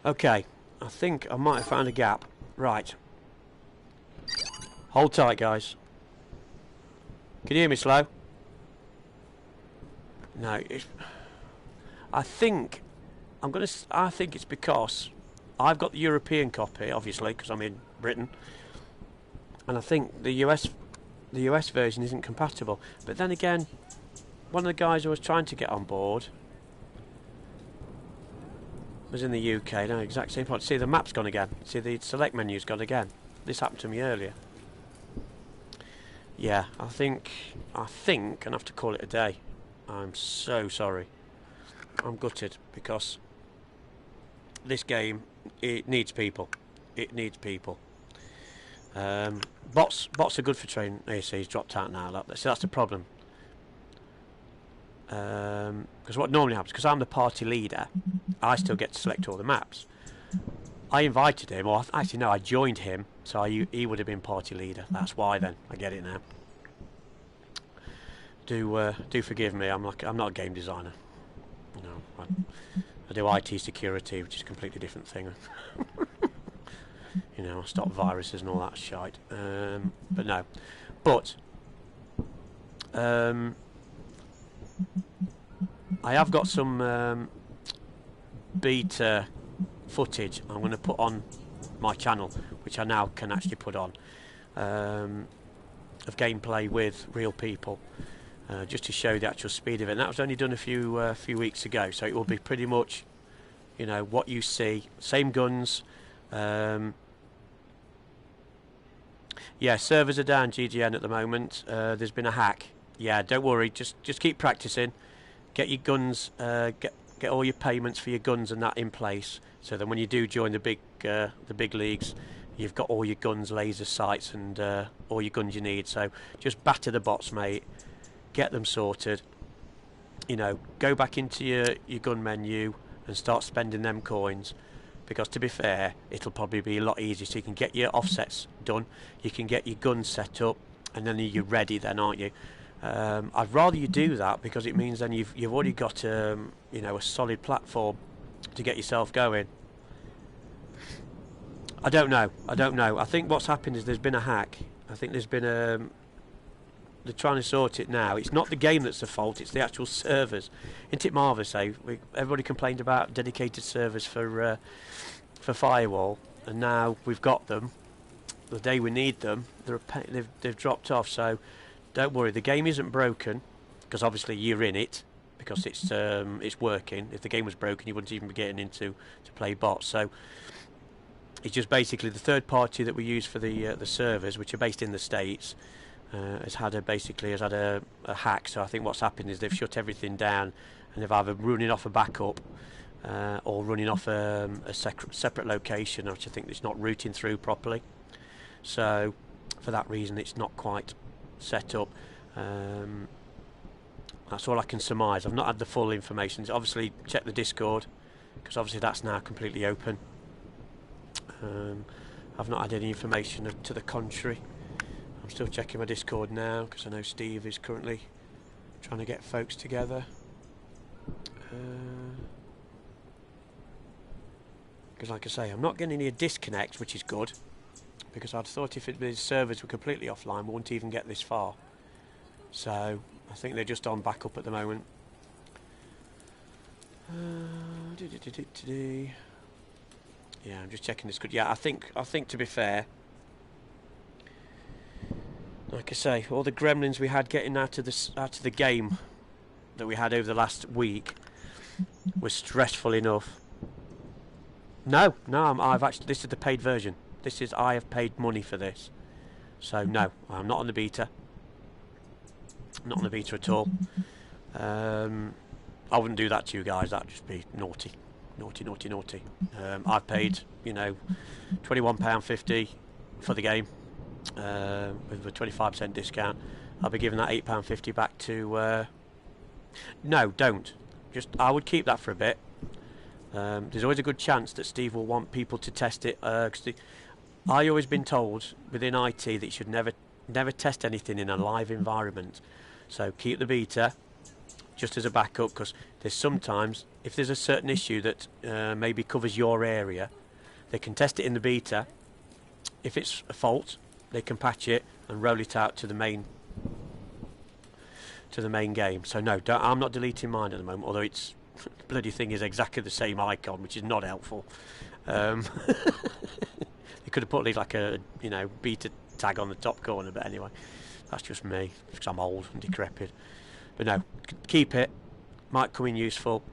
Okay, I think I might have found a gap. Right. Hold tight, guys. Can you hear me slow? No, I think it's because I've got the European copy, obviously, because I'm in Britain, and I think the US version isn't compatible. But then again, one of the guys who was trying to get on board was in the UK. No, exact same point. See, the map's gone again. See, the select menu's gone again. This happened to me earlier. Yeah, I think I have to call it a day. I'm so sorry. I'm gutted because this game, it needs people. It needs people. Bots are good for training. There you see, he's dropped out now. Look. See, that's the problem. Because what normally happens, because I'm the party leader, I still get to select all the maps. I invited him, or actually no, I joined him, so he would have been party leader. That's why then. I get it now. Do forgive me. I'm not a game designer. No, I do IT security, which is a completely different thing. You know, stop viruses and all that shite. But no. But I have got some beta footage I'm going to put on my channel, which I now can actually put on, of gameplay with real people, just to show the actual speed of it. And that was only done a few weeks ago, so it will be pretty much, you know, what you see, same guns. Yeah, servers are down GGN at the moment. There's been a hack. Yeah, don't worry, just keep practicing. Get your guns, get all your payments for your guns and that in place, so then when you do join the big leagues, you've got all your guns, laser sights, and all your guns you need. So just batter the bots, mate. Get them sorted. You know, go back into your gun menu and start spending them coins, because to be fair, it'll probably be a lot easier. So you can get your offsets done, you can get your guns set up, and then you're ready then, aren't you? I'd rather you do that, because it means then you've already got you know, a solid platform to get yourself going. I don't know. I think what's happened is there's been a hack. I think there's been they're trying to sort it now. It's not the game that's the fault, it's the actual servers. Isn't it marvellous, eh? Everybody complained about dedicated servers for Firewall, and now we've got them. The day we need them, they've dropped off. So don't worry, the game isn't broken, because obviously you're in it, because it's working. If the game was broken, you wouldn't even be getting into to play bots. So it's just basically the third party that we use for the servers, which are based in the States, has had a hack. So I think what's happened is they've shut everything down, and they've either running off a backup or running off a separate location, which I think it's not routing through properly. So for that reason, it's not quite set up. That's all I can surmise. I've not had the full information. Obviously check the Discord, because obviously that's now completely open. I've not had any information to the contrary. I'm still checking my Discord now, because I know Steve is currently trying to get folks together. Because like I say, I'm not getting any disconnects, which is good, because I'd thought if the servers were completely offline, we wouldn't even get this far. So I think they're just on backup at the moment. Yeah, I'm just checking this. Good. Yeah, I think to be fair, like I say, all the gremlins we had getting out of the game that we had over the last week was stressful enough. No, I've actually. This is the paid version. I have paid money for this. So no, I'm not on the beta. Not on the beta at all. I wouldn't do that to you guys. That'd just be naughty. I've paid, you know, £21.50 for the game, with a 25% discount. I'll be giving that £8.50 back to. No, don't. I would keep that for a bit. There's always a good chance that Steve will want people to test it. Because I always been told within IT that you should never test anything in a live environment. So keep the beta just as a backup, because there's sometimes, if there's a certain issue that maybe covers your area, they can test it in the beta. If it's a fault, they can patch it and roll it out to the main game. So no, I'm not deleting mine at the moment, although it's the bloody thing is exactly the same icon, which is not helpful. They could have put like a beta tag on the top corner, but anyway, that's just me, because I'm old and decrepit. But no, keep it. Might come in useful,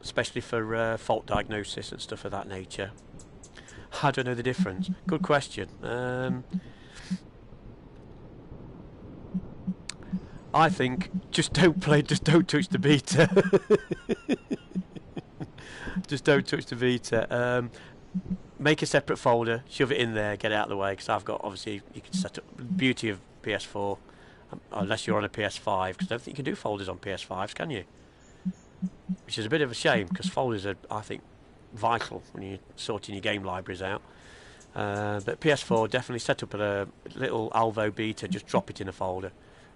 especially for fault diagnosis and stuff of that nature. I don't know the difference. Good question. I think just don't touch the beta. Just don't touch the beta. Make a separate folder, shove it in there, get it out of the way, because I've got, obviously, you can set up, beauty of PS4, unless you're on a PS5, because I don't think you can do folders on PS5s, can you? Which is a bit of a shame, because folders are, I think, vital when you're sorting your game libraries out. But PS4, definitely set up a little Alvo beta, just drop it in a folder,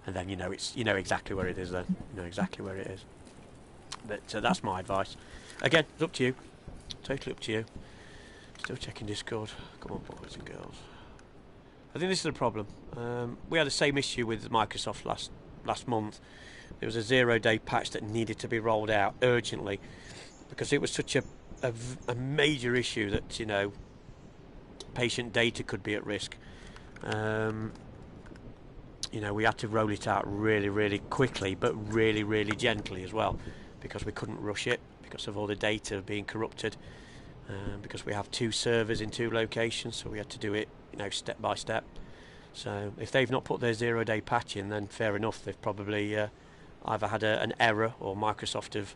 and then you know exactly where it is then. You know exactly where it is. But that's my advice. Again, it's up to you. Totally up to you. Still checking Discord. Come on, boys and girls. I think this is the problem. We had the same issue with Microsoft last month. There was a 0-day patch that needed to be rolled out urgently because it was such a major issue that, you know, patient data could be at risk. You know, we had to roll it out really, really quickly, but really, really gently as well, because we couldn't rush it because of all the data being corrupted. Because we have 2 servers in 2 locations, so we had to do it, you know, step by step. So if they've not put their 0-day patch in, then fair enough. They've probably either had an error, or Microsoft have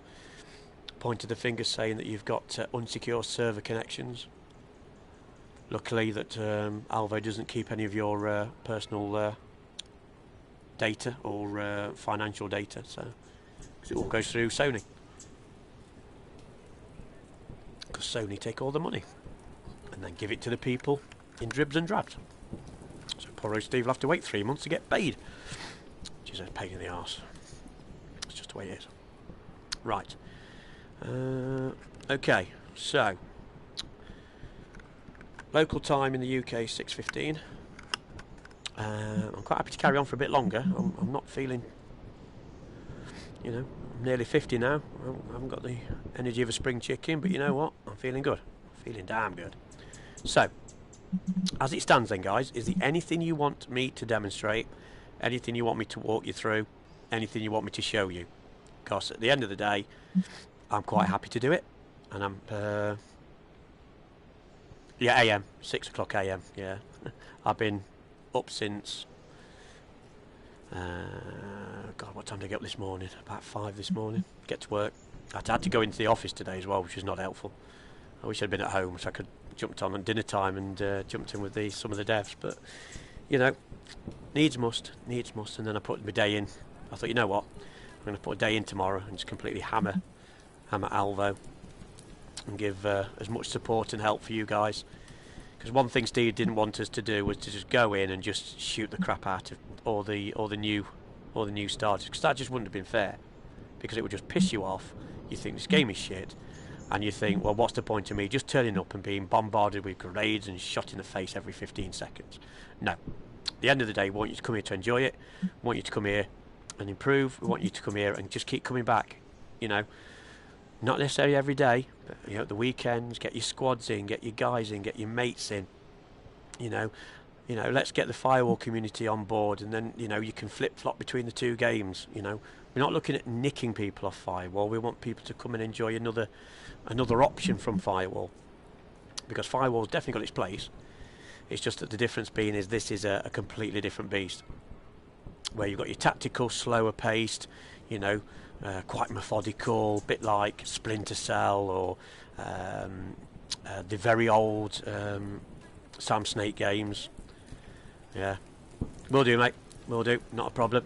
pointed the finger saying that you've got unsecure server connections. Luckily that Alvo doesn't keep any of your personal data or financial data, so it all goes through Sony. Because Sony take all the money and then give it to the people in dribs and drabs. So poor old Steve will have to wait 3 months to get paid, which is a pain in the arse. It's just the way it is. Right. Okay, so local time in the UK is 6:15. I'm quite happy to carry on for a bit longer. I'm not feeling, you know, I'm nearly 50 now. I haven't got the energy of a spring chicken, but you know what? I'm feeling good. I'm feeling damn good. So, as it stands then, guys, is there anything you want me to demonstrate? Anything you want me to walk you through? Anything you want me to show you? Because at the end of the day, I'm quite happy to do it. And I'm, yeah, AM, 6 o'clock AM, yeah. I've been up since, God, what time did I get up this morning? About 5 this morning. Get to work. I had to go into the office today as well, which is not helpful. I wish I'd been at home so I could jumped on dinner time and jumped in with some of the devs. But, you know, needs must. And then I put my day in. I thought, you know what? I'm going to put a day in tomorrow and just completely hammer Alvo and give as much support and help for you guys. Because one thing Steve didn't want us to do was to just go in and just shoot the crap out of all the new starters, because that just wouldn't have been fair. Because it would just piss you off. You think this game is shit, and you think, well, what's the point of me just turning up and being bombarded with grenades and shot in the face every 15 seconds? No. At the end of the day, we want you to come here to enjoy it. We want you to come here and improve. We want you to come here and just keep coming back. You know, not necessarily every day, but, you know, the weekends, get your squads in, get your guys in, get your mates in. You know, let's get the Firewall community on board, and then, you know, you can flip-flop between the 2 games. You know, we're not looking at nicking people off Firewall. We want people to come and enjoy another option from Firewall, because Firewall's definitely got its place. It's just that the difference being is this is a completely different beast, where you've got your tactical, slower paced, you know, quite methodical, bit like Splinter Cell or the very old Sam Snake games. Yeah, will do, mate. Will do. Not a problem.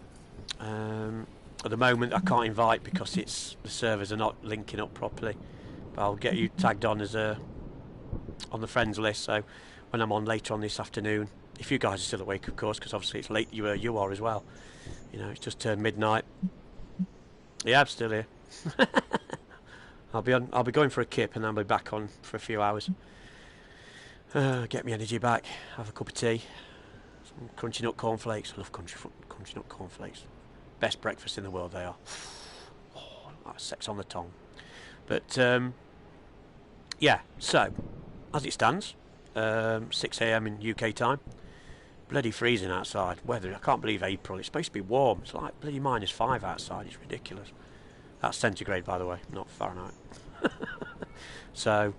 At the moment, I can't invite because the servers are not linking up properly. But I'll get you tagged on as on the friends list. So when I'm on later on this afternoon, if you guys are still awake, of course, because obviously it's late. You are as well. You know, it's just turned midnight. Yeah, I'm still here. I'll be going for a kip, and then I'll be back on for a few hours. Get my energy back. Have a cup of tea. Some crunchy nut cornflakes. I love crunchy nut cornflakes. Best breakfast in the world, they are. Oh, that's sex on the tongue. But yeah. So as it stands, 6 AM in UK time. Bloody freezing outside. Weather, I can't believe April. It's supposed to be warm. It's like bloody -5 outside. It's ridiculous. That's centigrade, by the way, not Fahrenheit. So,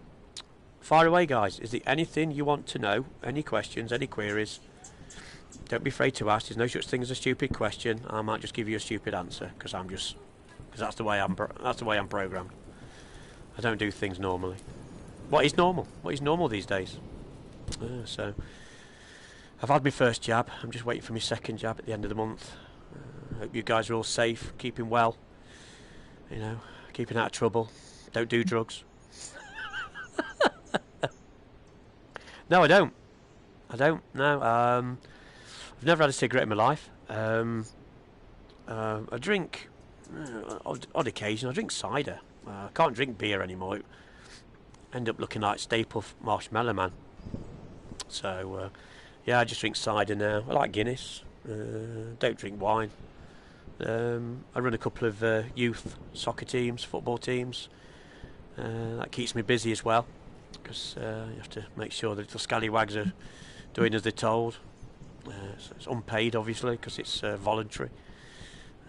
fire away, guys. Is there anything you want to know? Any questions? Any queries? Don't be afraid to ask. There's no such thing as a stupid question. I might just give you a stupid answer because that's the way I'm programmed. I don't do things normally. What is normal? What is normal these days? So. I've had my first jab. I'm just waiting for my second jab at the end of the month. Hope you guys are all safe, keeping well. You know, keeping out of trouble. Don't do drugs. No, I don't. No. I've never had a cigarette in my life. I drink odd occasion. I drink cider. I can't drink beer anymore. end up looking like Staple Marshmallow Man. So yeah, I just drink cider now. I like Guinness. Don't drink wine. I run a couple of youth soccer teams, football teams. That keeps me busy as well, because you have to make sure the little scallywags are doing as they're told. So it's unpaid, obviously, because it's voluntary.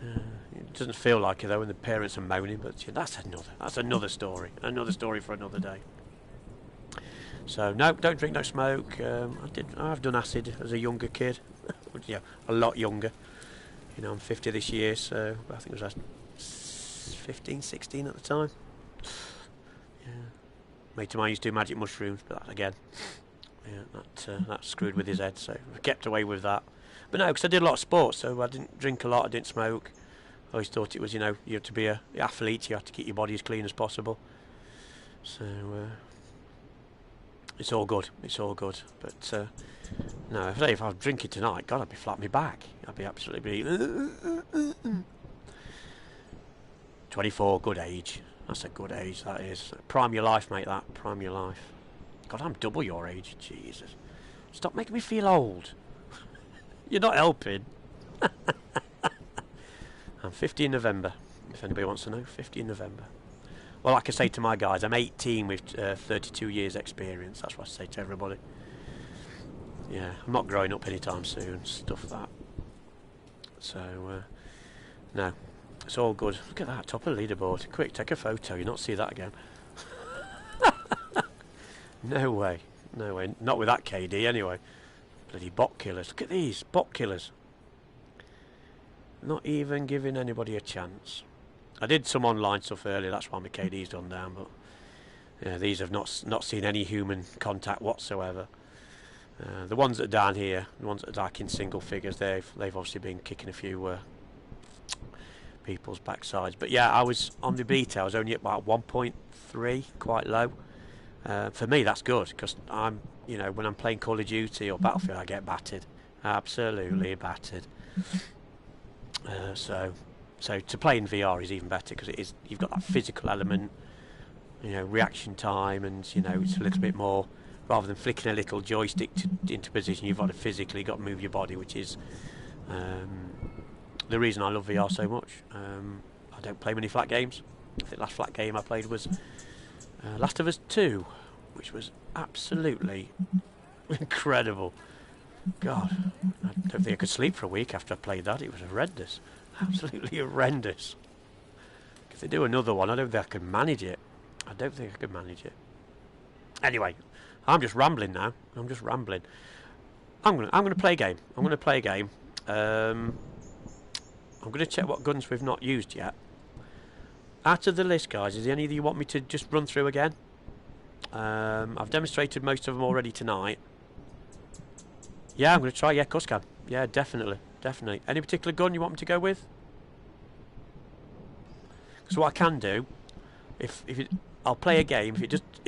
It doesn't feel like it though when the parents are moaning, but yeah, that's another story. Another story for another day. So no, don't drink, no smoke. I've done acid as a younger kid. Yeah, a lot younger. You know, I'm 50 this year, so I think it was 15, 16 at the time. Yeah, mate of mine used to do magic mushrooms, but that, again, yeah, that screwed with his head. So I kept away with that. But no, because I did a lot of sports, so I didn't drink a lot, I didn't smoke. I always thought it was, you know, you have to be an athlete, you have to keep your body as clean as possible. So it's all good, it's all good. But no, if I was drinking tonight, God, I'd be flat on my back. I'd be absolutely 24, good age. That's a good age, that is. Prime your life, mate, that. Prime your life. God, I'm double your age, Jesus. Stop making me feel old. You're not helping. I'm 50 in November, if anybody wants to know. 50 in November. Well, like I say to my guys, I'm 18 with 32 years experience. That's what I say to everybody. Yeah, I'm not growing up anytime soon. Stuff that. So, no. It's all good. Look at that, top of the leaderboard. Quick, take a photo. You'll not see that again. No way. No way. Not with that KD, anyway. Bloody bot killers. Look at these. Bot killers. Not even giving anybody a chance. I did some online stuff earlier. That's why my KD's gone down. But yeah, these have not seen any human contact whatsoever. The ones that are down here, the ones that are like in single figures, they've obviously been kicking a few people's backsides. But yeah, I was on the beta. I was only at about 1.3, quite low. For me, that's good, because I'm, you know, when I'm playing Call of Duty or Battlefield, I get battered, absolutely battered. So to play in VR is even better, because you've got that physical element, you know, reaction time, and you know, it's a little bit more, rather than flicking a little joystick into position, you've got to physically got to move your body, which is the reason I love VR so much. I don't play many flat games. I think the last flat game I played was Last of Us 2, which was absolutely incredible. God, I don't think I could sleep for a week after I played that. It was horrendous. Absolutely horrendous. If they do another one, I don't think I can manage it. I don't think I can manage it. Anyway, I'm just rambling now. I'm just rambling. I'm gonna play a game. I'm gonna play a game. I'm gonna check what guns we've not used yet. Out of the list, guys, is there any that you want me to just run through again? I've demonstrated most of them already tonight. Yeah, I'm going to try. Yeah, of course I can. Yeah, definitely. Definitely. Any particular gun you want me to go with? Because what I can do, I'll play a game. If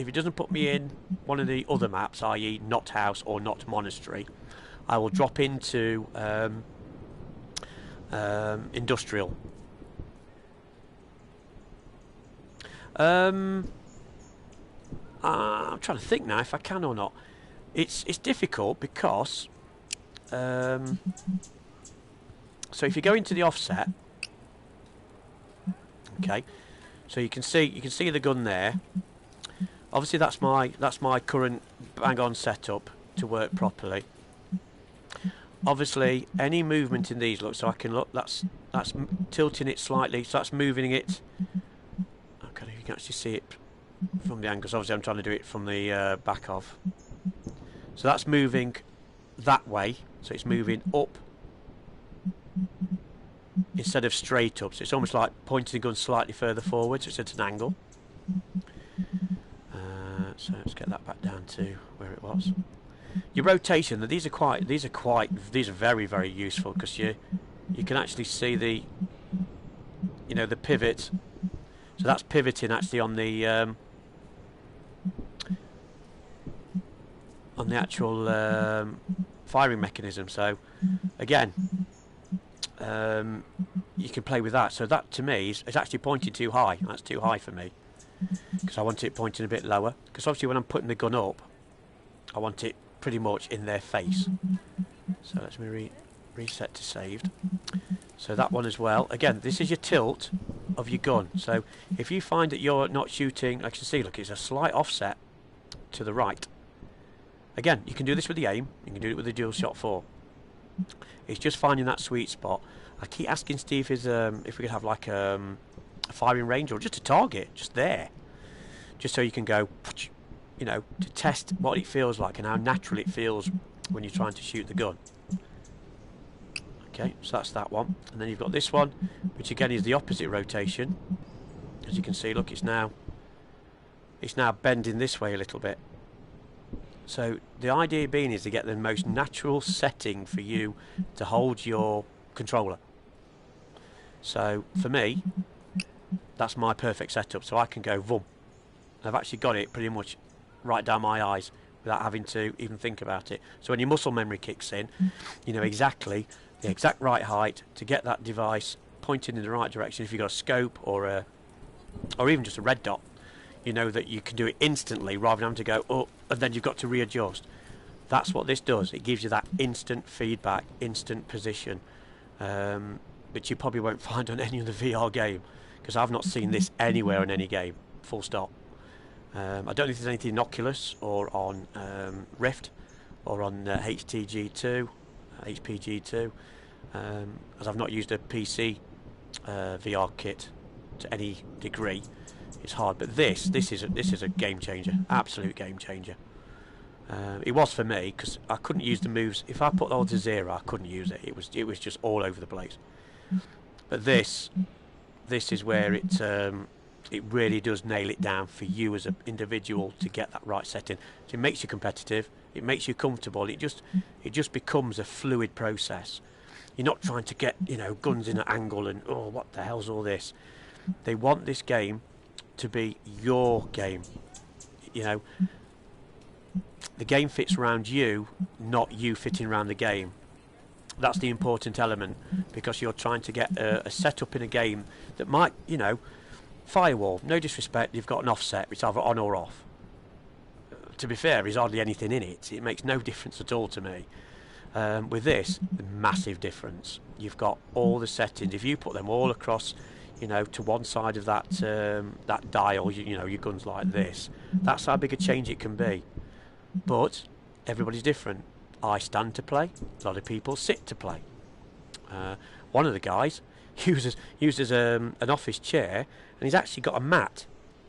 it doesn't put me in one of the other maps, i.e. not house or not monastery, I will drop into industrial. I'm trying to think now if I can or not. It's difficult because so if you go into the offset, okay, so you can see the gun there. Obviously that's my current bang on setup to work properly. Obviously any movement in these, look, so I can look, that's tilting it slightly, so that's moving it. Okay, you can actually see it from the angles. Obviously I'm trying to do it from the back of. So that's moving that way, so it's moving up instead of straight up. So it's almost like pointing the gun slightly further forward, so it's at an angle. So let's get that back down to where it was. Your rotation, these are very, very useful, because you can actually see the, you know, the pivot. So that's pivoting actually on the actual firing mechanism. So again, you can play with that. So that to me is actually pointing too high. That's too high for me. because I want it pointing a bit lower, because obviously when I'm putting the gun up I want it pretty much in their face. So let me reset to saved. So that one as well. Again, this is your tilt of your gun. So if you find that you're not shooting, I can see, look, it's a slight offset to the right. Again, you can do this with the aim, you can do it with the dual shot 4. It's just finding that sweet spot. I keep asking Steve if we could have like a firing range or just a target, just there. Just so you can go, you know, to test what it feels like and how natural it feels when you're trying to shoot the gun. Okay, so that's that one. And then you've got this one, which again is the opposite rotation. As you can see, look, it's now bending this way a little bit. So the idea being is to get the most natural setting for you to hold your controller. So for me, that's my perfect setup. So I can go boom. I've actually got it pretty much right down my eyes without having to even think about it. So when your muscle memory kicks in, you know exactly the exact right height to get that device pointing in the right direction. If you've got a scope or even just a red dot, you know that you can do it instantly rather than having to go up and then you've got to readjust. That's what this does. It gives you that instant feedback, instant position, which you probably won't find on any other VR game, because I've not seen this anywhere in any game, full stop. I don't know if there's anything in Oculus or on Rift or on HPG2, as I've not used a PC VR kit to any degree. It's hard, but this is a game changer, absolute game changer. It was for me, because I couldn't use the moves. If I put all to 0, I couldn't use it. It was just all over the place. But this is where it really does nail it down for you as an individual to get that right setting. So it makes you competitive, it makes you comfortable. It just becomes a fluid process. You're not trying to get, you know, guns in an angle and oh, what the hell's all this? They want this game to be your game. You know, the game fits around you, not you fitting around the game. That's the important element, because you're trying to get a setup in a game that might, you know, firewall, no disrespect, you've got an offset, it's either on or off. To be fair, there's hardly anything in it. It makes no difference at all to me. With this, massive difference. You've got all the settings. If you put them all across, you know, to one side of that that dial, you know, your gun's like this. That's how big a change it can be. But everybody's different. I stand to play. A lot of people sit to play. One of the guys uses an office chair, and he's actually got a mat.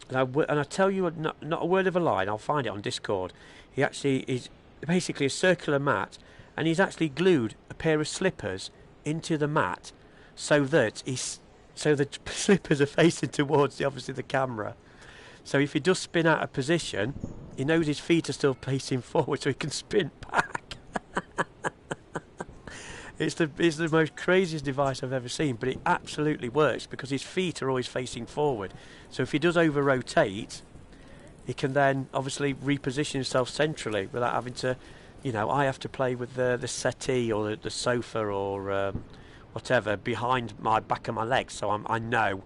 And I tell you, not a word of a lie. And I'll find it on Discord. He actually is basically a circular mat, and he's actually glued a pair of slippers into the mat, so that the slippers are facing towards obviously the camera. So if he does spin out of position, he knows his feet are still facing forward, so he can spin back. It's the most craziest device I've ever seen, but it absolutely works because his feet are always facing forward. So if he does over-rotate, he can then obviously reposition himself centrally without having to, you know, I have to play with the settee or the sofa or whatever behind my back of my legs, so I know,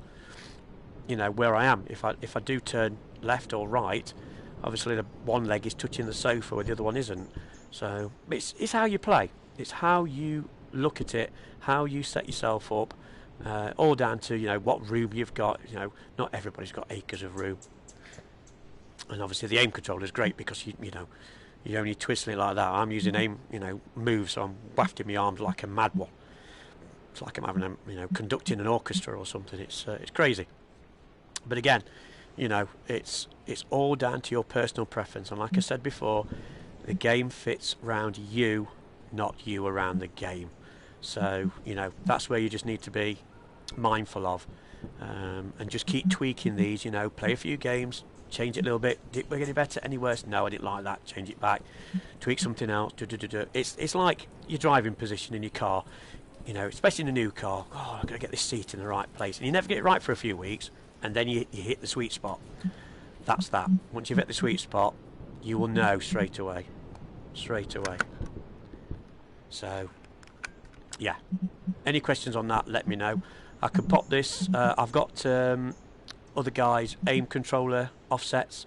you know, where I am. If I do turn left or right, obviously the one leg is touching the sofa where the other one isn't. So it's how you play. It's how you look at it, how you set yourself up, all down to, you know, what room you've got. You know, not everybody's got acres of room. And obviously the aim controller is great because you know you're only twisting it like that. I'm using aim, you know, moves, so I'm wafting my arms like a mad one. It's like I'm having a, you know, conducting an orchestra or something. It's crazy. But again, you know, it's all down to your personal preference. And like I said before, the game fits around you, not you around the game. So, you know, that's where you just need to be mindful of, and just keep tweaking these. You know, play a few games, change it a little bit. We're getting better, any worse? No, I didn't like that. Change it back, tweak something else. It's like your driving position in your car. You know, especially in a new car. Oh, I've got to get this seat in the right place, and you never get it right for a few weeks, and then you hit the sweet spot. That's that. Once you've hit the sweet spot, you will know straight away. So, yeah. Any questions on that, let me know. I could pop this. I've got other guys' aim controller offsets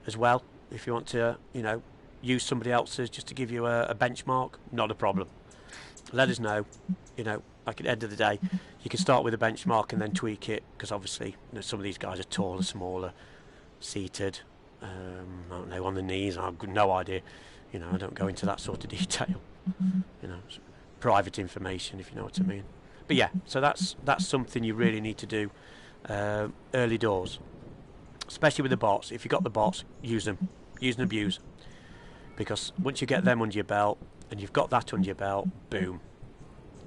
as well. If you want to, you know, use somebody else's just to give you a benchmark, not a problem. Let us know. You know, like at the end of the day, you can start with a benchmark and then tweak it, because obviously, you know, some of these guys are taller, smaller, seated, I don't know, on the knees. I've got no idea. You know, I don't go into that sort of detail. You know, it's private information, if you know what I mean. But yeah, so that's something you really need to do early doors, especially with the bots. If you've got the bots, use them, use and abuse, because once you get them under your belt and you've got that under your belt, boom,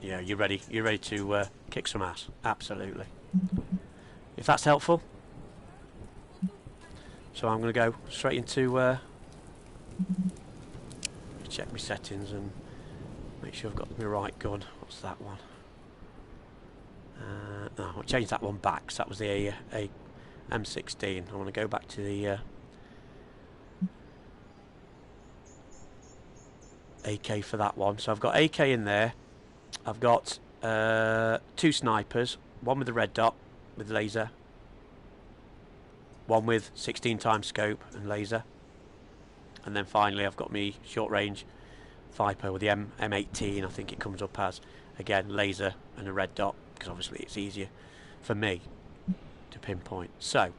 yeah, you're ready to kick some ass. Absolutely. If that's helpful. So I'm going to go straight into check my settings and make sure I've got my right gun. What's that one? No, I'll change that one back, because that was the M16. I want to go back to the AK for that one. So I've got AK in there. I've got 2 snipers, one with the red dot with laser, one with 16 times scope and laser, and then finally I've got me short range Viper with the M18, I think it comes up as, again, laser and a red dot, because obviously it's easier for me to pinpoint. So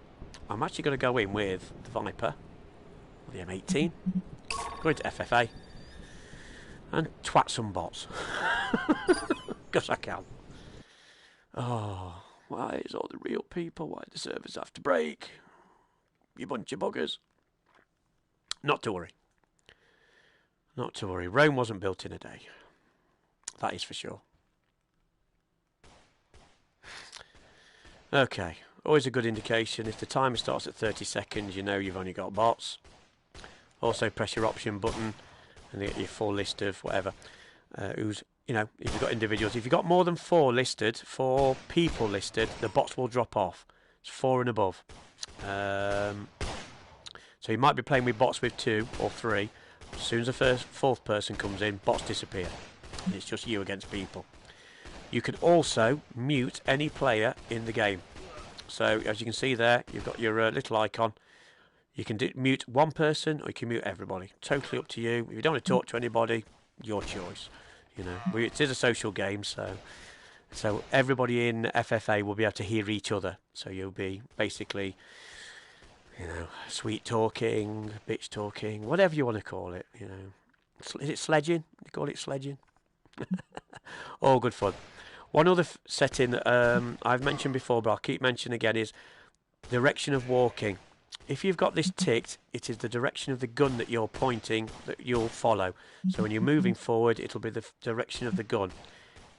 I'm actually going to go in with the Viper, the M18, go into FFA and twat some bots, because I can. Oh, why is all the real people, why do the servers have to break? You bunch of buggers. Not to worry. Not to worry. Rome wasn't built in a day. That is for sure. Okay. Always a good indication. If the timer starts at 30 seconds, you know you've only got bots. Also press your option button and you get your full list of whatever. Who's, you know, if you've got individuals. If you've got more than 4 listed, 4 people listed, the bots will drop off. It's 4 and above. So you might be playing with bots with 2 or 3. As soon as the 4th person comes in, bots disappear. And it's just you against people. You can also mute any player in the game. So as you can see there, you've got your little icon. You can mute one person or you can mute everybody. Totally up to you. If you don't want to talk to anybody, your choice. You know, it is a social game, so everybody in FFA will be able to hear each other. So you'll be basically, you know, sweet talking, bitch talking, whatever you want to call it. You know, is it sledging? You call it sledging? All good fun. One other setting that I've mentioned before, but I'll keep mentioning again, is direction of walking. If you've got this ticked, it is the direction of the gun that you're pointing that you'll follow. So when you're moving forward, it'll be the direction of the gun.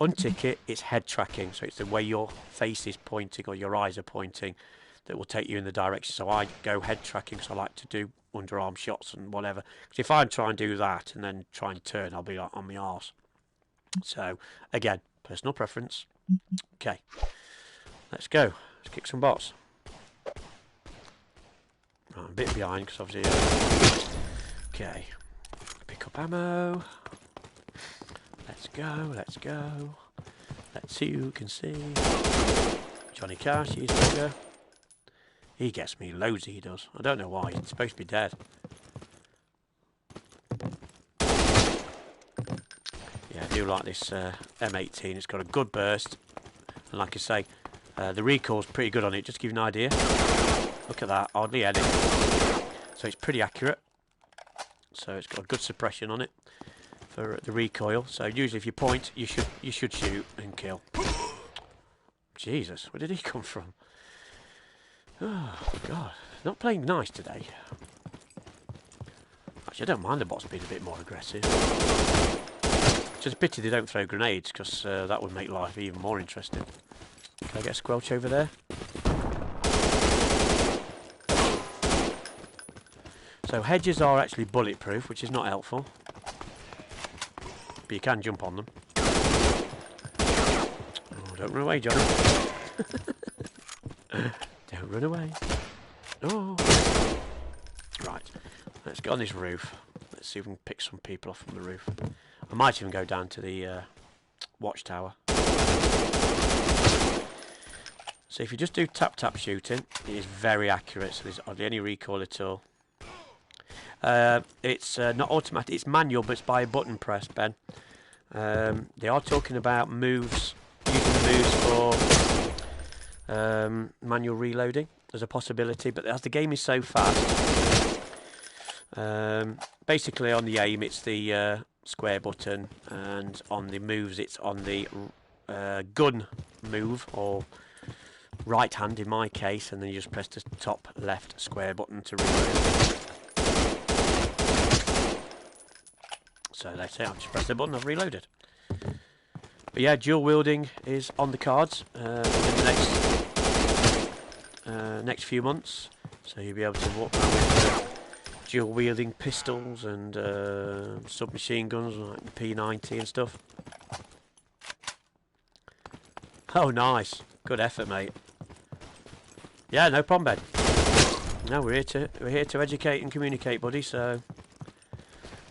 Untick it, it's head tracking. So it's the way your face is pointing or your eyes are pointing that will take you in the direction. So I go head tracking, so I like to do underarm shots and whatever. Because if I try and do that and then try and turn, I'll be like on my arse. So again, personal preference. Okay, let's go. Let's kick some bots. Right, I'm a bit behind because obviously. Okay, pick up ammo. Let's go. Let's go. Let's see who can see. Johnny Cash, he's bigger. He gets me loads, he does. I don't know why, he's supposed to be dead. Yeah, I do like this M18, it's got a good burst. And like I say, the recoil's pretty good on it, just to give you an idea. Look at that, hardly any. So it's pretty accurate. So it's got a good suppression on it for the recoil. So usually if you point, you should shoot and kill. Jesus, where did he come from? Oh, God. Not playing nice today. Actually, I don't mind the bots being a bit more aggressive. It's just a pity they don't throw grenades, because that would make life even more interesting. Can I get a squelch over there? So hedges are actually bulletproof, which is not helpful. But you can jump on them. Oh, don't run away, Johnny. Don't run away. Oh. Right. Let's get on this roof. Let's see if we can pick some people off from the roof. I might even go down to the watchtower. So if you just do tap shooting, it is very accurate, so there's hardly any recoil at all. It's not automatic, it's manual, but it's by a button press, Ben. They are talking about moves, using the moves for manual reloading as a possibility, but as the game is so fast, basically on the aim it's the square button, and on the moves it's on the gun move, or right hand in my case, and then you just press the top left square button to reload. So that's it, I've just pressed the button, I've reloaded. But yeah, dual wielding is on the cards in the next few months. So you'll be able to walk around with dual wielding pistols and submachine guns like the P90 and stuff. Oh nice, good effort mate. Yeah, no problem Ben. No, we're here to educate and communicate, buddy, so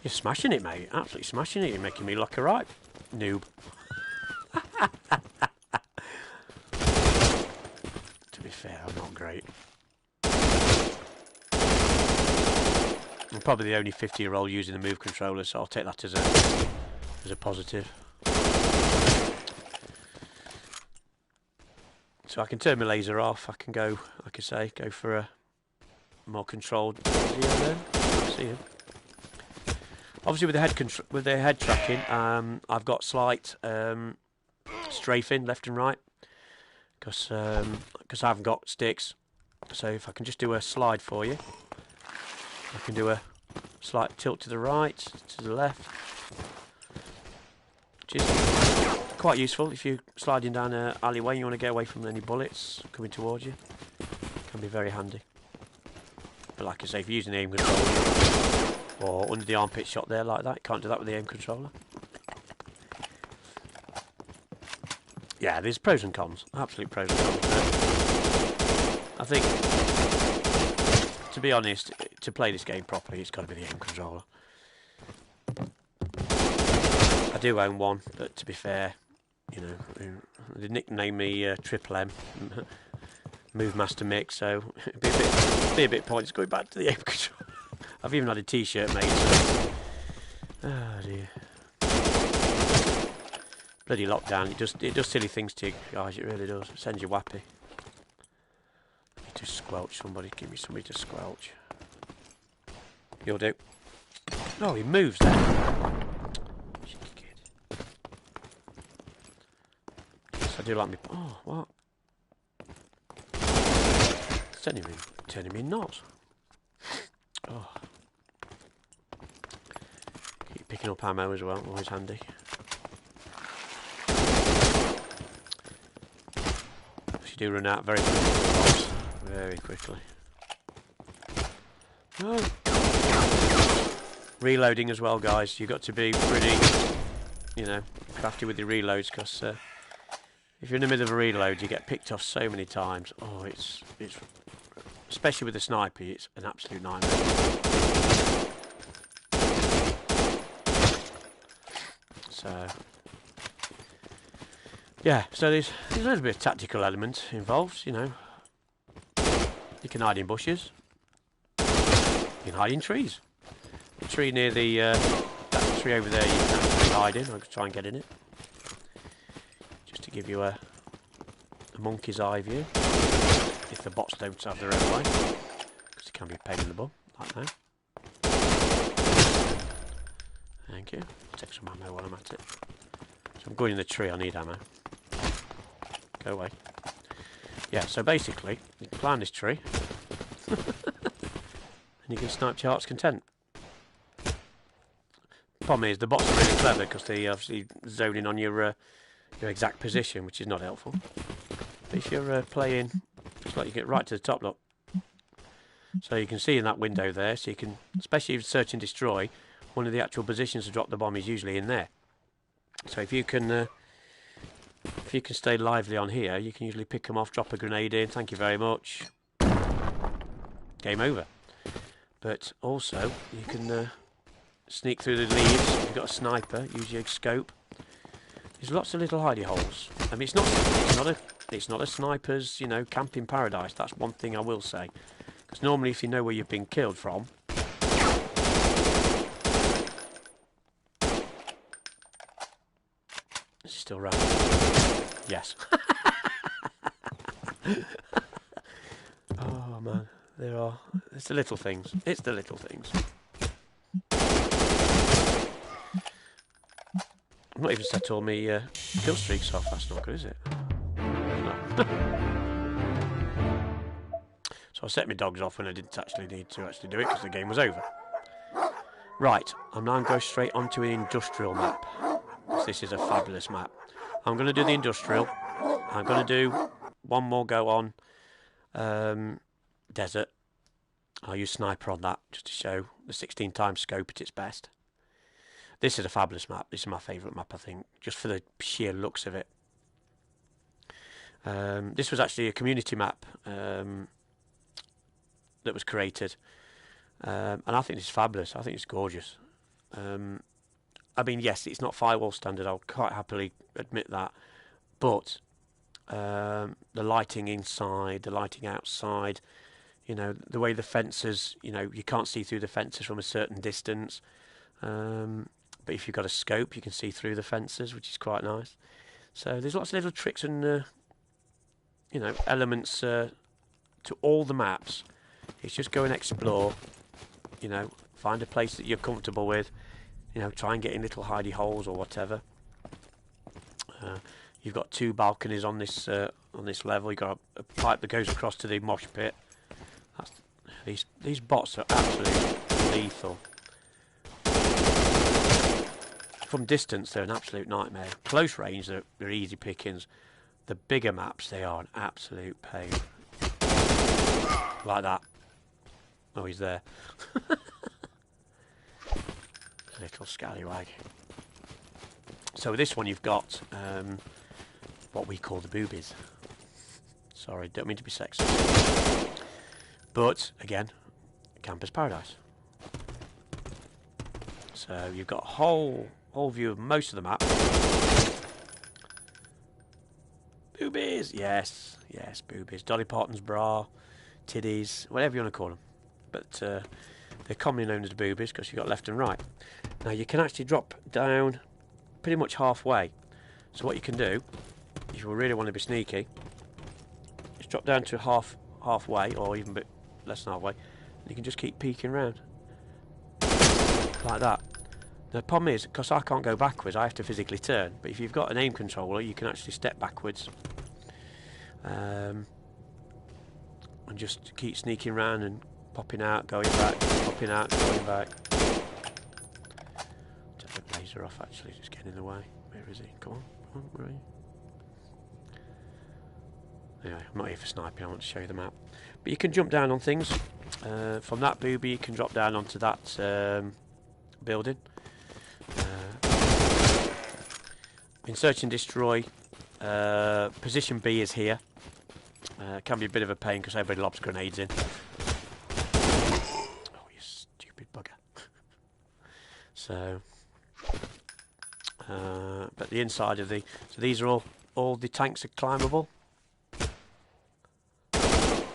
you're smashing it, mate. Absolutely smashing it. You're making me look alright, noob. To be fair, I'm not great. I'm probably the only 50-year-old using the move controller, so I'll take that as a positive. So I can turn my laser off. I can go, like I say, go for a more controlled. See him. Obviously, with the head tracking, I've got slight strafing left and right because I haven't got sticks. So if I can just do a slide for you, I can do a slight tilt to the right, to the left, which is quite useful if you're sliding down an alleyway and you want to get away from any bullets coming towards you. Can be very handy. But like I say, if you're using the aim controller or under the armpit shot there like that, you can't do that with the aim controller. Yeah, there's pros and cons, absolute pros and cons. I think, to be honest, to play this game properly, it's got to be the aim controller. I do own one, but to be fair, you know, they nicknamed me Triple M, Move Master Mick, so it'd be a bit pointless going back to the aim controller. I've even had a T-shirt made. So. Oh dear. Bloody lockdown! It does silly things to you guys. It really does. It sends you wappy. Need to squelch somebody. Give me somebody to squelch. You'll do. Oh, he moves then. Cheeky kid. Yes, I do like me. Oh, what? It's turning me nuts. Oh. Keep picking up ammo as well, always handy. You do run out very quickly. Very quickly. Oh. Reloading as well, guys. You've got to be pretty, you know, crafty with your reloads, because if you're in the middle of a reload, you get picked off so many times. Oh, it's especially with the sniper, it's an absolute nightmare. So, yeah, so there's a little bit of tactical element involved, you know. You can hide in bushes. You can hide in trees. The tree near the that tree over there, you can actually hide in. I'll try and get in it, just to give you a monkey's eye view. If the bots don't have their own way, because it can be a pain in the bum, like that. Thank you. I'll take some ammo while I'm at it. So I'm going in the tree. I need ammo. Go away. Yeah. So basically, you can climb this tree, and you can snipe to your heart's content. Problem is, the bots are really clever because they obviously zone in on your exact position, which is not helpful. But if you're playing, it's like you get right to the top, look. So you can see in that window there, so you can, especially if you search and destroy, one of the actual positions to drop the bomb is usually in there. So if you can stay lively on here, you can usually pick them off, drop a grenade in, thank you very much. Game over. But also, you can sneak through the leaves. If you've got a sniper, use your scope. There's lots of little hidey holes. I mean, it's not a sniper's, you know, camping paradise. That's one thing I will say. Because normally, if you know where you've been killed from, is he still around? Yes. Oh man, it's the little things. It's the little things. I've not even set all my kill streaks off. That's not good, is it? No. So I set my dogs off when I didn't actually need to do it because the game was over. Right, I'm now going to go straight onto an industrial map. This is a fabulous map. I'm going to do the industrial. I'm going to do one more go on desert. I'll use sniper on that just to show the 16 times scope at its best. This is a fabulous map. This is my favourite map, I think, just for the sheer looks of it. This was actually a community map that was created, and I think it's fabulous. I think it's gorgeous. I mean, yes, it's not firewall standard. I'll quite happily admit that, but the lighting inside, the lighting outside, you know, the way the fences, you know, you can't see through the fences from a certain distance, but if you've got a scope, you can see through the fences, which is quite nice. So there's lots of little tricks and you know, elements to all the maps. It's just go and explore, you know, find a place that you're comfortable with, you know, try and get in little hidey holes or whatever. You've got 2 balconies on this level. You've got a pipe that goes across to the mosh pit. These bots are absolutely lethal. From distance, they're an absolute nightmare. Close range, they're easy pickings. The bigger maps, they are an absolute pain. Like that. Oh, he's there. Little scallywag. So with this one, you've got what we call the boobies. Sorry, don't mean to be sexist. But, again, camper's paradise. So you've got a whole view of most of the map. Boobies! Yes, yes, boobies. Dolly Parton's bra, titties, whatever you want to call them. But they're commonly known as boobies because you've got left and right. Now you can actually drop down pretty much halfway. So what you can do, if you really want to be sneaky, is drop down to halfway, or even a bit less than halfway, and you can just keep peeking around. Like that. The problem is, because I can't go backwards, I have to physically turn. But if you've got an aim controller, you can actually step backwards. And just keep sneaking around and popping out, going back, popping out, going back. Take the laser off, actually, just getting in the way. Where is he? Come on, where are you? Anyway, I'm not here for sniping, I want to show you the map. But you can jump down on things. From that booby, you can drop down onto that building. In search and destroy, position B is here. Can be a bit of a pain because everybody lobs grenades in. Oh, you stupid bugger. So, but the inside of so these are all the tanks are climbable.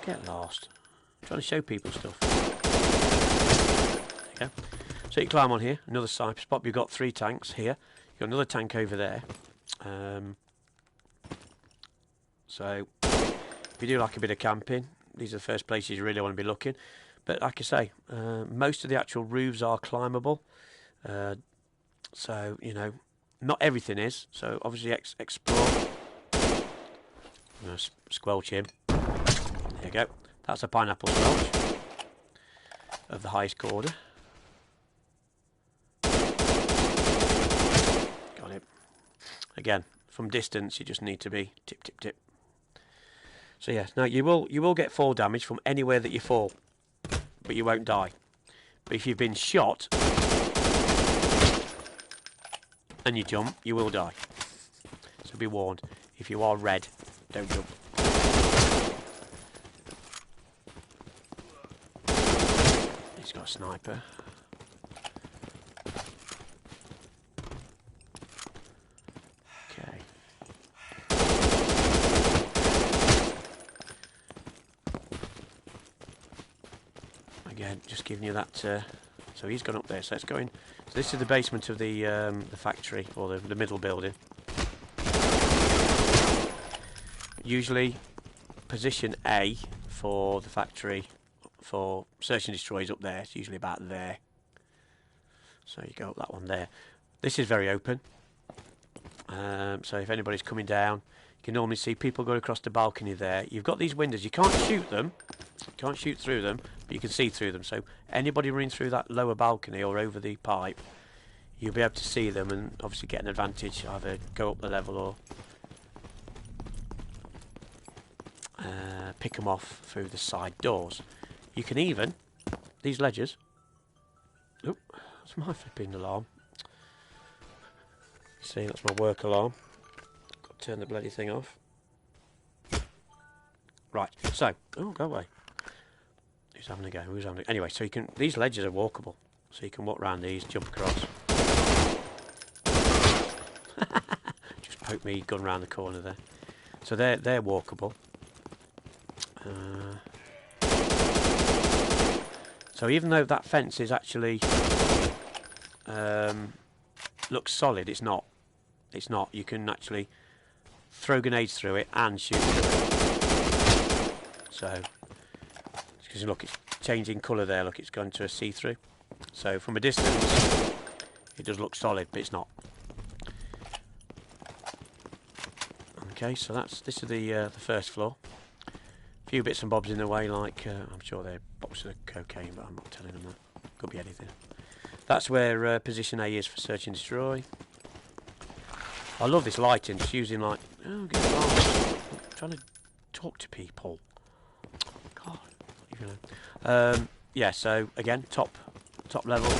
Get lost. I'm trying to show people stuff. There you go. So you climb on here, another sniper spot. You've got 3 tanks here. You've got another tank over there. So if you do like a bit of camping, these are the first places you really want to be looking. But like I say, most of the actual roofs are climbable. So, you know, not everything is. So obviously explore. I'm going to squelch him. There you go. That's a pineapple squelch of the highest order. Got him. Again, from distance, you just need to be tip, tip, tip. So yes, now you will get fall damage from anywhere that you fall, but you won't die. But if you've been shot and you jump, you will die. So be warned. If you are red, don't jump. He's got a sniper. Okay. again, just giving you that. So he's gone up there. So let's go in. So this is the basement of the factory, or the middle building. Usually, position A for the factory for search and destroy is up there. It's usually about there. So you go up that one there. This is very open. So if anybody's coming down, you can normally see people go across the balcony there. You've got these windows. You can't shoot them. You can't shoot through them, but you can see through them. So anybody running through that lower balcony or over the pipe, you'll be able to see them and obviously get an advantage. Either go up the level or pick them off through the side doors. You can even, these ledgers, oh, that's my flipping alarm. See, that's my work alarm. Got to turn the bloody thing off. Right, so, oh, go away. Who's having a go? Who's having a go? Anyway, so you can, these ledges are walkable. So you can walk around these, jump across. Just poke me gun round the corner there. So they're walkable. So even though that fence is actually looks solid, it's not. It's not. You can actually throw grenades through it and shoot through it. So, because look, it's changing colour there. Look, it's going to a see-through. So from a distance, it does look solid, but it's not. Okay, so this is the first floor. A few bits and bobs in the way, like I'm sure they're boxes of cocaine, but I'm not telling them that. Could be anything. That's where position A is for search and destroy. I love this lighting, just using like, oh, get light. I'm trying to talk to people. God, you know. Yeah, so again, top level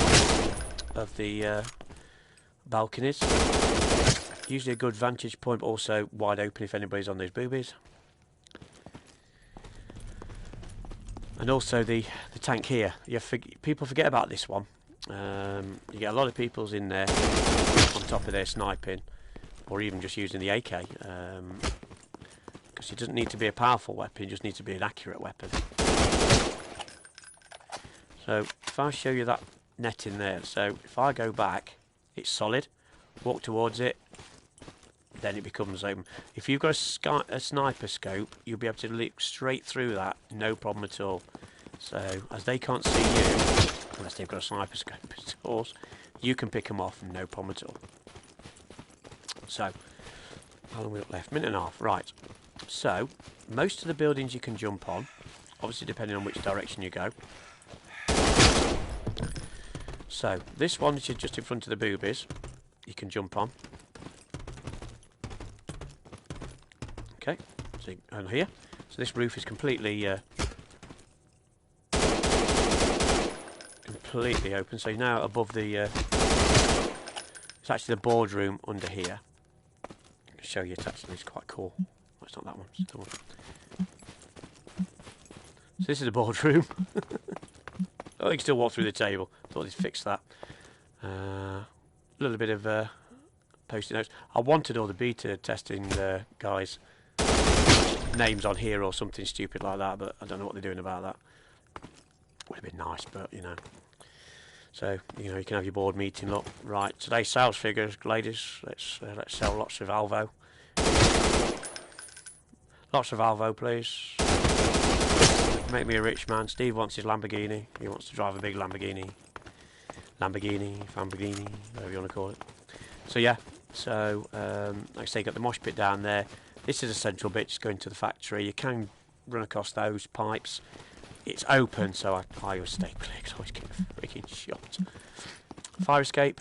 of the balconies. Usually a good vantage point, but also wide open if anybody's on those boobies. And also the tank here. People forget about this one. You get a lot of people's in there on top of their sniping, or even just using the AK, because it doesn't need to be a powerful weapon, it just needs to be an accurate weapon. So if I show you that net in there, so if I go back, it's solid, walk towards it, then it becomes open. If you've got a sniper scope, you'll be able to look straight through that, no problem at all. So as they can't see you, unless they've got a sniper scope, of course, you can pick them off, no problem at all. So, how long we got left? Minute and a half. Right. So, most of the buildings you can jump on, obviously depending on which direction you go. So, this one, which is just in front of the boobies, you can jump on. Okay. So, and here. So this roof is completely open. So now above the, it's actually the boardroom under here. Show you it actually, it's quite cool. Oh, it's not that one, it's the one. So this is the boardroom. Oh, you can still walk through the table. Thought they'd fix that. A little bit of post-it notes. I wanted all the beta testing guys' names on here or something stupid like that, but I don't know what they're doing about that. Would have been nice, but you know. So, you know, you can have your board meeting. Look, right, today's sales figures, ladies. Let's sell lots of Alvo. Lots of Alvo, please. Make me a rich man. Steve wants his Lamborghini. He wants to drive a big Lamborghini. Lamborghini, whatever you want to call it. So yeah, so like I say, you got the mosh pit down there. This is a central bit, just going to the factory. You can run across those pipes. It's open, so I always stay clear because I always get freaking shot. Fire escape.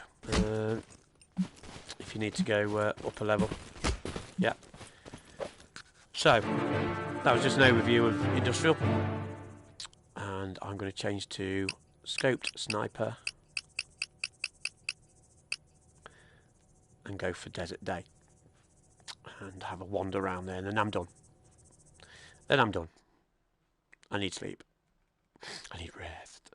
If you need to go up a level. Yeah. So, that was just an overview of industrial. And I'm going to change to scoped sniper. And go for desert day. And have a wander around there, and then I'm done. Then I'm done. I need sleep. I need rest.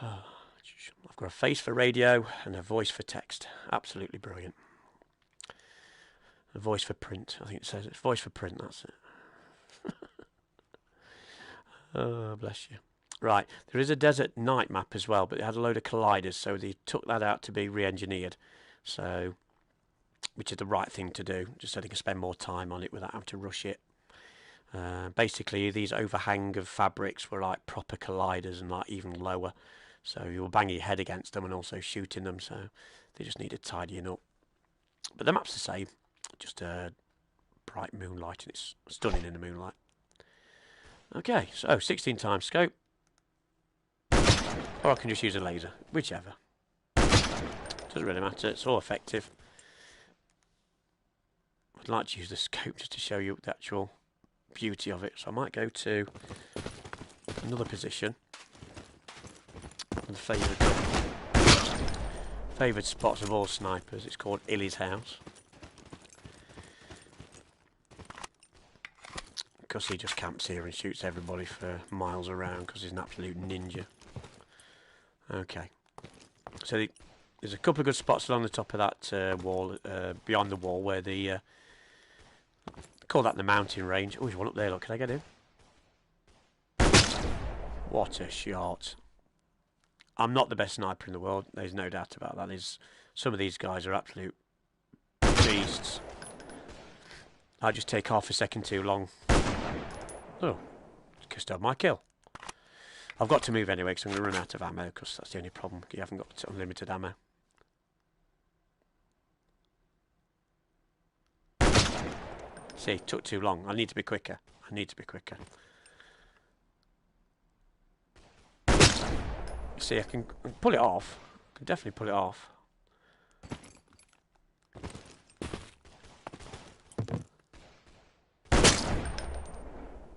I've got a face for radio and a voice for text. Absolutely brilliant. A voice for print. I think it says it's voice for print. That's it. Oh, bless you. Right, there is a desert night map as well, but it had a load of colliders, so they took that out to be re-engineered. So, which is the right thing to do, just so they can spend more time on it without having to rush it. Basically, these overhang of fabrics were like proper colliders and like even lower, so you were banging your head against them and also shooting them. So they just needed tidying up. But the map's the same, just bright moonlight, and it's stunning in the moonlight. Okay, so 16 times scope, or I can just use a laser, whichever. Doesn't really matter, it's all effective. I'd like to use the scope just to show you the actual beauty of it, so I might go to another position and favoured spots of all snipers. It's called Illy's house, because he just camps here and shoots everybody for miles around because he's an absolute ninja. Okay, so there's a couple of good spots along the top of that wall, beyond the wall, where the call that the mountain range. Oh, there's one up there, look, can I get in? What a shot. I'm not the best sniper in the world, there's no doubt about that. Some of these guys are absolute beasts. I just take half a second too long. Oh, just had my kill. I've got to move anyway because I'm going to run out of ammo, because that's the only problem. You haven't got unlimited ammo. See, it took too long. I need to be quicker. I need to be quicker. See, I can pull it off. I can definitely pull it off.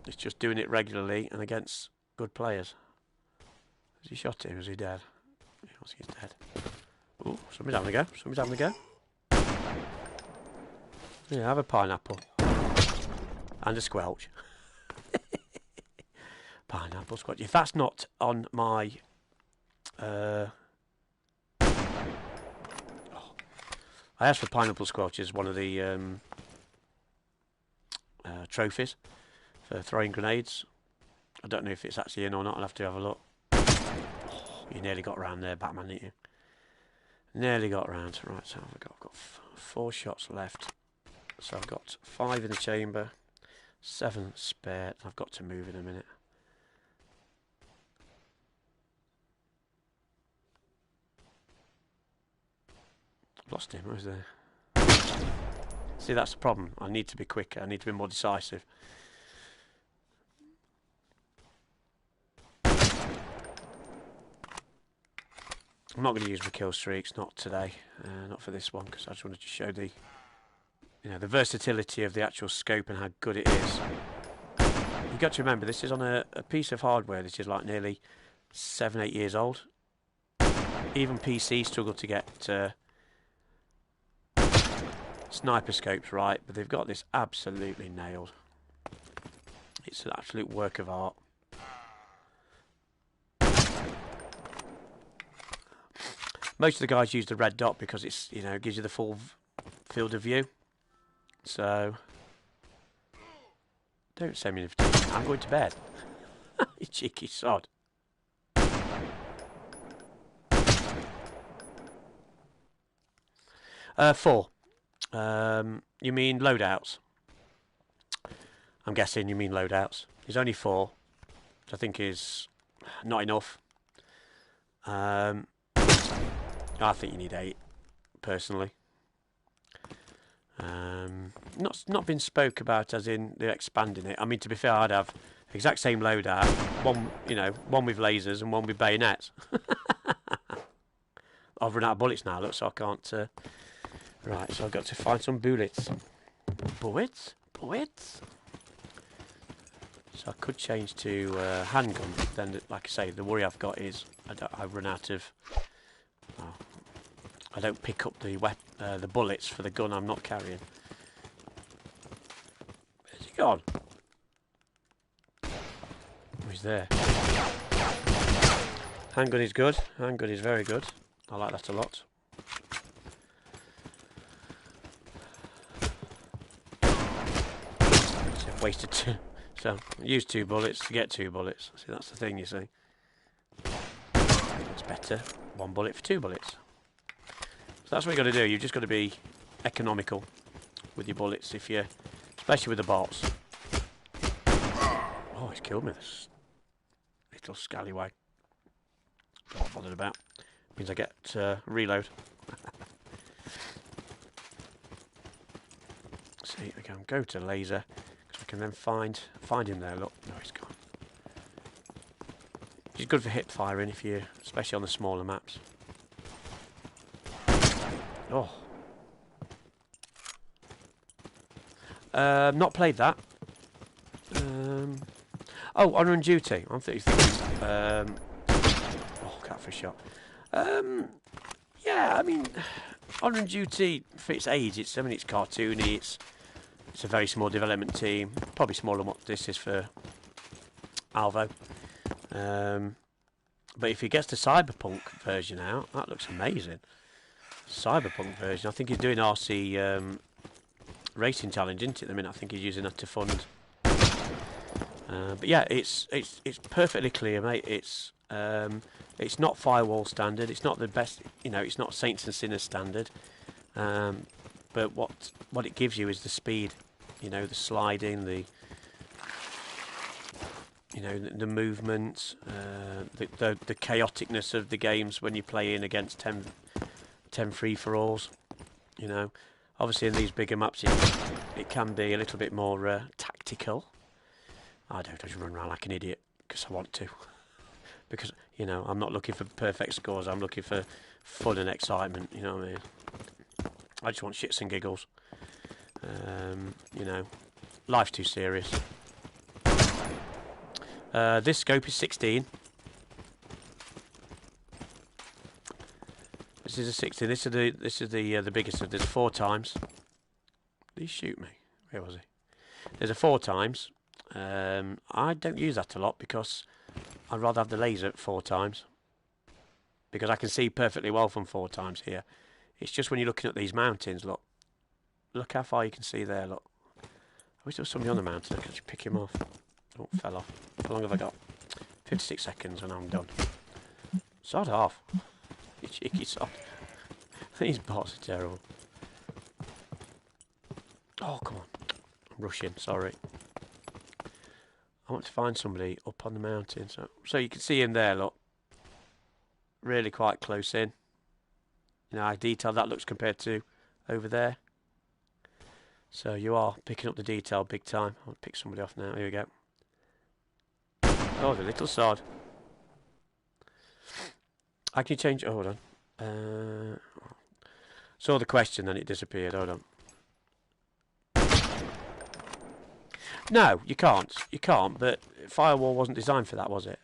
It's just doing it regularly and against good players. Has he shot him? Is he dead? He's dead. Oh, somebody's having a go. Somebody's having a go. Yeah, have a pineapple. And a squelch. Pineapple squelch. If that's not on my... I asked for pineapple squelch as one of the trophies for throwing grenades. I don't know if it's actually in or not. I'll have to have a look. Oh, you nearly got round there, Batman, didn't you? Nearly got round. Right, so I've got 4 shots left. So I've got 5 in the chamber, 7 spare. I've got to move in a minute. I've lost him. Where's there? See, that's the problem. I need to be quicker. I need to be more decisive. I'm not going to use my kill streaks, not today, not for this one, because I just wanted to show the, the versatility of the actual scope and how good it is. You've got to remember, this is on a piece of hardware that is like nearly 7-8 years old. Even PC struggle to get sniper scopes right, but they've got this absolutely nailed. It's an absolute work of art. Most of the guys use the red dot because it's, gives you the full field of view. So, don't send me an invitation. I'm going to bed. You cheeky sod. 4. You mean loadouts? I'm guessing you mean loadouts. There's only 4, which I think is not enough. I think you need 8, personally. Not been spoke about as in they're expanding it. I mean, to be fair, I'd have exact same loadout, one with lasers and one with bayonets. I've run out of bullets now, look, so I can't. Right, so I've got to find some bullets. Bullets. So I could change to handgun. Then, like I say, the worry I've got is I've run out of. I don't pick up the bullets for the gun I'm not carrying. Where's he gone? Oh, he's there. Handgun is good. Handgun is very good. I like that a lot. So I've wasted 2. So I used 2 bullets to get 2 bullets. See, that's the thing, you see. That's better. 1 bullet for 2 bullets. So that's what you got to do. You've just got to be economical with your bullets, if you, especially with the bots. Oh, he's killed me, this little scallywag. Not bothered about. Means I get reload. See, we can go to laser, because we can then find him there. Look, no, he's gone. He's good for hip firing, if you, especially on the smaller maps. Oh, not played that. Oh, Honour and Duty. I'm thinking. Oh, catfish shot. Yeah, I mean, Honour and Duty for its age. It's cartoony. It's a very small development team. Probably smaller than what this is for Alvo. But if he gets the Cyberpunk version out, that looks amazing. Cyberpunk version. I think he's doing RC Racing Challenge, isn't it? I mean, I think he's using that to fund. But yeah, it's perfectly clear, mate. It's not firewall standard. It's not the best. You know, it's not Saints and Sinners standard. But what it gives you is the speed. You know, the sliding, the movement, the chaoticness of the games when you play in against 10 free-for-alls. You know, obviously in these bigger maps it can be a little bit more tactical. I just run around like an idiot because I want to. Because, you know, I'm not looking for perfect scores. I'm looking for fun and excitement. You know what I mean? I just want shits and giggles. You know, life's too serious. This scope is 16. This is a 16. This is the biggest. There's 4 times. Did he shoot me? Where was he? There's a 4 times. I don't use that a lot because I'd rather have the laser at 4 times. Because I can see perfectly well from 4 times here. It's just when you're looking at these mountains, look. Look how far you can see there, look. I wish there was somebody on the mountain. I could just pick him off. Oh, fell off. How long have I got? 56 seconds and I'm done. Sod off. You cheeky sod. These bots are terrible. Oh, come on. I'm rushing, sorry. I want to find somebody up on the mountain. So you can see him there, look. Really quite close in. You know how detailed that looks compared to over there. So you are picking up the detail big time. I'll pick somebody off now. Here we go. Oh, the little sod. I can change. Oh, hold on. Saw the question, then it disappeared. Hold on. No, you can't. You can't. But Firewall wasn't designed for that, was it?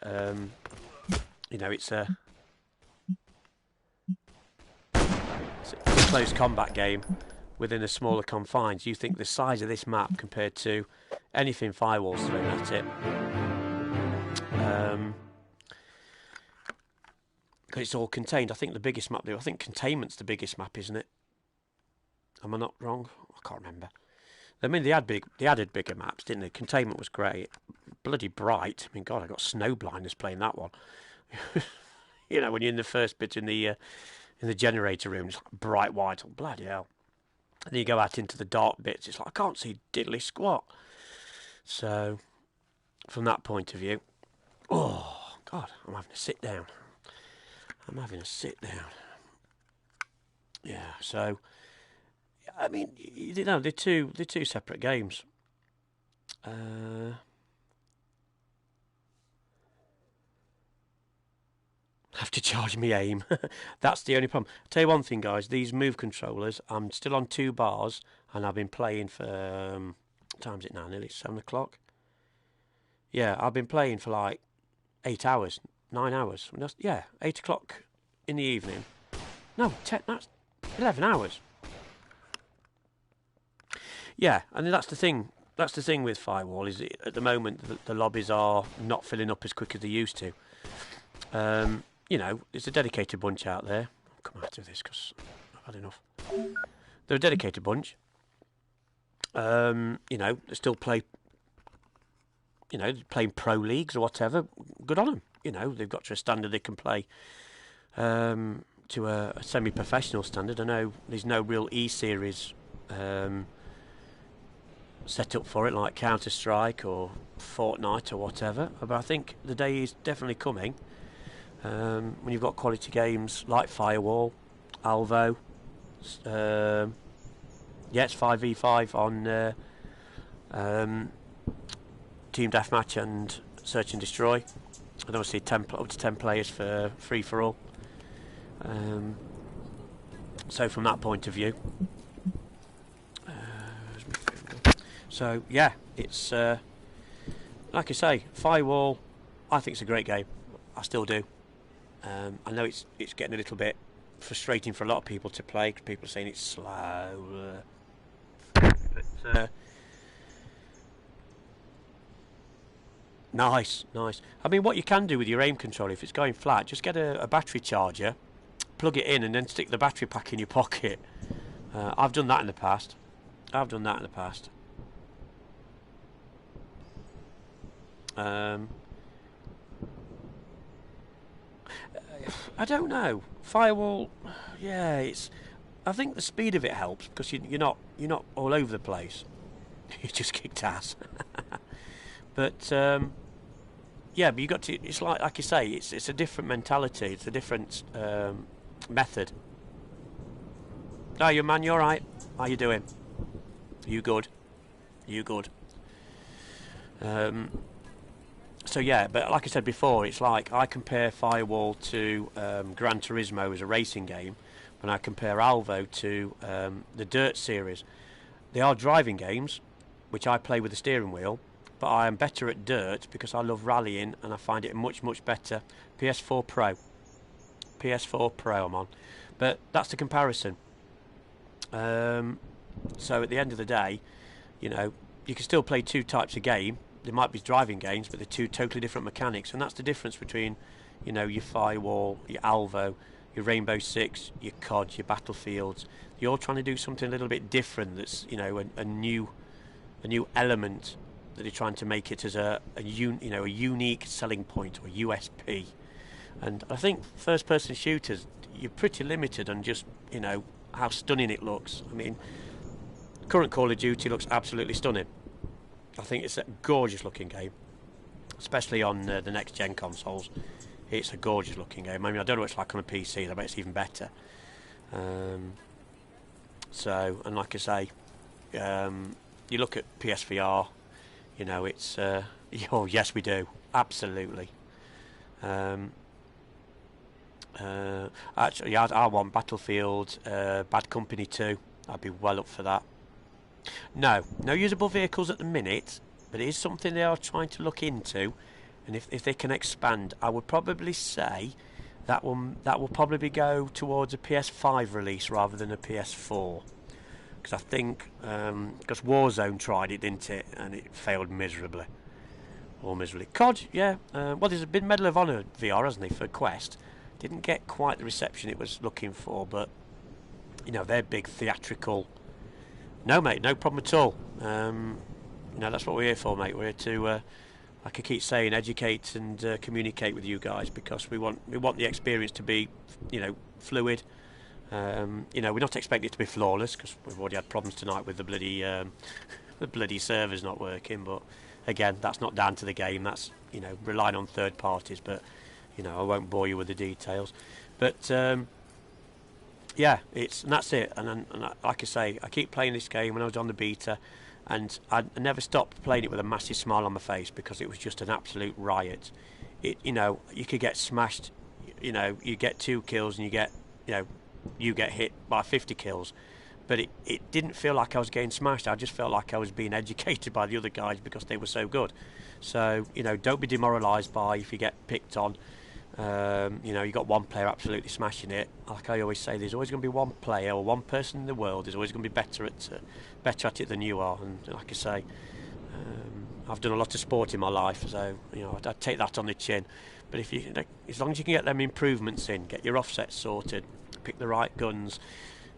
You know, it's a close combat game within a smaller confines. You think the size of this map compared to anything Firewall's thrown at it. Because it's all contained. I think the biggest map there, I think Containment's the biggest map, isn't it? Am I not wrong? I can't remember. I mean, they added bigger maps, didn't they? Containment was great. Bloody bright. I mean, God, I got snow blindness playing that one. You know, when you're in the first bit in the generator room, it's like bright white. Oh, bloody hell. And then you go out into the dark bits, it's like, I can't see diddly squat. So, from that point of view, oh, God, I'm having to sit down. Yeah, so, I mean, you know, they're two separate games. Have to charge me aim. That's the only problem. I'll tell you one thing, guys. These Move controllers, I'm still on 2 bars, and I've been playing for, what time is it now? Nearly 7 o'clock? Yeah, I've been playing for like 8 hours, 9 hours. Yeah, 8 o'clock in the evening. No, 10, that's 11 hours. Yeah, and that's the thing. That's the thing with Firewall, is at the moment the lobbies are not filling up as quick as they used to. You know, there's a dedicated bunch out there. I'll come out of this because I've had enough. They're a dedicated bunch. You know, they still play, you know, playing pro leagues or whatever. Good on them. You know, they've got to a standard they can play to a semi-professional standard. I know there's no real E-series set up for it, like Counter-Strike or Fortnite or whatever, but I think the day is definitely coming when you've got quality games like Firewall, Alvo, yeah, it's 5v5 on Team Deathmatch and Search and Destroy, and obviously up to 10 players for free-for-all. So from that point of view, so yeah, it's like I say, Firewall, I think it's a great game. I still do. I know it's getting a little bit frustrating for a lot of people to play, because people are saying it's slow. But nice. I mean, what you can do with your aim controller, if it's going flat, just get a battery charger, plug it in, and then stick the battery pack in your pocket. I've done that in the past. I don't know. Firewall, yeah, it's. I think the speed of it helps because you're not all over the place. You just kicked ass. But yeah, but you got to. It's like you say, it's a different mentality. It's a different method. Oh, you man, you all right? How you doing? You good? So yeah, but like I said before, it's like I compare Firewall to Gran Turismo as a racing game, and I compare Alvo to the Dirt series. They are driving games, which I play with the steering wheel, but I am better at Dirt because I love rallying and I find it much better. PS4 Pro I'm on, but that's the comparison. So at the end of the day, you know, you can still play two types of game. There might be driving games, but they're two totally different mechanics, and that's the difference between, you know, your Firewall, your Alvo, your Rainbow Six, your COD, your Battlefields. You're all trying to do something a little bit different. That's, you know, a new element that you're trying to make it as a unique selling point or USP. And I think first-person shooters, you're pretty limited on just, you know, how stunning it looks. I mean, current Call of Duty looks absolutely stunning. I think it's a gorgeous looking game, especially on the next gen consoles. It's a gorgeous looking game. I mean, I don't know what it's like on a PC, I bet it's even better. So, and like I say, you look at PSVR, you know, it's oh yes we do, absolutely. Actually, I want Battlefield Bad Company 2. I'd be well up for that. No usable vehicles at the minute, but it is something they are trying to look into, and if they can expand, I would probably say that will probably go towards a PS5 release rather than a PS4, because I think because Warzone tried it, didn't it, and it failed miserably. COD, yeah. Well, there's been Medal of Honor VR, hasn't he, for Quest? Didn't get quite the reception it was looking for, but you know, they're big theatrical. No, mate, no problem at all. You know, that's what we're here for, mate. We're here to, like I keep saying, educate and communicate with you guys, because we want the experience to be, you know, fluid. You know, we're not expecting it to be flawless, because we've already had problems tonight with the bloody servers not working. But again, that's not down to the game. That's, you know, relying on third parties. But you know, I won't bore you with the details. But yeah, and that's it. And like I say, I keep playing this game when I was on the beta, and I never stopped playing it with a massive smile on my face, because it was just an absolute riot. You know, you could get smashed. You know, you get 2 kills and you get hit by 50 kills, but it didn't feel like I was getting smashed. I just felt like I was being educated by the other guys because they were so good. So, you know, don't be demoralised by if you get picked on. You know, you got one player absolutely smashing it. Like I always say, there's always going to be one player or one person in the world who's always going to be better at it than you are. And like I say, I've done a lot of sport in my life, so you know, I'd take that on the chin. But if you, as long as you can get them improvements in, get your offsets sorted, pick the right guns,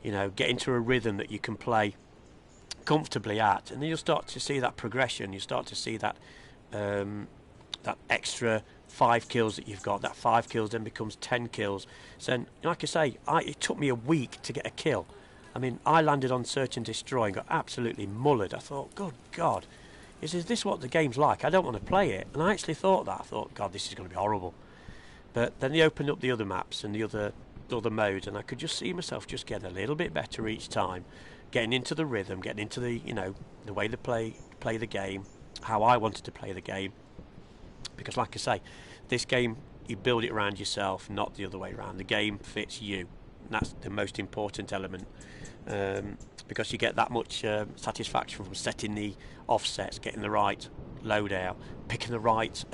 you know, get into a rhythm that you can play comfortably at, and then you'll start to see that progression. You start to see that that extra 5 kills that you've got, that 5 kills then becomes 10 kills. So, like I say, it took me a week to get a kill. I mean, I landed on search and destroy and got absolutely mullered. I thought, good God, is this what the game's like? I don't want to play it. And I actually thought that. I thought, God, this is going to be horrible. But then they opened up the other maps and the other modes, and I could just see myself just getting a little bit better each time, getting into the rhythm, getting into the, you know, the way to play the game, how I wanted to play the game. Because like I say, this game, you build it around yourself, not the other way around. The game fits you. And that's the most important element, because you get that much satisfaction from setting the offsets, getting the right loadout, picking the right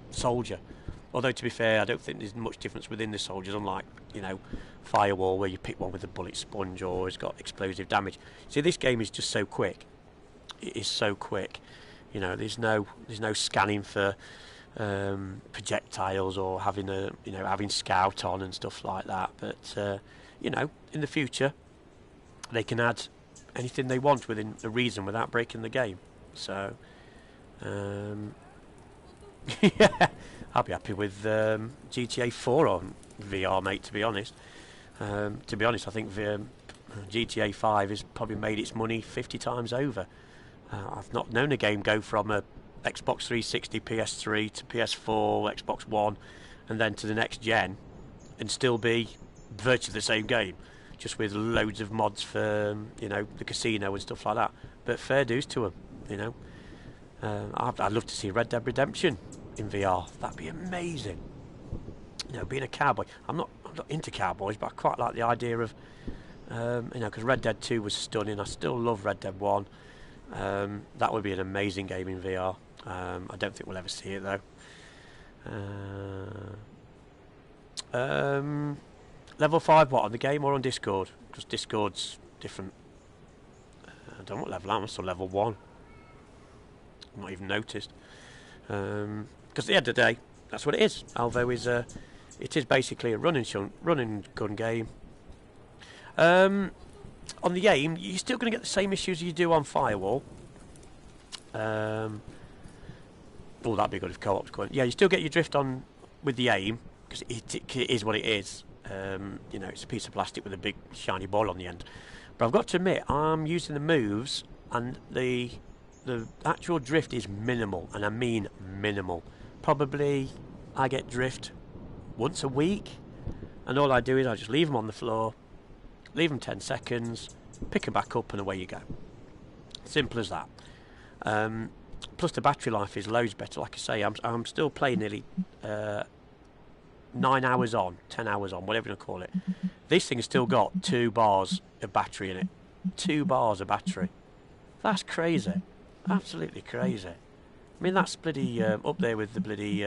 soldier. Although, to be fair, I don't think there's much difference within the soldiers, unlike, you know, Firewall, where you pick one with a bullet sponge or has got explosive damage. See, this game is just so quick. It is so quick. You know, there's no scanning for projectiles or having scout on and stuff like that. But you know, in the future, they can add anything they want within a reason without breaking the game. So, yeah, I'll be happy with GTA 4 on VR, mate. To be honest, I think GTA 5 has probably made its money 50 times over. I've not known a game go from a Xbox 360, PS3 to PS4, Xbox One, and then to the next gen, and still be virtually the same game, just with loads of mods for you know, the casino and stuff like that. But fair dues to them, you know. I'd love to see Red Dead Redemption in VR. That'd be amazing. You know, being a cowboy. I'm not into cowboys, but I quite like the idea of you know, because Red Dead 2 was stunning. I still love Red Dead 1. That would be an amazing game in VR. I don't think we'll ever see it though. Level 5 what, on the game or on Discord? Because Discord's different. I don't know what level I'm still level 1. I've not even noticed. Because at the end of the day, that's what it is. Alvo is it is basically a run and gun game. On the aim, you're still going to get the same issues you do on Firewall. Oh, that'd be good if co-op's going. Yeah, you still get your drift on with the aim, because it is what it is. You know, it's a piece of plastic with a big shiny ball on the end. But I've got to admit, I'm using the moves, and the actual drift is minimal, and I mean minimal. Probably I get drift once a week, and all I do is I just leave them on the floor, leave them 10 seconds, pick them back up, and away you go. Simple as that. Plus the battery life is loads better. Like I say, I'm still playing nearly 9 hours on, 10 hours on, whatever you want to call it. This thing has still got 2 bars of battery in it. 2 bars of battery. That's crazy. Absolutely crazy. I mean, that's bloody up there with the bloody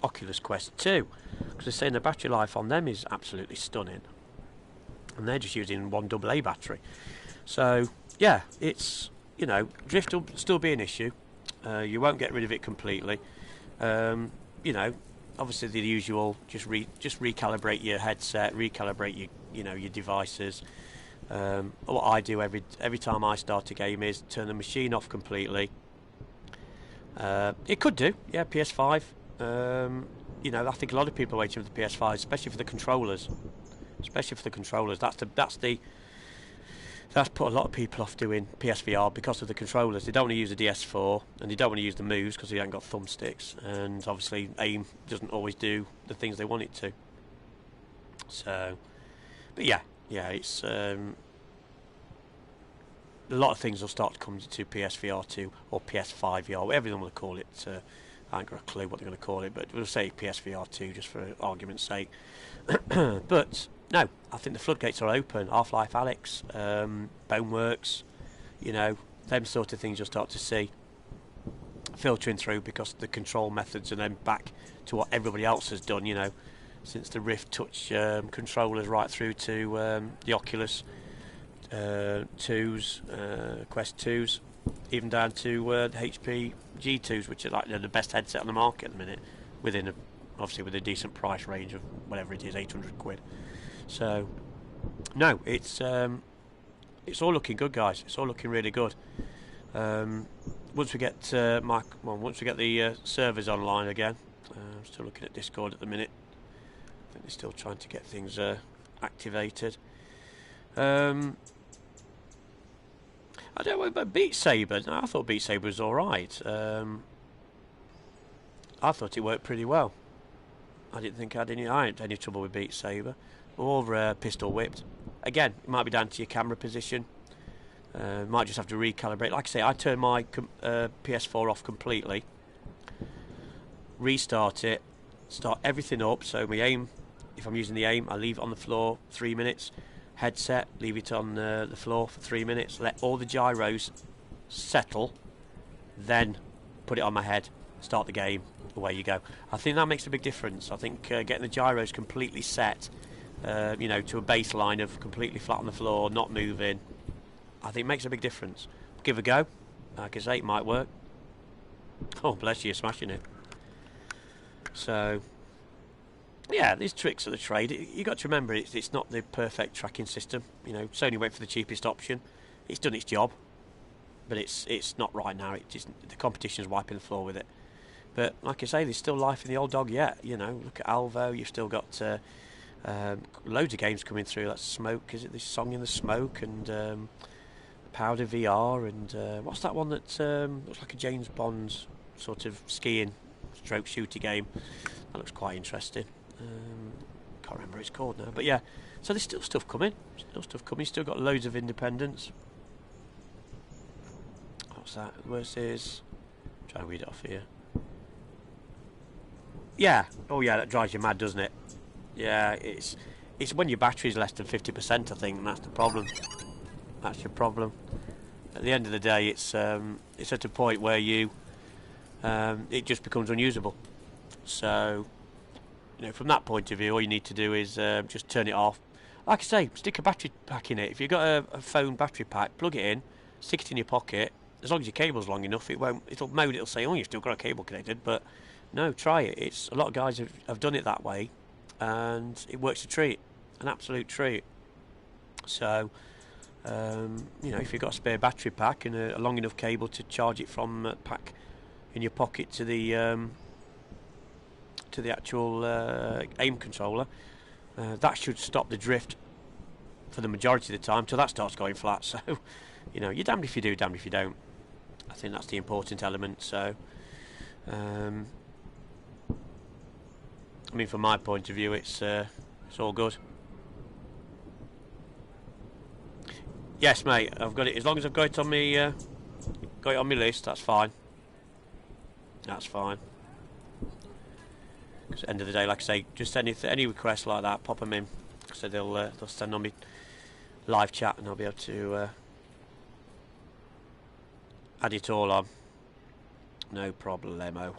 Oculus Quest 2. Because they're saying the battery life on them is absolutely stunning. And they're just using 1 AA battery. So, yeah, it's, you know, drift will still be an issue. You won't get rid of it completely. You know, obviously the usual, just recalibrate your headset, recalibrate your devices. What I do every time I start a game is turn the machine off completely. It could do, yeah, PS5. You know, I think a lot of people are waiting for the PS5, especially for the controllers. That's put a lot of people off doing PSVR because of the controllers. They don't want to use the DS4, and they don't want to use the moves because they haven't got thumbsticks, and obviously AIM doesn't always do the things they want it to. So, but yeah, it's a lot of things will start to come to PSVR 2 or PS5 VR, whatever they want to call it. I ain't got a clue what they're going to call it, but we'll say PSVR 2 just for argument's sake. But no, I think the floodgates are open. Half-Life Alyx, Boneworks, you know, them sort of things you'll start to see filtering through, because the control methods are then back to what everybody else has done, you know, since the Rift Touch controllers right through to the Oculus 2s, Quest 2s, even down to the HP G2s, which are like the best headset on the market at the minute, obviously with a decent price range of whatever it is, 800 quid. So, no, it's all looking good, guys. It's all looking really good. once we get once we get the servers online again. I'm still looking at Discord at the minute. I think they're still trying to get things activated. I don't know about Beat Saber. No, I thought Beat Saber was alright. I thought it worked pretty well. I didn't think I had any trouble with Beat Saber. Or pistol whipped. Again, it might be down to your camera position. Might just have to recalibrate. Like I say, I turned my PS4 off completely. Restart it. Start everything up. So my aim, if I'm using the aim, I leave it on the floor 3 minutes. Headset, leave it on the floor for 3 minutes. Let all the gyros settle. Then put it on my head. Start the game. Away you go. I think that makes a big difference. I think getting the gyros completely set, you know, to a baseline of completely flat on the floor, not moving, I think makes a big difference. Give it a go. Like I say, it might work. Oh, bless you, you're smashing it. So, yeah, these tricks of the trade. You got to remember, it's not the perfect tracking system. You know, Sony went for the cheapest option. It's done its job, but it's not right now. The competition's wiping the floor with it. But like I say, there's still life in the old dog yet. You know, look at Alvo. You've still got loads of games coming through. That's Smoke. Is it this Song in the Smoke and Powder VR and what's that one that looks like a James Bond sort of skiing stroke shooter game? That looks quite interesting. Can't remember what it's called now. But yeah, so there's still stuff coming. Still got loads of independence. What's that? Versus. Try to read it off here. Yeah. Oh yeah, that drives you mad, doesn't it? Yeah, it's when your battery's less than 50%, I think, and that's the problem. That's your problem. At the end of the day, it's at a point where it just becomes unusable. So, you know, from that point of view, all you need to do is just turn it off. Like I say, stick a battery pack in it. If you've got a phone battery pack, plug it in, stick it in your pocket. As long as your cable's long enough, it'll say, oh, you've still got a cable connected, but no, try it. A lot of guys have done it that way, and it works a treat, an absolute treat. So, you know, if you've got a spare battery pack and a long enough cable to charge it from pack in your pocket to the actual aim controller, that should stop the drift for the majority of the time till that starts going flat. So, you know, you're damned if you do, damned if you don't. I think that's the important element. So, I mean, from my point of view, it's all good. Yes, mate. I've got it. As long as I've got it on me, list, that's fine. That's fine. Because at the end of the day, like I say, just any requests like that, pop them in. So they'll send on me live chat, and I'll be able to add it all on. No problemo.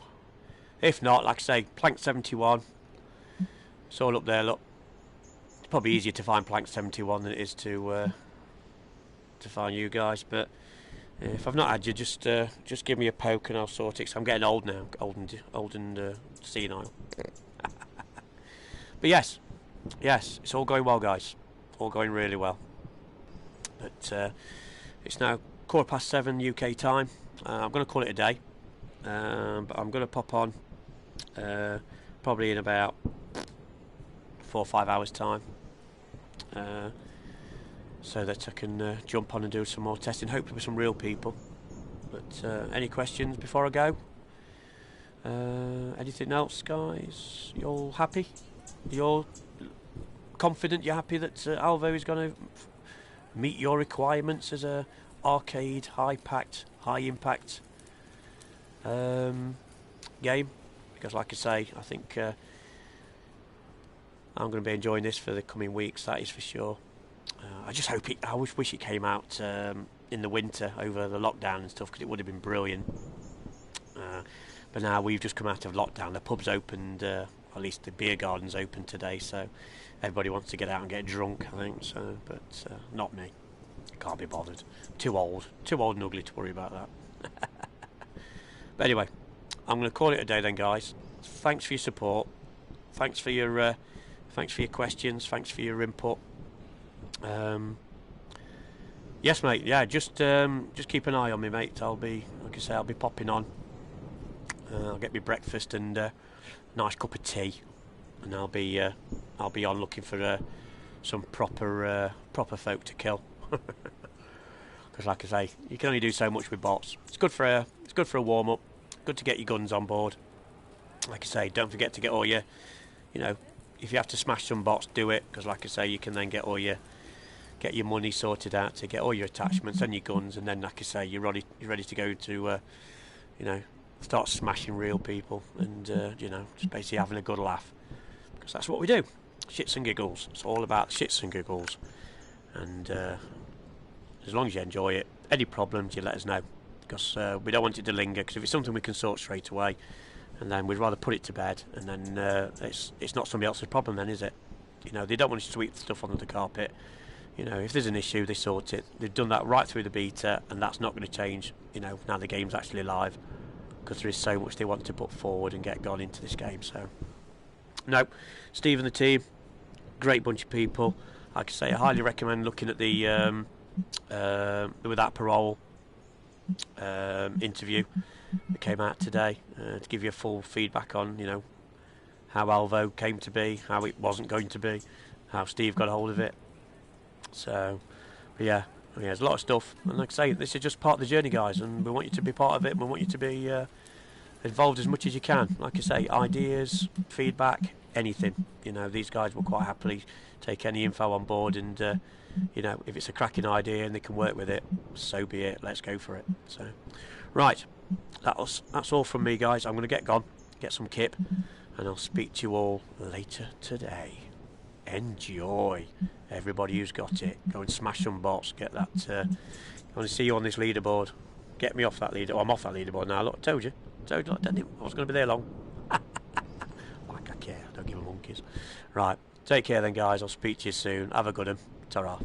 If not, like I say, Plank 71. It's all up there. Look, it's probably easier to find Plank 71 than it is to find you guys. But if I've not had you, just give me a poke and I'll sort it. Cause I'm getting old now, old and senile. But yes, it's all going well, guys. All going really well. But it's now 7:15 UK time. I'm going to call it a day. But I'm going to pop on probably in about 4 or 5 hours time, so that I can jump on and do some more testing, hopefully with some real people. But any questions before I go? Anything else, guys? You all happy? You're confident? You're happy that Alvo is going to meet your requirements as a arcade, high impact game? Because like I say, I think I'm going to be enjoying this for the coming weeks, that is for sure. I just hope I wish it came out in the winter over the lockdown and stuff, because it would have been brilliant. But now we've just come out of lockdown. The pub's opened, at least the beer garden's open today, so everybody wants to get out and get drunk, I think. So, but not me. Can't be bothered. Too old and ugly to worry about that. But anyway, I'm going to call it a day then, guys. Thanks for your support. Thanks for your questions. Thanks for your input. Yes, mate. Yeah, just keep an eye on me, mate. I'll be like I say, I'll be popping on. I'll get me breakfast and a nice cup of tea, and I'll be on looking for some proper folk to kill. Because like I say, you can only do so much with bots. It's good for a warm up. Good to get your guns on board. Like I say, don't forget to get all your, if you have to smash some bots, do it. Because like I say, you can then get your money sorted out to get all your attachments and your guns, and then like I say, you're ready to go to, start smashing real people and just basically having a good laugh. Because that's what we do. Shits and giggles. It's all about shits and giggles. And as long as you enjoy it, any problems, you let us know. Because we don't want it to linger. Because if it's something we can sort straight away, and then we'd rather put it to bed, and then it's not somebody else's problem then, is it? They don't want to sweep stuff under the carpet. If there's an issue, they sort it. They've done that right through the beta, and that's not going to change, now the game's actually live. Because there is so much they want to put forward and get gone into this game. So, no, Steve and the team, great bunch of people. Like I say, I highly recommend looking at the Without Parole interview that came out today to give you a full feedback on, how Alvo came to be, how it wasn't going to be, how Steve got a hold of it. So, yeah, there's a lot of stuff. And like I say, this is just part of the journey, guys, and we want you to be part of it, and we want you to be involved as much as you can. Like I say, ideas, feedback, anything. These guys will quite happily take any info on board, and if it's a cracking idea and they can work with it, so be it. Let's go for it. So, right, that's all from me, guys. I'm going to get gone, get some kip, and I'll speak to you all later today. Enjoy, everybody who's got it. Go and smash some bots. Get that. I want to see you on this leaderboard. Get me off that leader. Oh, I'm off that leaderboard now. Look, I told you. I wasn't going to be there long. Like I care. Don't give a monkeys. Right. Take care then, guys. I'll speak to you soon. Have a good one. Ta-ra.